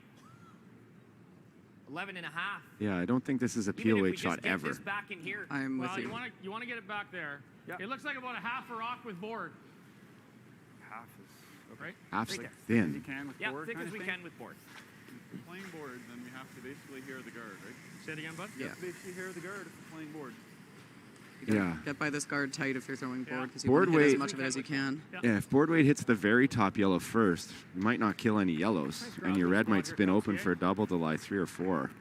11 and a half. Yeah, I don't think this is a Even peel if we weight shot just get ever. this back in here. I'm with you. You want to get it back there. Yep. It looks like about a half a rock with board. Half is Right? Half's Thick thin. as you can with Yeah, board thick kind as of we thing. can with board. If we're playing board, then we have to basically hear the guard, right? Say it again, bud. Yeah. Basically hear the guard if we're playing board. Yeah. Get by this guard tight if you're throwing board because you Board want to hit weight- as much of it as you can. Yeah, if board weight hits the very top yellow first, you might not kill any yellows, and your red might spin open for a double to lie 3 or 4.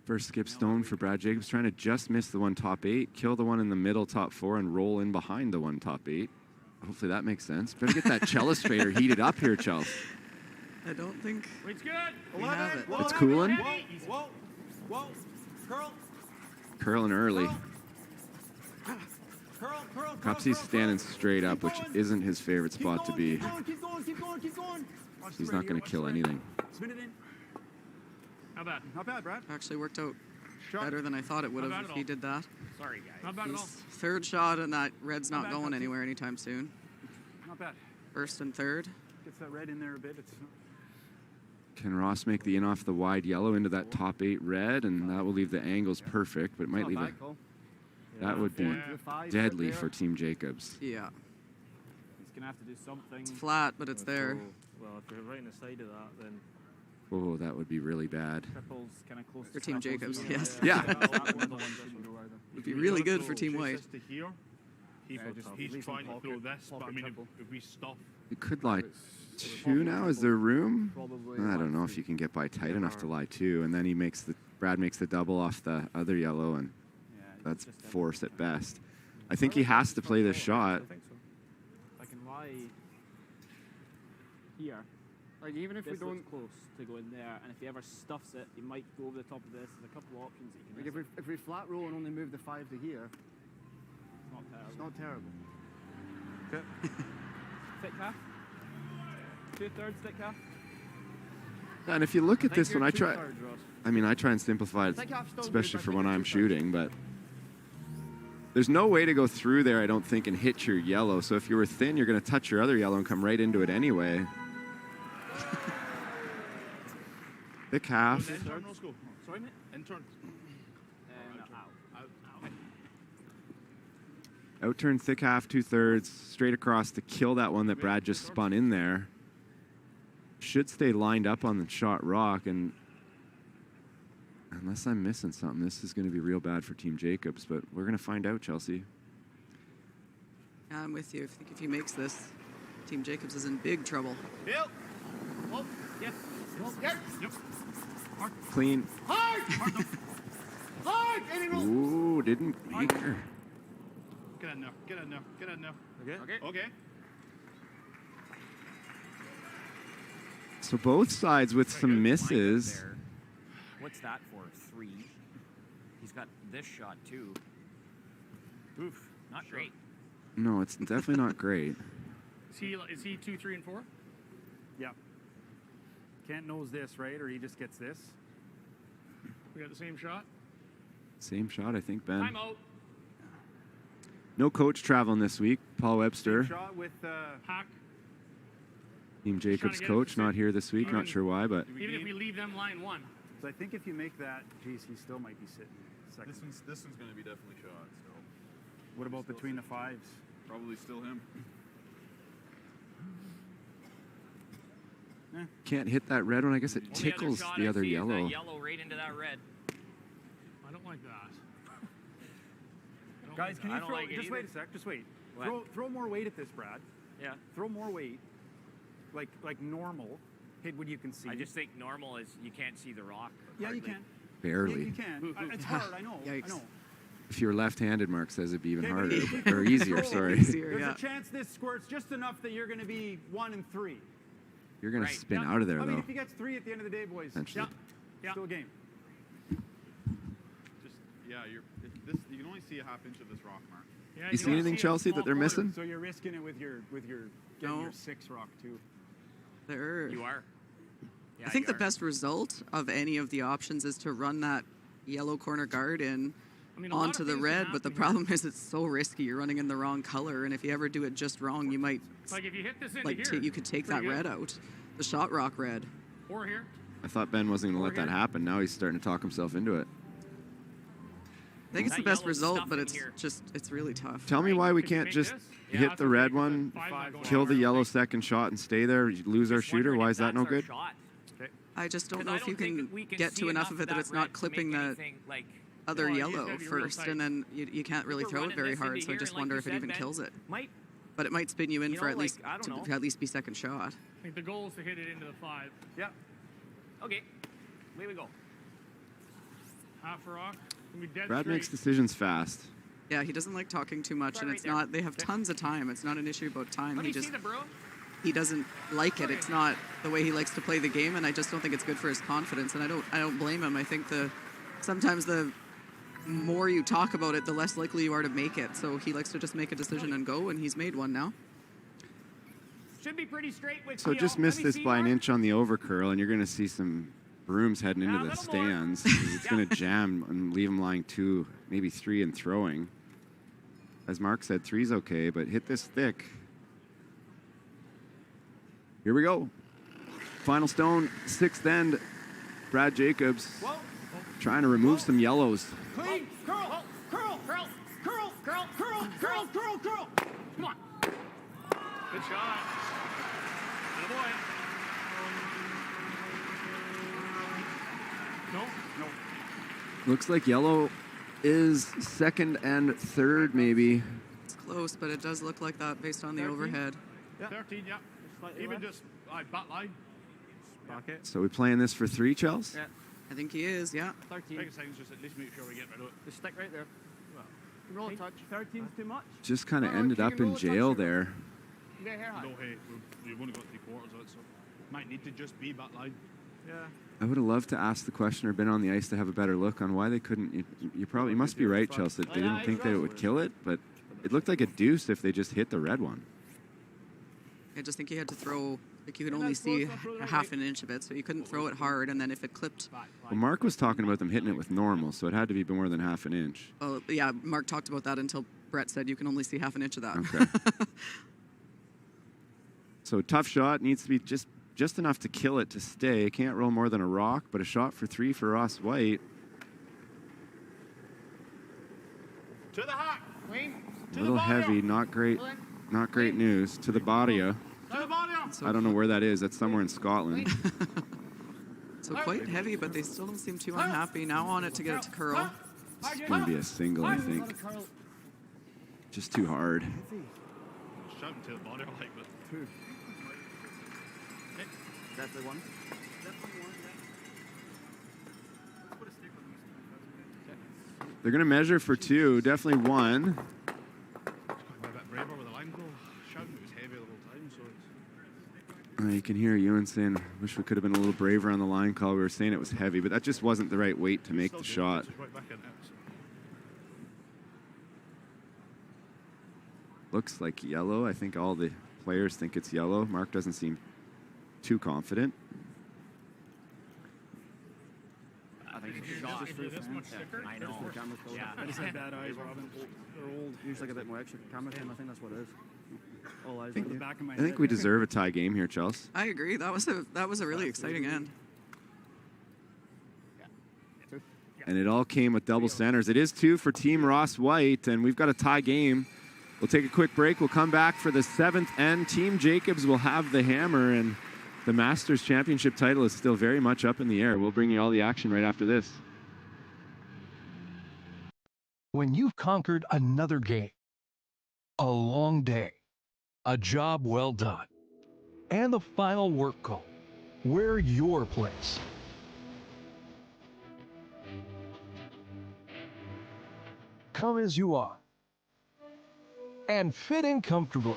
First skip stone for Brad Jacobs, trying to just miss the one top 8, kill the one in the middle top 4, and roll in behind the one top 8. Hopefully that makes sense. Better get that cellist trader heated up here, Chels. I don't think It's good. we have it. It's cooling. Whoa. Whoa. Curl. Curling early. Curl. Cupsy's standing straight up, which isn't his favorite spot to be. Keep going. He's not going to kill anything. Spin it in. Not bad. Not bad, Brad. Actually worked out better than I thought it would Not bad have at if he all. did that. Sorry, guys. Not bad at all. Third shot and that red's Not not bad, going Cupsy. anywhere anytime soon. Not bad. First and third. Gets that red in there a bit. It's Can Ross make the in off the wide yellow into that top 8 red, and that will leave the angles perfect, but it might leave a... That would be deadly for Team Jacobs. Yeah. He's going to have to do something. It's flat, but it's there. Well, if you're right on the side of that, then Oh, that would be really bad. triples kind of close For to Team triples. Jacobs, yes. Yeah. Would be really good for Team Whyte. To here, he's trying to throw this, but I mean, if we stop, It could lie 2 now. Is there room? I don't know if you can get by tight enough to lie 2, and then Brad makes the double off the other yellow, and that's force at best. I think he has to play this shot. I think so. I can lie here. like even if This we don't. looks close to go in there, and if he ever stuffs it, he might go over the top of this. There's a couple of options that you Like can. if we flat roll and only move the 5 to here, It's not terrible. it's not terrible. Thick half. 2/3 thick half. And if you look at this one, I try and simplify it, Think half still especially good, for but when think I'm it's shooting, but there's no way to go through there, I don't think, and hit your yellow. So if you were thin, you're going to touch your other yellow and come right into it anyway. Thick half. intern, Roscoe. Sorry, mate. Intern. Outturn thick half, 2/3, straight across to kill that one that Brad just spun in there. Should stay lined up on the shot rock, and unless I'm missing something, this is going to be real bad for Team Jacobs, but we're going to find out, Chelsea. Yeah, I'm with you. I think if he makes this, Team Jacobs is in big trouble. Bill. Oh, yes. Yes. Yep. Clean. Hard. Hard. Any roll. Ooh, didn't make her. Get in there. Get in there. Get in there. Okay. Okay. So both sides with some misses. There. What's that for? 3. He's got this shot too. Oof, not great. No, it's definitely not great. Is he 2, 3, and 4? Yeah. Can't nose this, right? Or he just gets this. We got the same shot. Same shot, I think, Ben. Time out. No coach traveling this week. Paul Webster, Shot with Hack. Team Jacobs coach, not here this week. Not sure why, but Even if we leave them line 1. So I think if you make that, geez, he still might be sitting second. This one's going to be definitely shot. So. What about between the fives? Probably still him. can't hit that red one. I guess it tickles the other yellow. Yellow right into that red. I don't like that. Guys, can you throw? Like just wait a sec. Just wait. What? Throw more weight at this, Brad. Yeah. Throw more weight, like normal. Hit what you can see. I just think normal is you can't see the rock. Yeah, hardly. you can. Barely. Yeah, you can. It's hard. I know. Yikes. I know. If you were left-handed, Mark says it'd be even Okay, harder, but or easier. Sorry. There's a chance this squirts just enough that you're going to be 1 and 3. You're gonna spin out of there, I mean, though. if he gets 3 at the end of the day, boys, Eventually. still a game. Just you can only see a half inch of this rock, Mark. Yeah, You see anything, Chelsea, that they're missing? So you're risking it with your getting your 6 rock too. There. You are. Yeah, I think you the are. best result of any of the options is to run that yellow corner guard in onto the red, but the problem is it's so risky. You're running in the wrong color, and if you ever do it just wrong, you might Like if you hit this into here, you could take that red out, the shot rock red. Or here. I thought Ben wasn't gonna let that happen. Now he's starting to talk himself into it. I think it's the best result, but it's really tough. Tell me why we can't just hit the red one, kill the yellow second shot, and stay there. Lose our shooter. Why is that no good? I just don't know if you can get to enough of it that it's not clipping the other yellow first, and then you can't really throw it very hard. So I just wonder if it even kills it. But it might spin you in for at least to at least be second shot. I think the goal is to hit it into the 5. Yeah. Okay. Away we go. Half a rock. Gonna be dead Brad straight. makes decisions fast. Yeah, he doesn't like talking too much, and it's not. They have tons of time. It's not an issue about time. Let He me just see the broom. he doesn't like it. It's not the way he likes to play the game, and I just don't think it's good for his confidence. And I don't blame him. I think sometimes the more you talk about it, the less likely you are to make it. So he likes to just make a decision and go, and he's made one now. Should be pretty straight with So just miss this by an inch on the overcurl, and you're going to see some brooms heading into the stands. It's going to jam and leave them lying 2, maybe 3, and throwing. As Mark said, 3's okay, but hit this thick. Here we go. Final stone, 6th end. Brad Jacobs trying to remove some yellows. Clean. Curl. Curl. Curl. Curl. Curl. Curl. Curl. Curl. Curl. Come on. Good shot. Good boy. No. Looks like yellow is 2nd and 3rd, maybe. It's close, but it does look like that based on the 13? overhead. Yeah. 13, yeah. Even just back line. Pocket. So we playing this for 3, Chels? Yeah. I think he is, yeah. 13. Biggest thing is just at least make sure we get rid of it. Just stick right there. Well, roll a touch. 13's too much. Just kind of ended up in jail there. You got hair high. No, hey, we've only got 3/4 of it, so might need to just be back line. Yeah. I would have loved to ask the question or been on the ice to have a better look on why they couldn't. You must be right, Chelsea. They didn't think that it would kill it, but it looked like a deuce if they just hit the red one. I just think you had to throw, like you could only see a half an inch of it, so you couldn't throw it hard, and then if it clipped. Well, Mark was talking about them hitting it with normal, so it had to be more than half an inch. Well, yeah, Mark talked about that until Brett said you can only see half an inch of that. Okay. So tough shot, needs to be just enough to kill it to stay. Can't roll more than a rock, but a shot for 3 for Ross Whyte. To the hot. Clean. A little heavy, not great news. To the Badia. To the body. I don't know where that is. That's somewhere in Scotland. So quite heavy, but they still don't seem too unhappy. Now on it to get it to curl. It's going to be a single, I think. Just too hard. Shouting to the body, I like that. 2. Definitely 1. They're going to measure for 2. Definitely 1. A bit braver with the line goal. Shouting it was heavy the whole time, so it's... You can hear Ewan saying, wish we could have been a little braver on the line call. We were saying it was heavy, but that just wasn't the right weight to make the shot. Right back in it, so. looks like yellow. I think all the players think it's yellow. Mark doesn't seem too confident. I think it's God, just for the this fans. much thicker? I know. Yeah. I just have bad eyes, Robin. They're old. Usually get a bit more extra camera time. I think that's what it is. All eyes on the back of my I head. think we deserve a tie game here, Chelsea. I agree. That was a really exciting end. And it all came with double centers. It is 2 for Team Ross Whyte, and we've got a tie game. We'll take a quick break. We'll come back for the 7th end. Team Jacobs will have the hammer, and the Masters Championship title is still very much up in the air. We'll bring you all the action right after this. When you've conquered another game, a long day, a job well done, and the final work call, we're your place. Come as you are and fit in comfortably.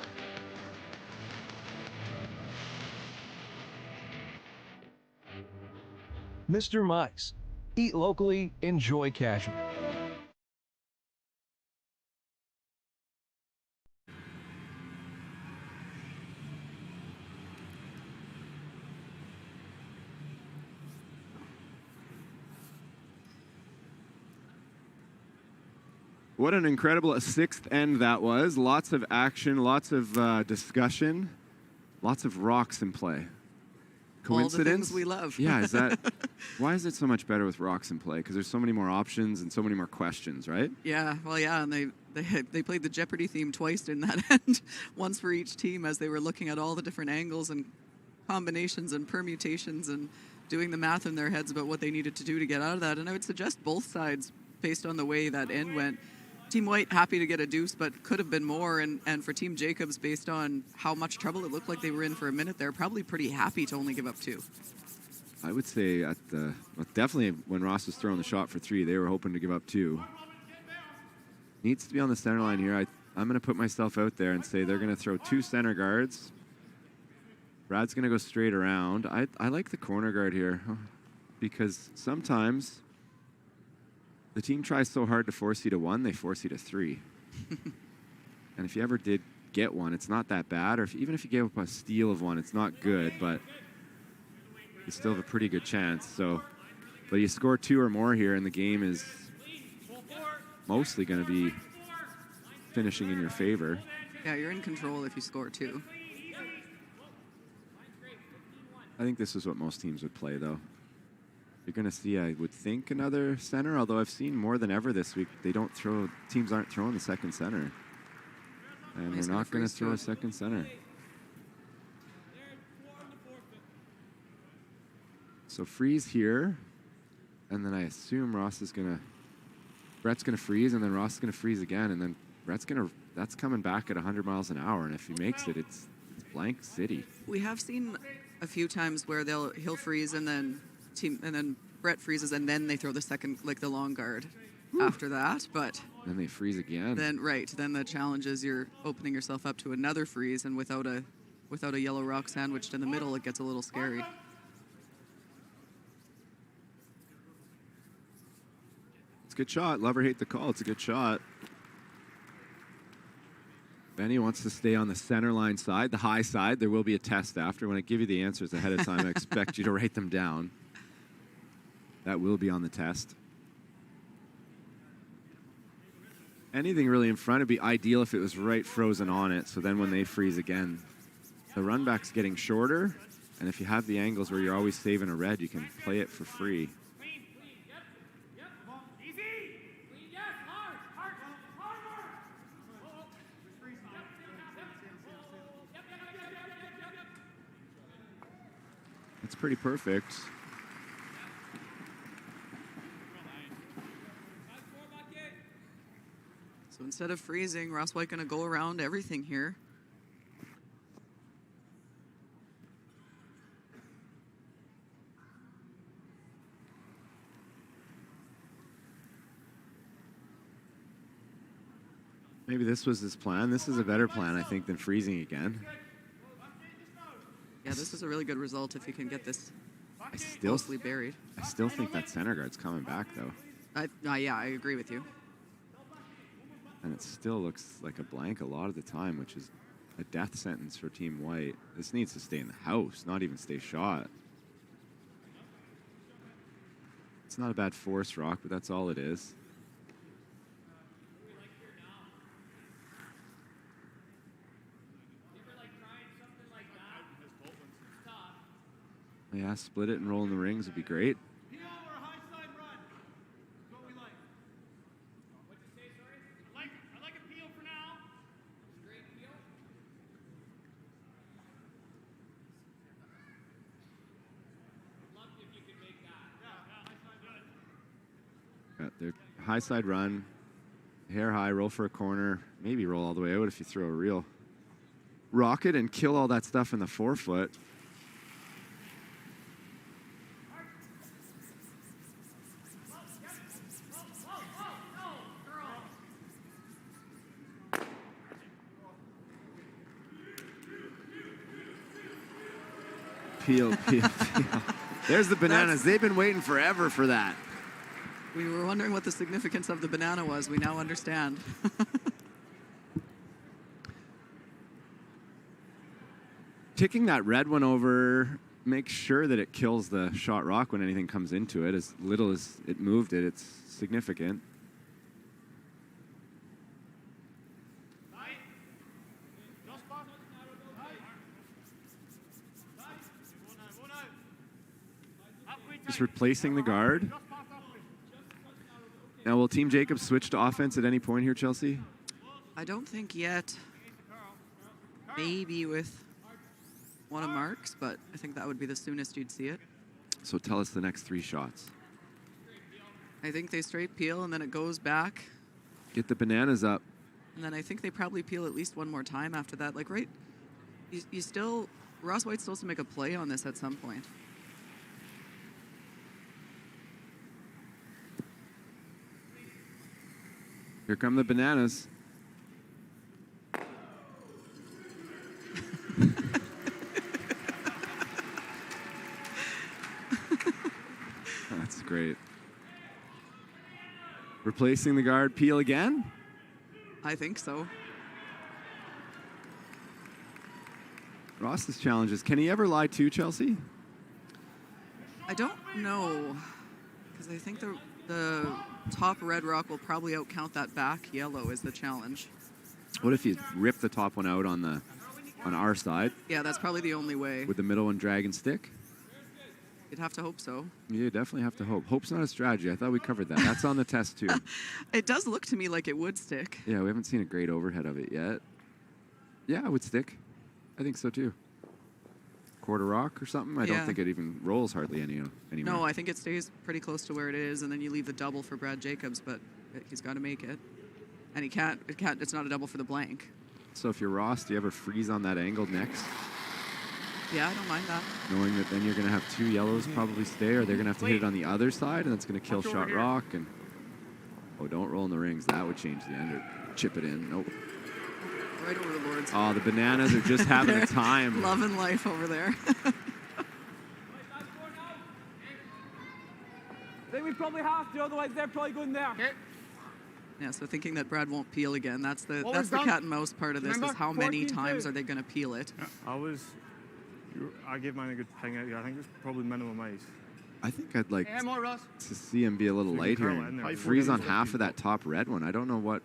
Mr. Mice, eat locally, enjoy casual. What an incredible 6th end that was. Lots of action, lots of discussion, lots of rocks in play. Coincidence? All the things we love. Yeah, is that, why is it so much better with rocks in play? Because there's so many more options and so many more questions, right? Yeah, well, yeah, and they played the Jeopardy theme twice in that end, once for each team as they were looking at all the different angles and combinations and permutations and doing the math in their heads about what they needed to do to get out of that. And I would suggest both sides, based on the way that end went. Team Whyte happy to get a deuce, but could have been more. And for Team Jacobs, based on how much trouble it looked like they were in for a minute, they're probably pretty happy to only give up 2. I would say at the, well, definitely when Ross was throwing the shot for 3, they were hoping to give up 2. Needs to be on the center line here. I'm going to put myself out there and say they're going to throw 2 center guards. Brad's going to go straight around. I like the corner guard here because sometimes the team tries so hard to force you to 1, they force you to 3. And if you ever did get one, it's not that bad. Or even if you gave up a steal of 1, it's not good, but you still have a pretty good chance. So, but you score 2 or more here, and the game is mostly going to be finishing in your favor. Yeah, you're in control if you score 2. I think this is what most teams would play, though. You're going to see, I would think, another center, although I've seen more than ever this week, teams aren't throwing the second center. And they're not going to throw a second center. So freeze here, and then I assume Brett's going to freeze, and then Ross is going to freeze again, and then that's coming back at 100 miles an hour, and if he makes it, it's blank city. We have seen a few times where he'll freeze and then Brett freezes and then they throw the second, like the long guard after that, but then they freeze again. Then the challenge is you're opening yourself up to another freeze, and without a yellow rock sandwiched in the middle, it gets a little scary. It's a good shot. Love or hate the call. It's a good shot. Benny wants to stay on the center line side, the high side. There will be a test after. When I give you the answers ahead of time, I expect you to write them down. That will be on the test. Anything really in front would be ideal if it was right frozen on it. So then when they freeze again, the run back's getting shorter. And if you have the angles where you're always saving a red, you can play it for free. It's pretty perfect. So instead of freezing, Ross Whyte going to go around everything here. Maybe this was his plan. This is a better plan, I think, than freezing again. Yeah, this is a really good result if you can get this mostly buried. I still think that center guard's coming back, though. Yeah, I agree with you. And it still looks like a blank a lot of the time, which is a death sentence for Team Whyte. This needs to stay in the house, not even stay shot. It's not a bad force rock, but that's all it is. Yeah, split it and roll in the rings would be great. Got their high side run, hair high, roll for a corner, maybe roll all the way out if you throw a real rocket and kill all that stuff in the forefoot. Peel, peel, peel. There's the bananas. They've been waiting forever for that. We were wondering what the significance of the banana was. We now understand. Kicking that red one over, make sure that it kills the shot rock when anything comes into it. As little as it moved it, it's significant. Just replacing the guard. Now, will Team Jacobs switch to offense at any point here, Chelsea? I don't think yet. Maybe with one of Mark's, but I think that would be the soonest you'd see it. So tell us the next 3 shots. I think they straight peel, and then it goes back. Get the bananas up. And then I think they probably peel at least one more time after that. Like, right, you still, Ross Whyte still has to make a play on this at some point. Here come the bananas. That's great. Replacing the guard, peel again? I think so. Ross's challenges. Can he ever lie to Chelsea? I don't know, because I think the top red rock will probably outcount that back yellow is the challenge. What if you rip the top one out on our side? Yeah, that's probably the only way. With the middle one drag and stick? You'd have to hope so. Yeah, you definitely have to hope. Hope's not a strategy. I thought we covered that. That's on the test too. It does look to me like it would stick. Yeah, we haven't seen a great overhead of it yet. Yeah, it would stick. I think so too. Quarter rock or something? I don't think it even rolls hardly anymore. No, I think it stays pretty close to where it is, and then you leave the double for Brad Jacobs, but he's got to make it. And he can't, it's not a double for the blank. So if you're Ross, do you ever freeze on that angle next? Yeah, I don't mind that. Knowing that then you're going to have 2 yellows probably stay, or they're going to have to hit it on the other side, and that's going to kill shot rock. And oh, don't roll in the rings. That would change the end, or chip it in. Nope. Right over the boards. Oh, the bananas are just having a time. Loving life over there. I think we probably have to, otherwise they're probably going there. Yeah, so thinking that Brad won't peel again, that's the done? cat and mouse part of this, is how many times are they going to peel it? Yeah, I gave mine a good ping out here. I think it's probably minimum ice. I think I'd like more, Ross. to see him be a little light here. And freeze on half of that top red one. I don't know what...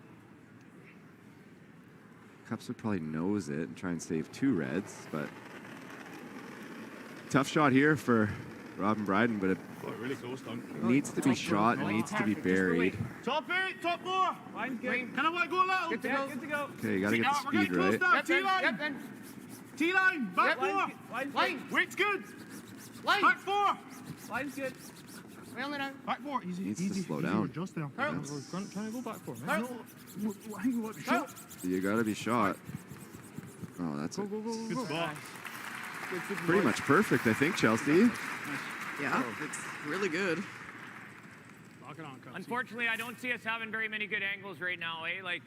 Cups would probably nose it and try and save 2 reds, but... Tough shot here for Robin Bryden, but it really close, needs to be shot, needs to be buried. Top 8, top 4. Line's good. Can I go a little? Good to go. Good to go. Okay, you got to get the speed right. T-line. T-line. Back 4. Line. Weight's good. Line. Back 4. Line's good. We only know. Back 4. Easy. Needs to slow down. Just there. Trying to go back 4, man. You got to be shot. Oh, that's a good spot. pretty much perfect, I think, Chelsea. Yeah, it's really good. Unfortunately, I don't see us having very many good angles right now, eh? Like,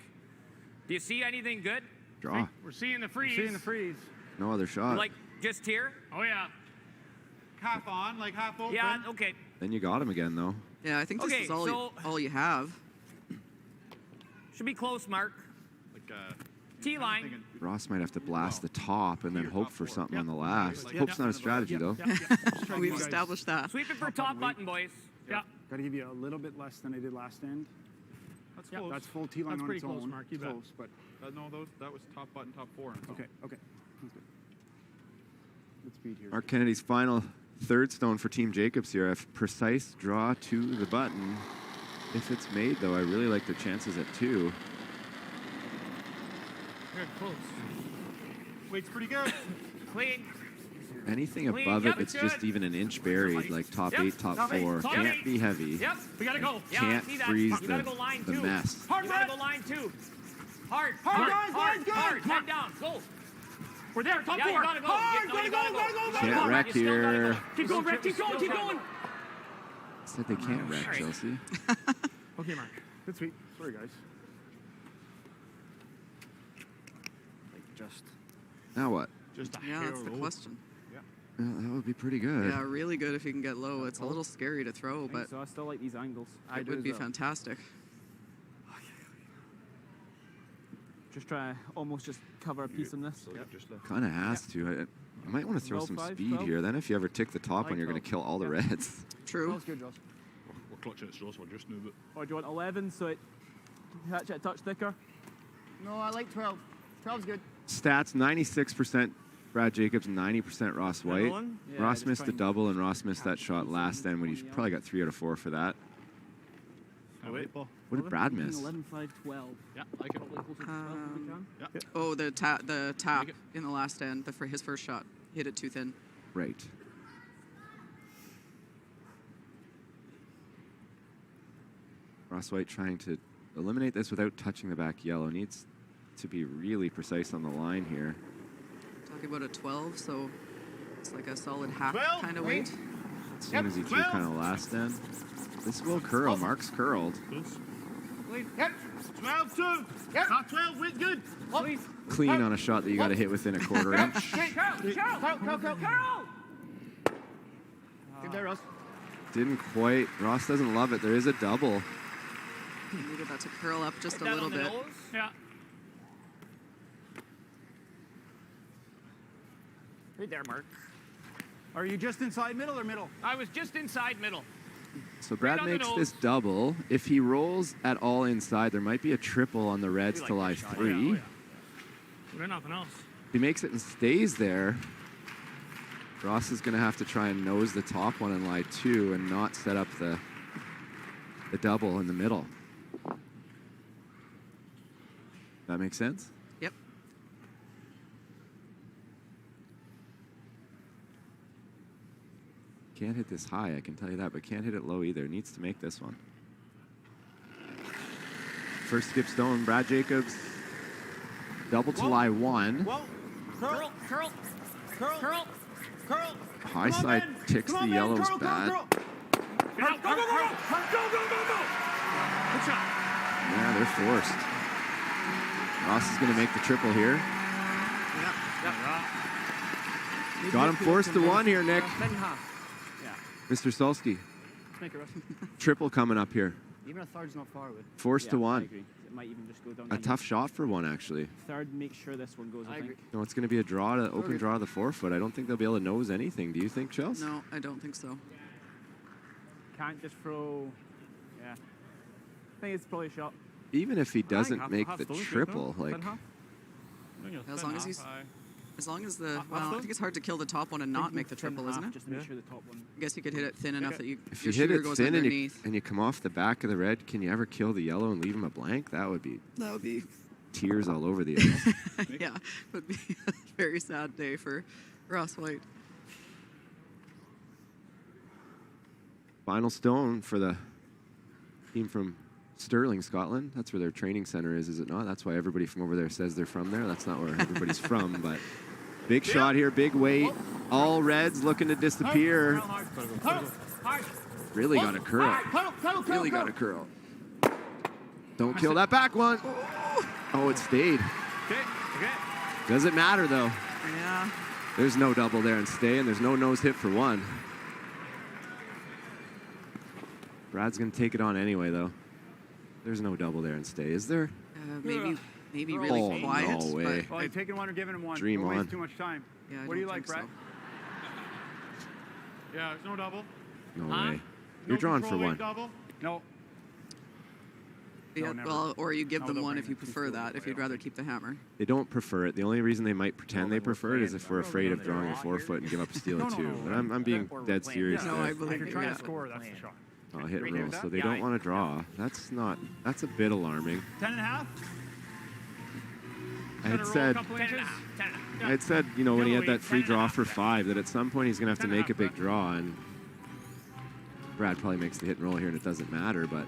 do you see anything good? Draw. We're seeing the freeze. No other shot. Like, just here? Oh, yeah. Half on, like half open. Yeah, okay. Then you got him again, though. Yeah, I think this is all you have. Should be close, Mark. Like, T-line. Ross might have to blast the top and then hope for something on the last. Hope's not a strategy, though. We've established that. Sweep it for top button, boys. Yeah. Got to give you a little bit less than I did last end. That's close. That's full T line That's on pretty its close, own. Mark. You bet. Close, but no, that was top button, top 4. okay. That's good. Good speed here. Mark Kennedy's final third stone for Team Jacobs here. A precise draw to the button. If it's made, though, I really like their chances at 2. Good, close. Weight's pretty good. Clean. Anything above it, it's just even an inch buried, like top 8, top 4. Can't be heavy. Yep. We gotta go. Can't freeze We gotta go line the 2. mess. Hard, we gotta go line 2. Hard. Head down. Go. We're there. Top 4. You gotta go. Go. Can't wreck here. Keep going, Rick. Keep going. Said they can't wreck, Chelsea. Okay, Mark. Good sweep. Sorry, guys. Just. Now what? Just a Yeah, hair that's the low. question. Yeah, that would be pretty good. Yeah, really good if you can get low. It's a little scary to throw, but So I still like these angles. it would be fantastic. Just try almost just cover a piece on this. Kind of has to. I might want to throw 12, some 5, speed 12. here. Then if you ever tick the top one, you're going to kill all the reds. True. That's good, Josh. We're clutching at straws, we're just new, but... Or do you want 11 so it catch it a touch thicker? No, I like 12. 12's good. Stats, 96% Brad Jacobs, 90% Ross Whyte. Yeah, Ross just missed try the and double, and Ross missed that shot last end when he probably got 3 out of 4 for that. What did Brad miss? 11, 5, 12. Yeah, like it. Probably closer to 12 if we can. Yeah. Oh, the tap in the last end for his first shot. Hit it too thin. Right. Ross Whyte trying to eliminate this without touching the back yellow. Needs to be really precise on the line here. Talking about a 12, so it's like a solid half 12, kind of weight. As soon as he threw kind of last end. This will curl. Mark's curled. Yep. 12, 2. Yep. Not 12, we're good. Please. Clean on a shot that you got to hit within a quarter inch. Carl. Good there, Ross. Didn't quite. Ross doesn't love it. There is a double. Needed that to curl up just a little bit. Yeah. Right there, Mark. Are you just inside middle or middle? I was just inside middle. So Brad on the makes nose. this double. If he rolls at all inside, there might be a triple on the Reds to lie 3. There's nothing else. If he makes it and stays there, Ross is going to have to try and nose the top one and lie 2 and not set up the double in the middle. That makes sense? Yep. Can't hit this high, I can tell you that, but can't hit it low either. Needs to make this one. First skip stone, Brad Jacobs. Double to lie 1. Whoa. Curl. High side ticks the yellows bad. Go. Good shot. Yeah, they're forced. Ross is going to make the triple here. Got him forced to 1 here, Nick. Mr. Solsky. Triple coming up here. Even a third's not far away. Forced to 1. It might even just go down. A tough shot for 1, actually. Third, make sure this one goes. I think. No, it's going to be a draw, to open draw of the 4-foot. I don't think they'll be able to nose anything. Do you think, Chelsea? No, I don't think so. Can't just throw. Yeah. I think it's probably a shot. Even if he doesn't make the triple, like... As long as the, well, I think it's hard to kill the top one and not make the triple, isn't it? Just to make sure the top one. I guess you could hit it thin enough that If you hit it thin and you come off the back of the red, can you ever kill the yellow and leave him a blank? That would be tears all over the ice. Yeah, would be a very sad day for Ross Whyte. Final stone for the team from Stirling, Scotland. That's where their training center is it not? That's why everybody from over there says they're from there. That's not where everybody's from, but big shot here, big weight. All reds looking to disappear. Really got a curl. Really got a curl. Don't kill that back one. Oh, it stayed. Doesn't matter, though. Yeah. There's no double there and stay, and there's no nose hit for 1. Brad's going to take it on anyway, though. There's no double there and stay, is there? Maybe really quiet. No way. Well, you're taking one or giving him one. Dream Don't waste on. too much time. Yeah, what do you like, Brett? so. Yeah, there's no double. No way. You're drawn for one. Double? No. Yeah, well, or you give them one if you prefer that, if you'd rather keep the hammer. They don't prefer it. The only reason they might pretend they prefer it is if we're afraid of drawing a 4-foot and give up a steal or two. But I'm being dead serious No, there. I believe If you're you. trying Yeah. to score, that's the shot. Oh, hit and roll. So they don't want to draw. That's a bit alarming. 10.5? I had said, you know, when he had that free draw for 5, that at some point he's going to have to make a big draw, and Brad probably makes the hit and roll here, and it doesn't matter, but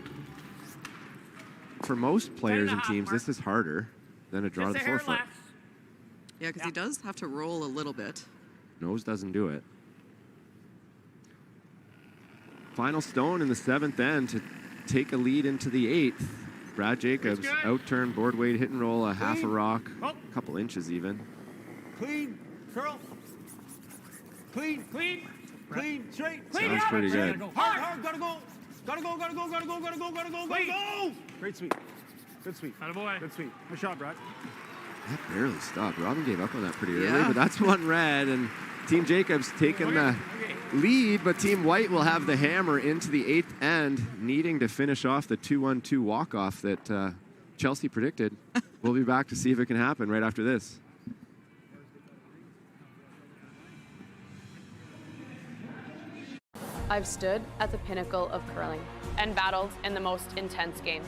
for most players and teams, this is harder than a draw to the 4-foot. Yeah, because he does have to roll a little bit. Nose doesn't do it. Final stone in the 7th end to take a lead into the 8th. Brad Jacobs out-turn, board weight, hit and roll, a half a rock, a couple inches even. Clean. Curl. Clean. Clean. Clean. Straight. Sounds pretty good. Hard. Gotta go. Gotta go. Great sweep. Good sweep. Attaboy. Good sweep. Nice shot, Brad. That barely stopped. Robin gave up on that pretty early, but that's one red, and Team Jacobs taking the lead, but Team Whyte will have the hammer into the 8th end, needing to finish off the 2-1-2 walk-off that Chelsea predicted. We'll be back to see if it can happen right after this. I've stood at the pinnacle of curling and battled in the most intense games.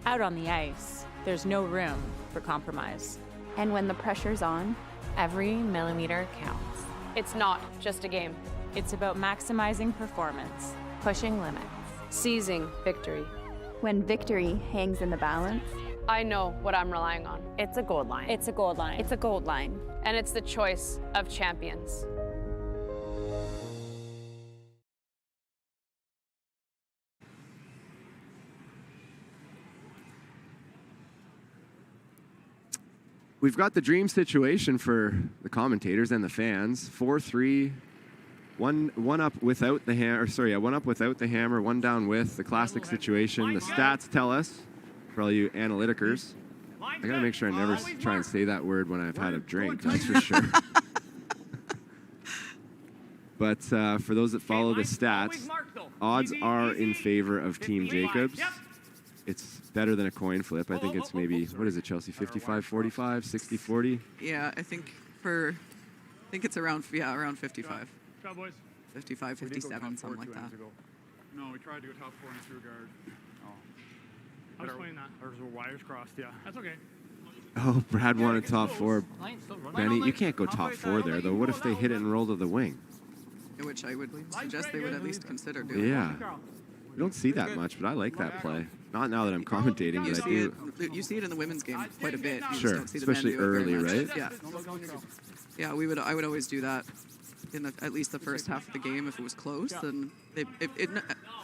Out on the ice, there's no room for compromise. And when the pressure's on, Every millimeter counts. It's not just a game. It's about maximizing performance, Pushing limits. Seizing victory. when victory hangs in the balance, I know what I'm relying on. it's a gold line. it's a gold line. It's a gold line. And it's the choice of champions. We've got the dream situation for the commentators and the fans. 4-3, one up without the hammer. Sorry, one up without the hammer, one down with. The classic situation. The stats tell us, for all you analyticers. I gotta make sure I never try and say that word when I've had a drink. That's for sure. But for those that follow the stats, odds are in favor of Team Jacobs. It's better than a coin flip. I think it's maybe, what is it, Chelsea, 55-45, 60-40? Yeah, I think it's around 55. Cowboys. 55, 57, something like that. No, we tried to go top 4 and through guard. I'll explain that. Ours were wires crossed, yeah. That's okay. Oh, Brad wanted top 4. Benny, you can't go top 4 there, though. What if they hit it and roll to the wing? Which I would suggest they would at least consider doing. Yeah. We don't see that much, but I like that play. Not now that I'm commentating, but I do. You see it in the women's game quite a bit. You Sure, just don't see the men especially do it very early, much. right? Yeah. Yeah, I would always do that in at least the first half of the game if it was close. And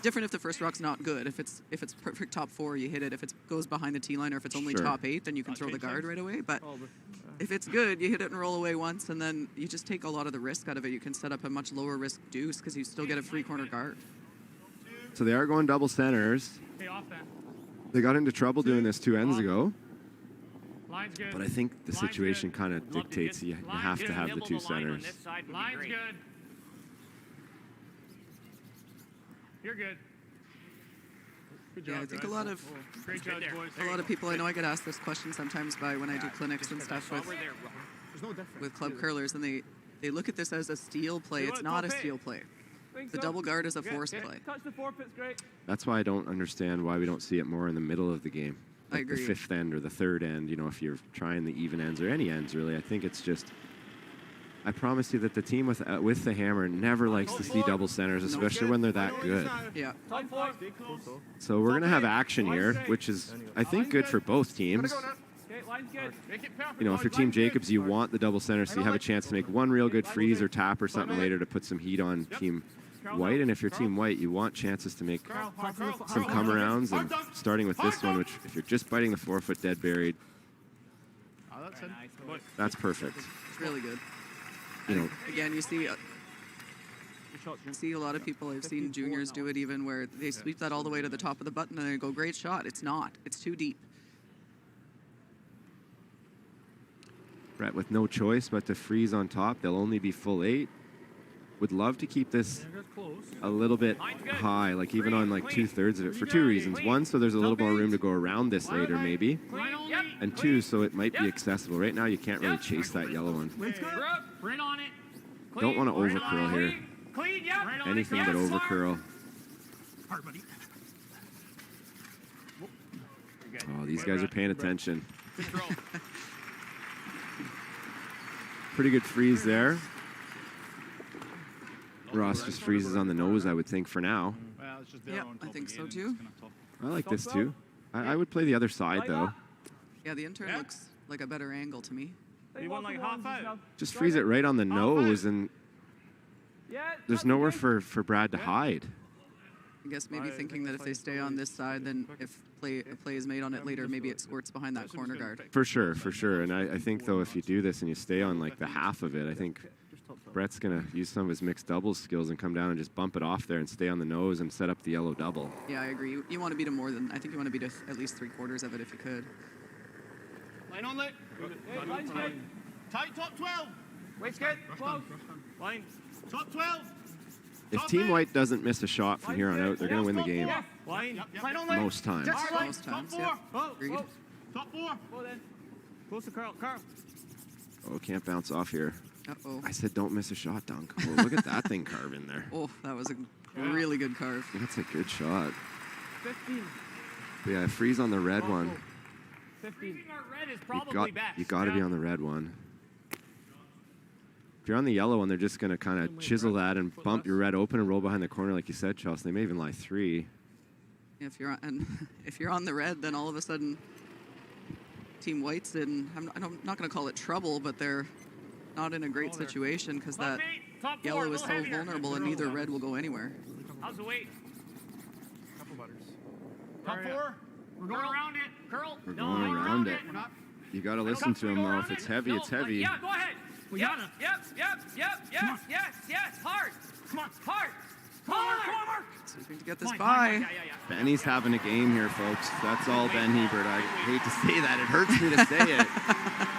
different if the first rock's not good. If it's perfect top 4, you hit it. If it goes behind the T line or if it's only Sure. top 8, then you can throw the guard right away. But if it's good, you hit it and roll away once, and then you just take a lot of the risk out of it. You can set up a much lower risk deuce because you still get a free corner guard. So they are going double centers. They got into trouble doing this 2 ends ago. But I think the situation kind of dictates you have to have the 2 centers. Line's good. You're good. Good job, Yeah, I think guys. a lot of Great judge, boys. people. I know I get asked this question sometimes when I do clinics and stuff with club curlers, and they look at this as a steal play. It's not a steal play. The double guard is a force play. Touch the 4 pit's great. That's why I don't understand why we don't see it more in the middle of the game. I Like agree. the 5th end or the 3rd end, you know, if you're trying the even ends or any ends, really. I think it's just, I promise you that the team with the hammer never likes to see double centers, especially when they're that good. Yeah. Top 4. So we're going to have action here, which is, I think, good for both teams. Okay, line's good. Make it perfect. You know, if you're Team Jacobs, you want the double center so you have a chance to make one real good freeze or tap or something later to put some heat on Team Whyte. And if you're Team Whyte, you want chances to make some come-arounds. And starting with this one, which if you're just biting the 4-foot dead buried, that's perfect. It's really good. You know, Again, you see a lot of people, I've seen juniors do it even, where they sweep that all the way to the top of the button and they go, great shot. It's not. It's too deep. Brett with no choice but to freeze on top. They'll only be full 8. Would love to keep this a little bit high, like even on like 2/3 of it for 2 reasons. 1, so there's a little more room to go around this later maybe. And 2, so it might be accessible. Right now you can't really chase that yellow one. Don't want to overcurl here. Anything but overcurl. Oh, these guys are paying attention. Pretty good freeze there. Ross just freezes on the nose, I would think, for now. Yeah, I think so too. I like this too. I would play the other side though. Yeah, the intern looks like a better angle to me. You want like half out? Just freeze it right on the nose, and there's nowhere for Brad to hide. I guess maybe thinking that if they stay on this side, then if a play is made on it later, maybe it squirts behind that corner guard. For sure, for sure. And I think, though, if you do this and you stay on like the half of it, I think Brett's going to use some of his mixed doubles skills and come down and just bump it off there and stay on the nose and set up the yellow double. Yeah, I agree. You want to beat him more than, I think you want to beat at least 3/4 of it if you could. Line on, Luke. Hey, line's good. Tight top 12. Wait's good. Close. Line. Top 12. If Team Whyte doesn't miss a shot from here on out, they're going to win the game. Line. Most times. Most times, yeah. Agreed. Top 4. Well then. Close to Carl. Carl. Oh, can't bounce off here. Uh-oh. I said don't miss a shot, Dunk. Oh, look at that thing carve in there. Oh, that was a really good carve. That's a good shot. 15. But yeah, freeze on the red one. 15. Our red is probably best. You got to be on the red one. If you're on the yellow one, they're just going to kind of chisel that and bump your red open and roll behind the corner like you said, Chelsea. They may even lie 3. If you're on the red, then all of a sudden Team Whyte's in, I'm not going to call it trouble, but they're not in a great situation because that yellow is so vulnerable and neither red will go anywhere. How's the weight? Couple butters. Top 4. We're going around it. Curl. We're going around it. You got to listen to him, though. If it's heavy, it's heavy. Yeah, go ahead. Yep. Hard. Come on. Hard. Come on, Mark. Sweeping to get this by. Benny's having a game here, folks. That's all Ben Hebert. I hate to say that. It hurts me to say it.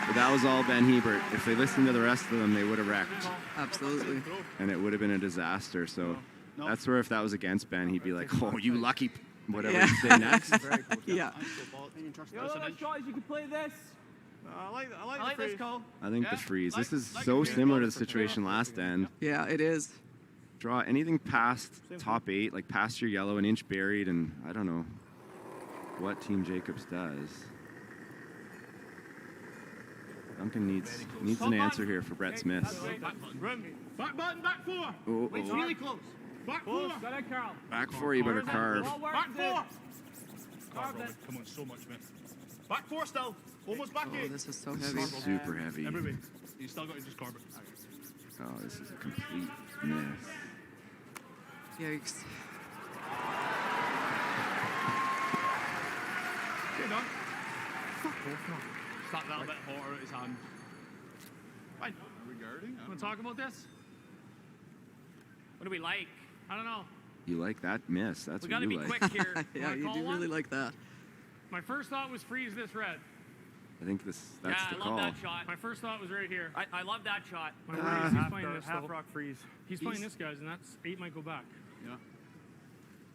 But that was all Ben Hebert. If they listened to the rest of them, they would have wrecked. Absolutely. And it would have been a disaster. So that's where if that was against Ben, he'd be like, oh, you lucky, whatever you say next. Yeah. You can play this. I like this call. I think the freeze. This is so similar to the situation last end. Yeah, it is. Draw anything past top 8, like past your yellow, an inch buried, and I don't know what Team Jacobs does. Duncan needs an answer here for Brett Smith. Back button, back 4. Oh, It's really close. Back 4. Got it, Carl. Back 4, you better carve. Back 4. Come on, so much, man. Back 4 still. Almost back 8. This is so This heavy. is super heavy. Everybody, you still got to just carve it. Oh, this is a complete miss. Yikes. Okay, done. Start that a bit hotter at his hand. Fine. Regarding? Want to talk about this? What do we like? I don't know. You like that miss? That's We what got to you be like. quick here. Yeah, you do really like that. My first thought was freeze this red. I think that's Yeah, the I call. love that shot. My first thought was right here. I love that shot. My worry is he's playing this half rock freeze. He's playing this, guys, and that's 8 might go back. Yeah.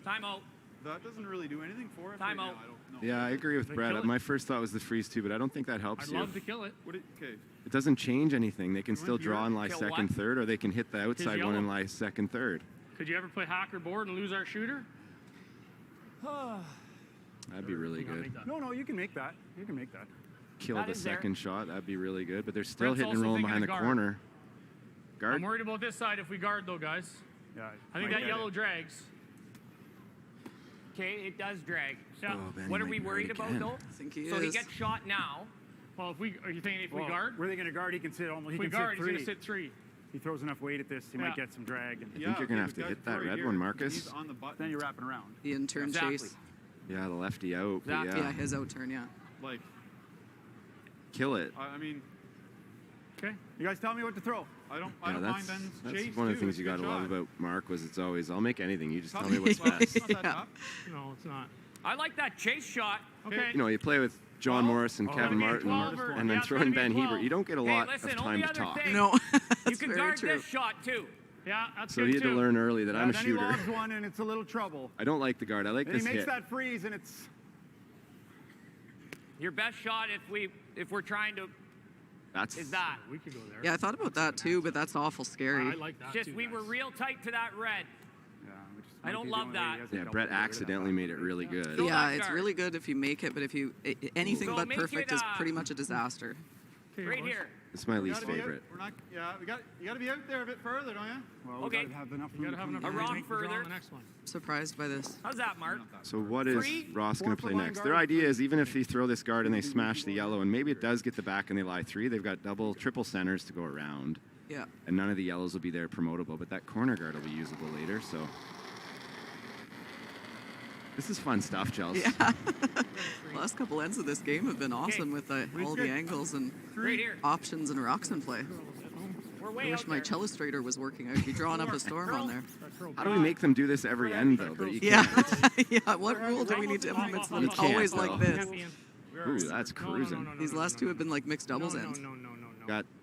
Timeout. That doesn't really do anything for us. Timeout. Yeah, I agree with They Brett. kill it. My first thought was the freeze too, but I don't think that helps I'd you. love to kill it. Okay. It doesn't change anything. They can still draw and lie Kill second, what? third, or they can hit the outside one yellow. and lie second, third. Could you ever play hacker board and lose our shooter? That'd be really good. No, you can make that. You can make that. Kill That the is there. second shot. That'd be really good. But they're still Brett's hitting and also rolling thinking behind the of guard. corner. Guard. I'm worried about this side if we guard, though, guys. Yeah. I think that yellow drags. Okay, it does drag. Yeah. Oh, Benny What are might we be right worried about, again. though? I think he So he is. gets shot now. Well, are you thinking if we guard? Where are they going to guard? He can sit almost. If we guard, he's going to sit 3. He throws enough weight at this, he might get some drag. And I think you're going to have to hit that red one, Marcus. on the button. Then you're wrapping around. The intern chase. Yeah, the lefty out. But Yeah, yeah, his out turn, yeah. Like, kill it. I mean, okay. You guys tell me what to throw. I don't Yeah, mind that's Ben's chase one of the too. things you It's a got to good love shot. about Mark was it's always, I'll make anything. You just Tell tell me me what's what- best. It's not that tough. No, it's not. I like that chase shot. Okay. You know, you play with John Morris and Kevin Martin, and then throw in Ben Hebert. You don't get a lot of time to talk. No, you that's can very guard true. this shot too. Yeah, that's So good he had to too. learn early that I'm a then shooter. He lobs one and it's a little trouble. I don't like the guard. I like Then this he makes hit. that freeze and it's. Your best shot if we're trying to is that. We could go there. Yeah, I thought about that too, but that's awful scary. I like that Just too, we were real tight to that red. I don't love that. Yeah, Brett accidentally made it really good. Yeah, it's really good if you make it, but if you anything So but make perfect it, is pretty much a disaster. Right here. It's my least Gotta be out- favorite. We're not. Yeah, you got to be out there a bit further, don't you? Well, Okay. We gotta have enough. You gotta have enough A room to rock make the draw on further. the next one. Surprised by this. How's that, Mark? So what is Three, Ross going to play 4-foot line next? guard. Their idea is even if you throw this guard and they smash the yellow, and maybe it does get the back and they lie 3, they've got triple centers to go around. Yeah. And none of the yellows will be there promotable, but that corner guard will be usable later, so. This is fun stuff, Chels. Yeah. Last couple ends of this game have been awesome with all the angles and Right here. options and rocks in play. We're I way wish out my there. Chellustrator was working. I'd be drawing up a storm on there. How do we make them do this every end, though? But you Yeah. can't. Yeah, what rule do we need to implement so that You it's always can't, like though. this? Ooh, that's cruising. These last two have been like mixed doubles ends.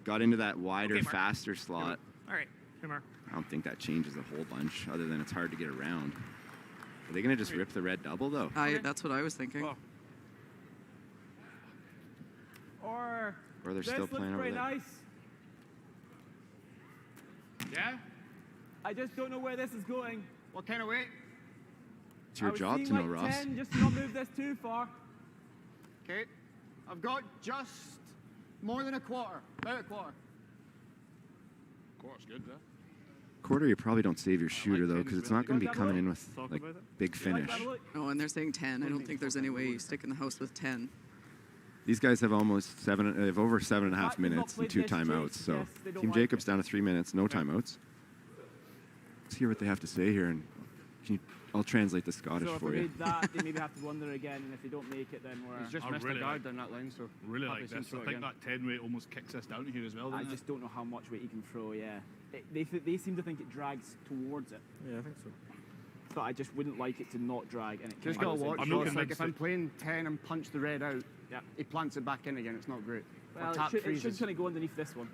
Got into that wider, Okay, Mark. faster slot. All right. Hey, Mark. I don't think that changes a whole bunch, other than it's hard to get around. Are they going to just rip the red double, though? That's what I was thinking. Or Or they're still playing over there? nice. Yeah? I just don't know where this is going. What kind of weight? It's your job to know, Ross. 10, just not move this too far. Okay. I've got just more than a quarter. About a quarter. Quarter's good, Quarter, you probably don't save your shooter, though, because it's not going to be coming in with, Talk like, about it. big finish. Oh, and they're saying 10. I don't think there's any way you stick in the house with 10. These guys have almost they have over 7.5 minutes and 2 timeouts. So Team Jacobs down to 3 minutes, no timeouts. Let's hear what they have to say here, and I'll translate the Scottish So if for we you. made that, they maybe have to wonder again, and if they don't make it, then we're... He's just I missed really a guard like- down that line, so Really probably like seems this. to I it think again. that 10 weight almost kicks us down here as well, I doesn't just don't know how much weight he can throw, yeah. They seem to think it drags towards it. Yeah, I think so. But I just wouldn't like it to not drag, and it Just kinda gotta goes watch. in. I'm not It's like convinced if I'm that- playing 10 and punch the red out, Yeah. he plants it back in again. It's not great. Well, or tap it should freezes. kind of go underneath this one.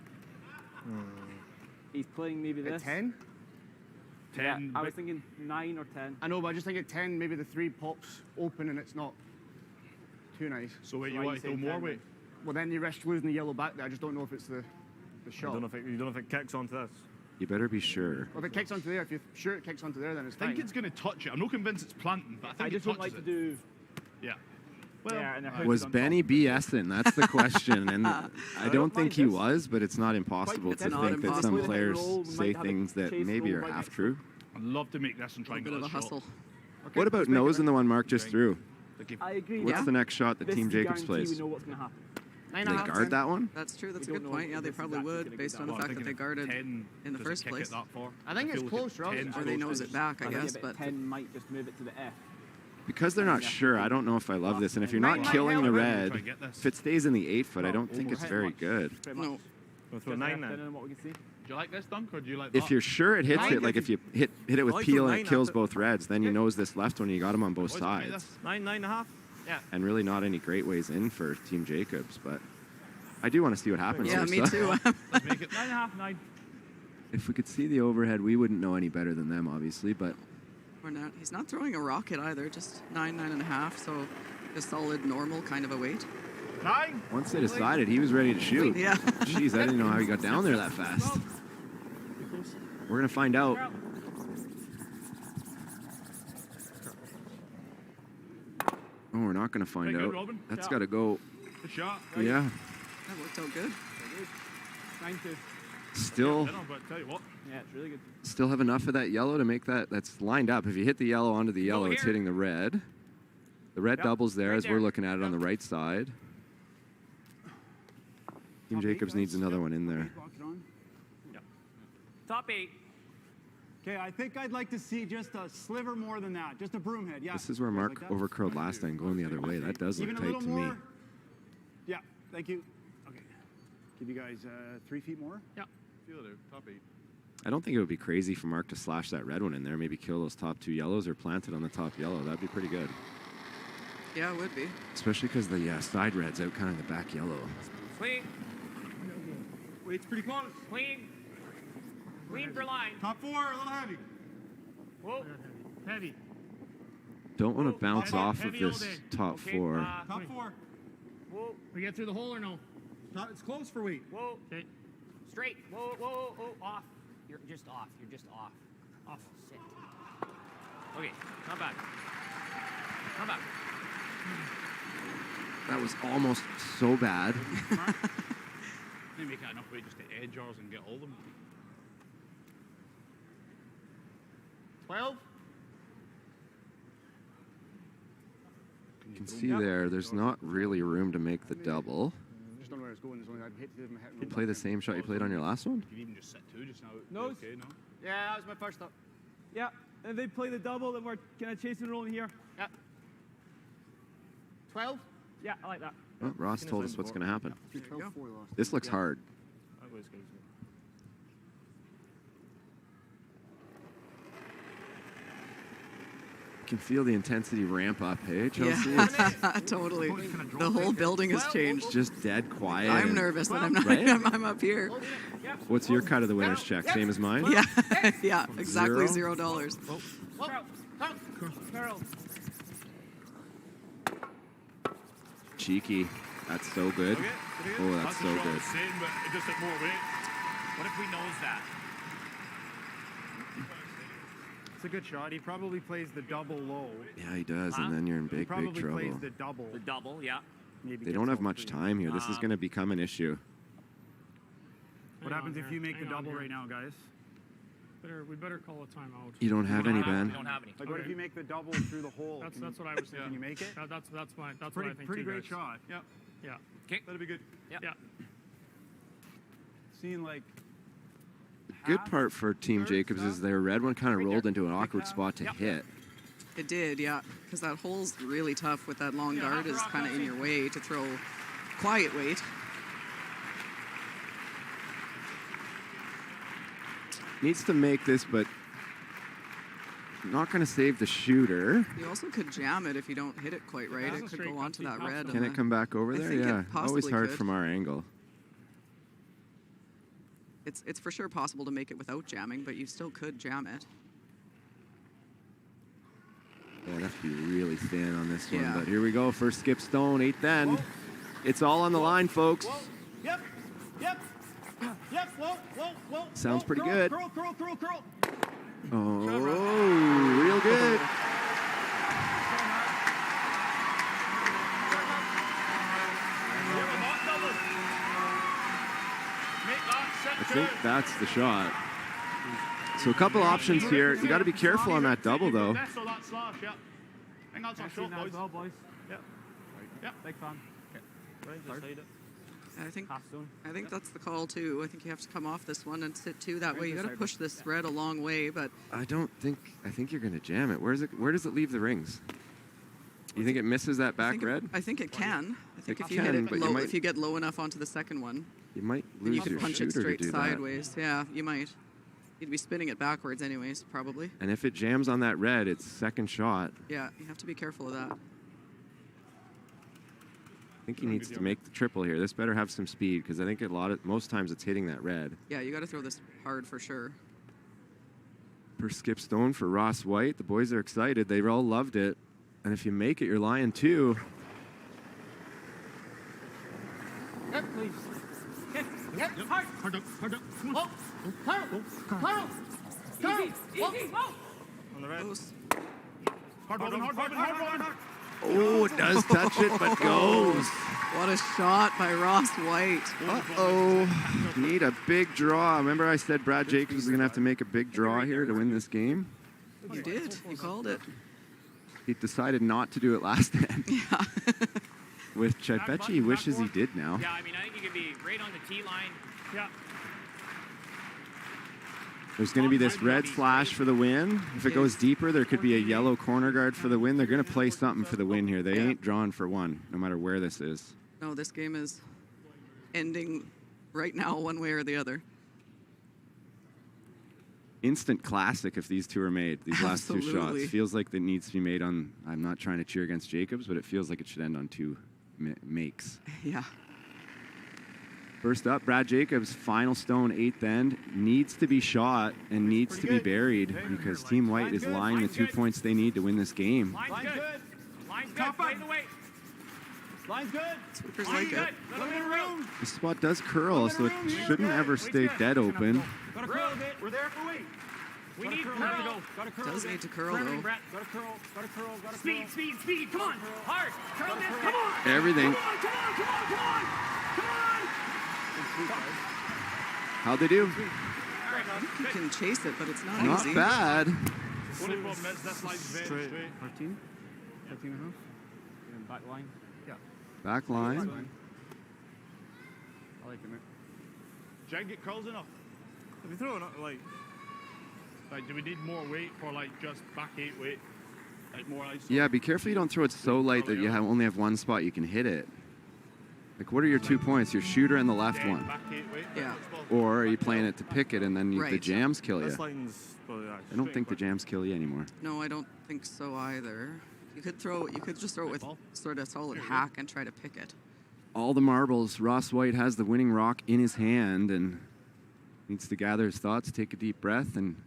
He's playing maybe At this. 10? 10, Yeah, I was but- thinking 9 or 10. I know, but I just think at 10, maybe the 3 pops open and it's not too nice. So wait, So you why want you to throw saying more 10 weight? Well, then you risk losing the yellow back there. I just don't know if it's the shot. You don't know if it kicks onto this. You better be sure. Well, if it kicks onto there, if you're sure it kicks onto there, then it's I think fine. it's going to touch it. I'm not convinced it's planting, but I think I just it don't touches like to it. do... Yeah. Well, Yeah, and a hook Was is on Benny top. BSing? That's the question. And I don't don't think mind he this. was, but it's not impossible It's to not think that some impossible. players Roll, we say might have a things that chase maybe roll are right half next true. I'd love to make this and try A and bit get of a a shot. hustle. Okay, What about let's make nose it. and the one Mark just threw? Like if I agree. What's Yeah. the next shot that This Team is the Jacobs guarantee plays? we know what's going to happen. Nine Do and a they half, guard 10. that one? That's true. That's We a good don't know point. if Yeah, they this is probably actually would, gonna based go on the down. fact that they guarded 10, in the does it first kick place. It that far? I think it's feel close, Ross. 10's Or they close. nose it back, I think guess, a bit but 10 might just move it to the F. Because they're not sure, I don't know if I love this. And if you're not Might killing the help. red, Try and get this. if it stays in the 8 foot, I don't think it's Almost. very good. Pretty much. no. We'll throw Just 9 left then. in and what we can see. Do you like this dunk or do you like that? If you're sure it hits Nine it, like if you hit it with like peel the and it nine kills after- both reds, then you nose this left one and you got them on both Boys, can we make sides. this? 9, 9.5. And really not any great ways in for Team Jacobs, but I do want to see what happens Yeah, here. me so too. Let's make it. 9.5, 9. If we could see the overhead, we wouldn't know any better than them, obviously, but We're not. He's not throwing a rocket either. Just 9, 9.5. So a solid normal kind of a weight. 9. once they decided, he was ready to shoot. Yeah. Jeez, I didn't know how he got down there that fast. We're going to find out. Oh, we're not going to find Very good, out. Robin. That's Yeah. got to go. Good shot. Yeah. That worked out good. 9-2. Still, I don't know, but tell you what. Yeah, it's really good. still have enough of that yellow to make that. That's lined up. If you hit the yellow onto the yellow, it's here. hitting the red. The red Yep, doubles there right as we're there. looking at it on the right side. Team Jacobs needs another one in there. Top 8. Okay, I think I'd like to see just a sliver more than that. Just a broom head, yeah. This is where Mark overcurled last time, going the other way. That does look Even a tight little to more. me. Yeah, thank you. Okay. Give you guys 3 feet more? Yeah. Feel it, top 8. I don't think it would be crazy for Mark to slash that red one in there, maybe kill those top 2 yellows or plant it on the top yellow. That'd be pretty good. Yeah, it would be. Especially because the side red's out kind of the back yellow. Clean. Weight's pretty close. Clean. Clean for line. Top 4, a little heavy. Whoa. Heavy. Don't want to bounce off of heavy all this day. top 4. Top 4. Whoa. We get through the hole or no? It's close for weight. Whoa. Okay. Straight. Whoa, whoa, whoa, off. You're just off. You're just off. Off. Sit. Okay, come back. Come back. That was almost so bad. They make it enough weight just to edge ours and get all of them. 12. You can see there's not really room to make the double. Just don't know where it's going. I'd hate to You play the same shot you played on your last one? You can even just set 2 just now. Nose. Okay, no? Yeah, that was my first thought. Yeah, and they play the double, then we're kind of chasing and rolling here. Yeah. 12. Yeah, I like that. Well, Ross told us what's going to happen. There you go. This looks hard. That was good. You can feel the intensity ramp up, hey, Chelsea? Yeah, totally. The whole building has changed. Just dead quiet. I'm nervous that I'm not. Right? I'm up here. What's your cut of the winner's check? Same as mine? Yeah, yeah, exactly $0? $0. Carl. Cheeky. That's so good. Oh, that's so good. The same, but it just at more weight. What if we nose that? It's a good shot. He probably plays the double low. Yeah, he does, and then you're in big, big Probably trouble. plays the double. The double, yeah. Maybe They gets don't have all much 3. time here. This is going to become an issue. What happens if you make the double right now, guys? We better call a timeout. You don't have any, Ben? We don't have any. Like, what if you make the double through the hole? That's what I was thinking. Can you make it? That's what I think. Pretty too, great guys. shot. Yeah. Yeah. Okay. That'd be good. Yeah. Seeing like. Good part for Team Jacobs is their red one kind of rolled into an awkward spot to hit. It did, yeah, because that hole's really tough with that long dart is kind of in your way to throw quiet weight. Needs to make this, but not going to save the shooter. You also could jam it if you don't hit it quite right. It could go onto that red. Can it come back over there? Yeah, always hard from our angle. It's for sure possible to make it without jamming, but you still could jam it. Yeah, I'd have to be really thin on this one, Yeah. but here we go. First skip stone, 8th end. It's all on the line, folks. Yep. Yep. Yep. Whoa. Sounds pretty good. Curl. Oh, real good. I think that's the shot. So a couple options here. You got to be careful on that double, though. Hang on, it's short, boys. Yep. Big fan. I think that's the call too. I think you have to come off this one and sit 2 that way. You got to push this red a long way, but I think you're going to jam it. Where does it leave the rings? You think it misses that back red? I think it can. I think if you can, hit it but low, if you get low enough onto the second one, you might then you lose can your punch it shooter to straight do sideways. Yeah, you might. You'd be spinning it backwards anyways, probably. that. And if it jams on that red, it's second shot. Yeah, you have to be careful of that. I think he needs to make the triple here. This better have some speed because I think most times it's hitting that red. Yeah, you got to throw this hard for sure. Per skip stone for Ross Whyte. The boys are excited. They all loved it. And if you make it, you're lying too. Yep, please. Yep. Hard up. Come on. Carl. Easy. On the red. Hard. Oh, it does touch it, but goes. What a shot by Ross Whyte. Uh-oh. Need a big draw. Remember I said Brad Jacobs is going to have to make a big draw here to win this game? You did. You called it. He decided not to do it last end. Yeah. Which I bet you he wishes he did now. Yeah, I mean, I think you could be right on the tee line. Yeah. There's going to be this red flash for the win. If it goes deeper, there could be a yellow corner guard for the win. They're going to play something for the win here. They ain't drawn for one, no matter where this is. No, this game is ending right now one way or the other. instant classic if these two are made, these last two Absolutely. shots. Feels like that needs to be made on, I'm not trying to cheer against Jacobs, but it feels like it should end on 2 makes. Yeah. First up, Brad Jacobs, final stone, 8th end, needs to be shot and needs to be buried because Team Whyte is lying the 2 points they need to win this game. Line's good. Line's good. Play the weight. Line's good. Sweepers like it. Little bit of room. This spot does curl, so it shouldn't ever stay dead open. Got to curl a bit. We're there for weight. We need curl. Got to curl. Does need to curl though. Got to curl. Got to curl. Got to Speed, speed, speed. Come on. Hard. Curl this. Come on. Everything. Come on, come on, come on, come on. Come on. How'd they do? You can chase it, but it's not Not easy. bad. 24 minutes, that's like very straight. 13. 13 and a half. And back line. Yeah. Back line. I like it, mate. Jag get curls enough? If you throw it, like do we need more weight for like just back 8 weight? Like more ice? Yeah, be careful you don't throw it so light that you only have one spot you can hit it. Like, what are your 2 points? Your shooter and the left one. Back 8 weight? Yeah. Or are you playing it to pick it and then the Right. jams kill you? this line's I don't think the jams kill you anymore. No, I don't think so either. You could just throw it with sort of solid hack and try to pick it. All the marbles. Ross Whyte has the winning rock in his hand and needs to gather his thoughts, take a deep breath, and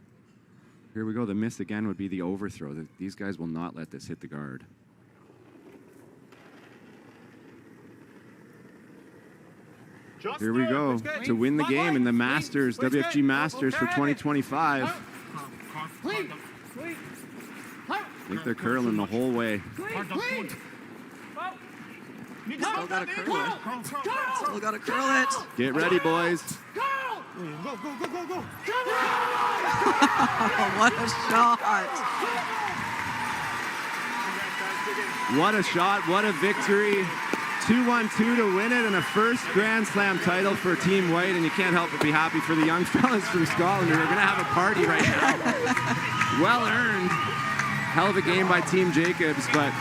here we go. The miss again would be the overthrow. These guys will not let this hit the guard. Here we go to win the game in the Masters, WFG Masters for 2025. I think they're curling the whole way. Still gotta curl it. Still gotta curl it. Get ready, boys. Go, go, go, go, go. What a shot. What a shot, what a victory. 2-1-2 to win it and a first Grand Slam title for Team Whyte, and you can't help but be happy for the young fellas from Scotland who are going to have a party right now. Well earned. Hell of a game by Team Jacobs, but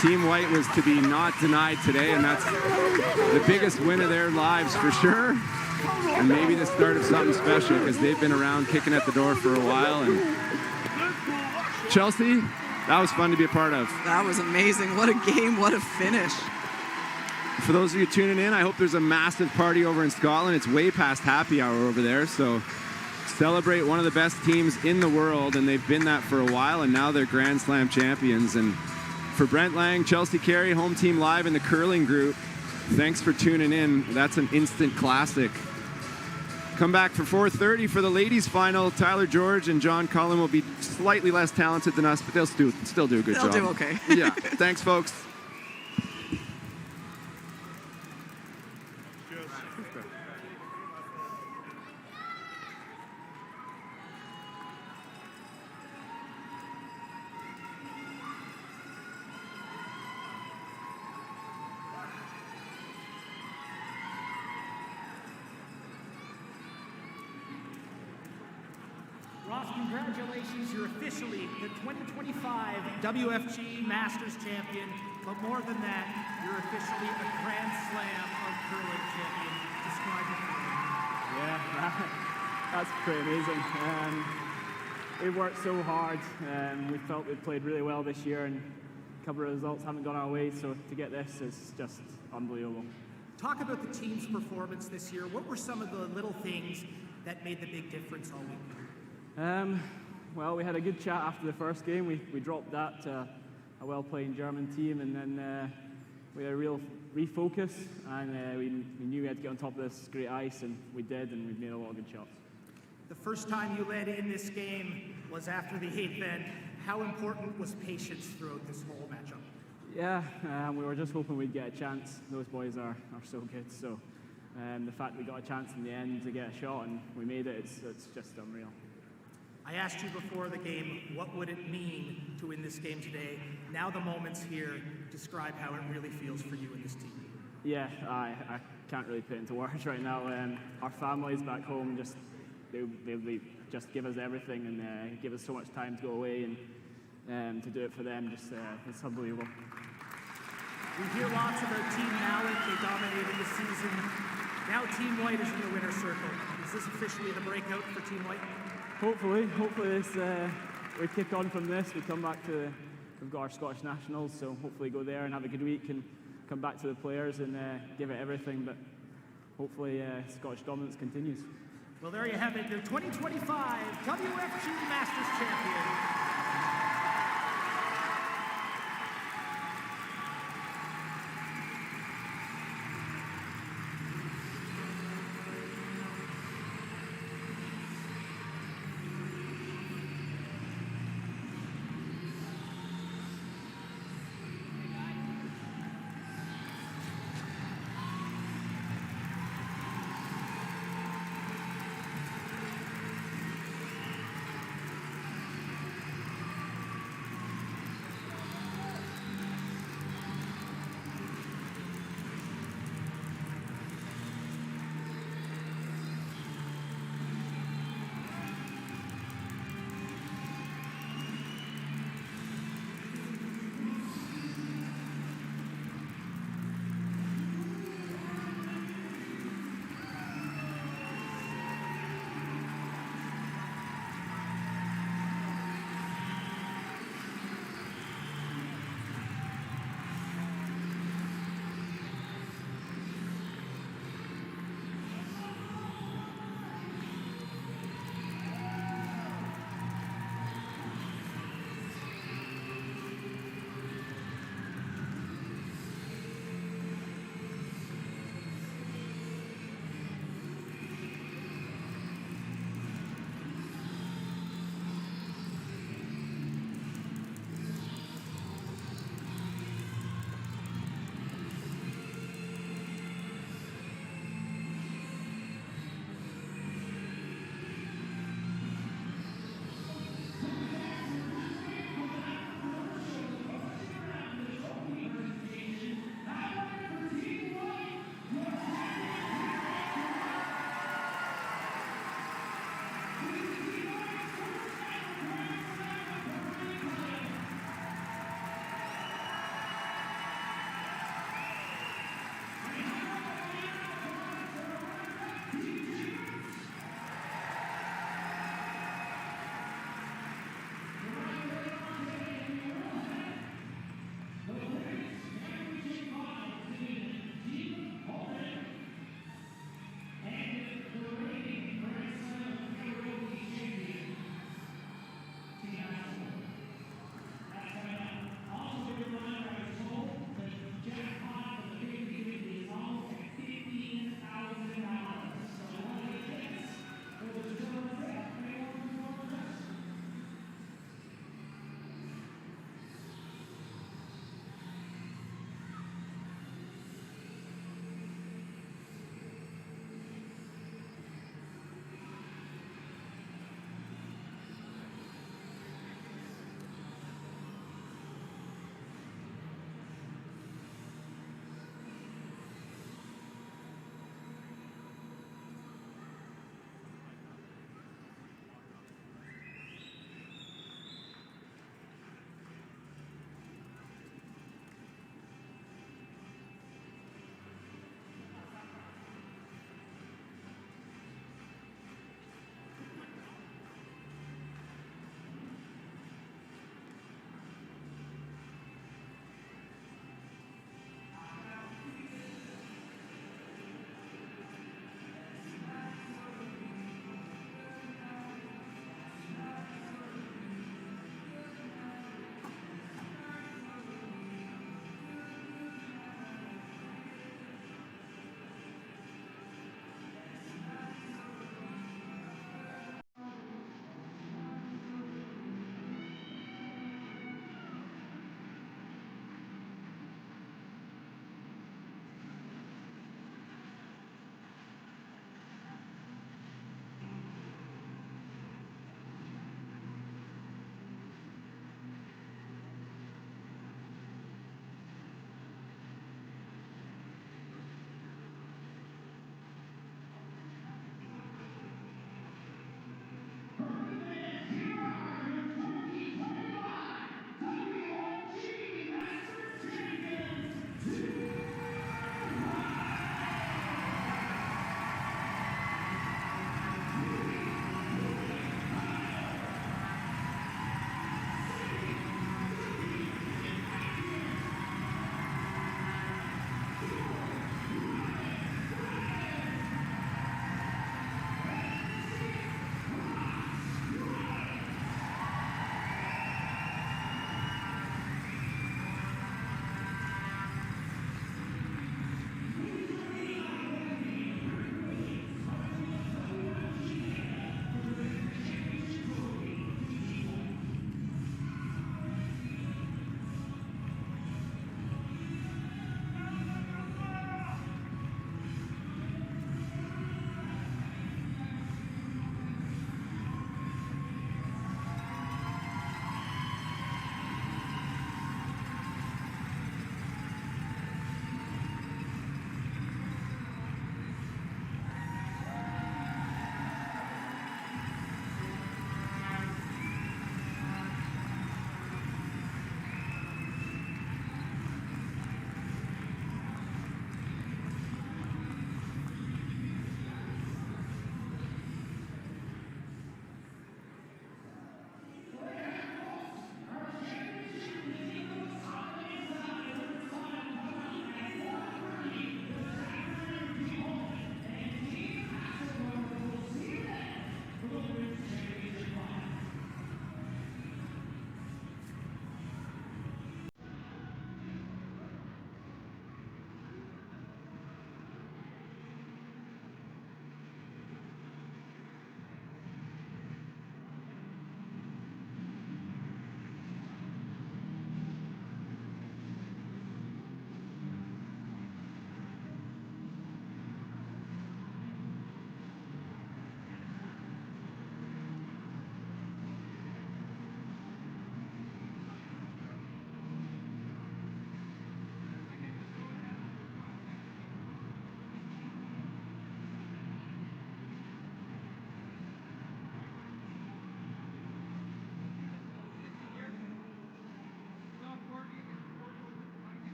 Team Whyte was to be not denied today, and that's the biggest win of their lives for sure. And maybe the start of something special because they've been around kicking at the door for a while. And Chelsea, that was fun to be a part of. That was amazing. What a game, what a finish. For those of you tuning in, I hope there's a massive party over in Scotland. It's way past happy hour over there, so celebrate one of the best teams in the world, and they've been that for a while, and now they're Grand Slam champions. And for Brent Lang, Chelsea Carey, Home Team Live, and the curling group, thanks for tuning in. That's an instant classic. Come back for 4:30 for the ladies' final. Tyler George and John Cullen will be slightly less talented than us, but they'll still do a good job. They'll do okay. Yeah, thanks, folks. Ross, congratulations. You're officially the 2025 WFG Masters champion. But more than that, you're officially a Grand Slam of curling champion. Describe your feeling. Yeah, that's pretty amazing. We worked so hard. We felt we played really well this year, and a couple of results haven't gone our way. So to get this is just unbelievable. Talk about the team's performance this year. What were some of the little things that made the big difference all week? Well, we had a good chat after the first game. We dropped that to a well-playing German team, and then we had a real refocus, and we knew we had to get on top of this great ice, and we did, and we made a lot of good shots. The first time you led in this game was after the 8th end. How important was patience throughout this whole matchup? Yeah, we were just hoping we'd get a chance. Those boys are so good, so the fact we got a chance in the end to get a shot and we made it, it's just unreal. I asked you before the game, what would it mean to win this game today? Now the moment's here. Describe how it really feels for you and this team. Yeah, I can't really put it into words right now. Our families back home they just give us everything and give us so much time to go away and to do it for them. It's unbelievable. We hear lots about Team Mallet. They dominated the season. Now Team Whyte is in the winner's circle. Is this officially the breakout for Team Whyte? Hopefully this we kick on from this. We come back to we've got our Scottish Nationals, so hopefully go there and have a good week and come back to the players and give it everything. But hopefully Scottish dominance continues. Well, there you have it, your 2025 WFG Masters champion.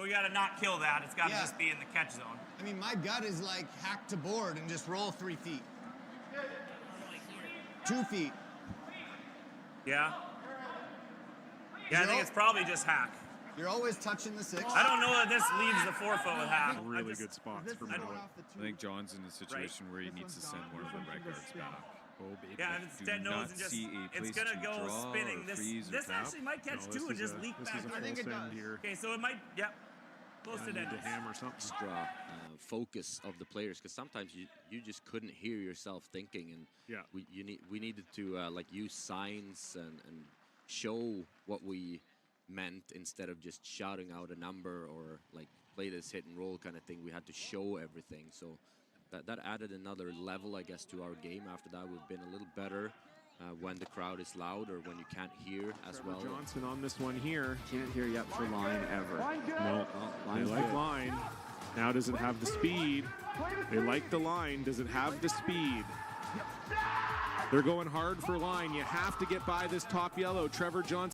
we got to not kill that. It's got to just be in the catch zone. I mean, my gut is like hack to board and just roll 3 feet. 2 feet. Yeah. Yeah, I think it's probably just hack. You're always touching the 6. I don't know that this leaves the 4-foot with hack. Really good spots for Miller. I think John's in a situation where he needs to send one of the right guards back. Oh, baby. Yeah, if it's dead nose and just, it's going to go spinning. This actually might catch two and just leak back. I think it does. Okay, so it might, close to dead. Hammer something. Extra focus of the players, because sometimes you just couldn't hear yourself thinking, and we needed to like use signs and show what we meant instead of just shouting out a number or like play this hit and roll kind of thing. We had to show everything, so that added another level, I guess, to our game. After that, we've been a little better when the crowd is loud or when you can't hear as well. Johnson on this one here. Can't hear yet for line ever. No, they like line. Now does it have the speed? They like the line. Does it have the speed? They're going hard for line. You have to get by this top yellow. Trevor Johnson.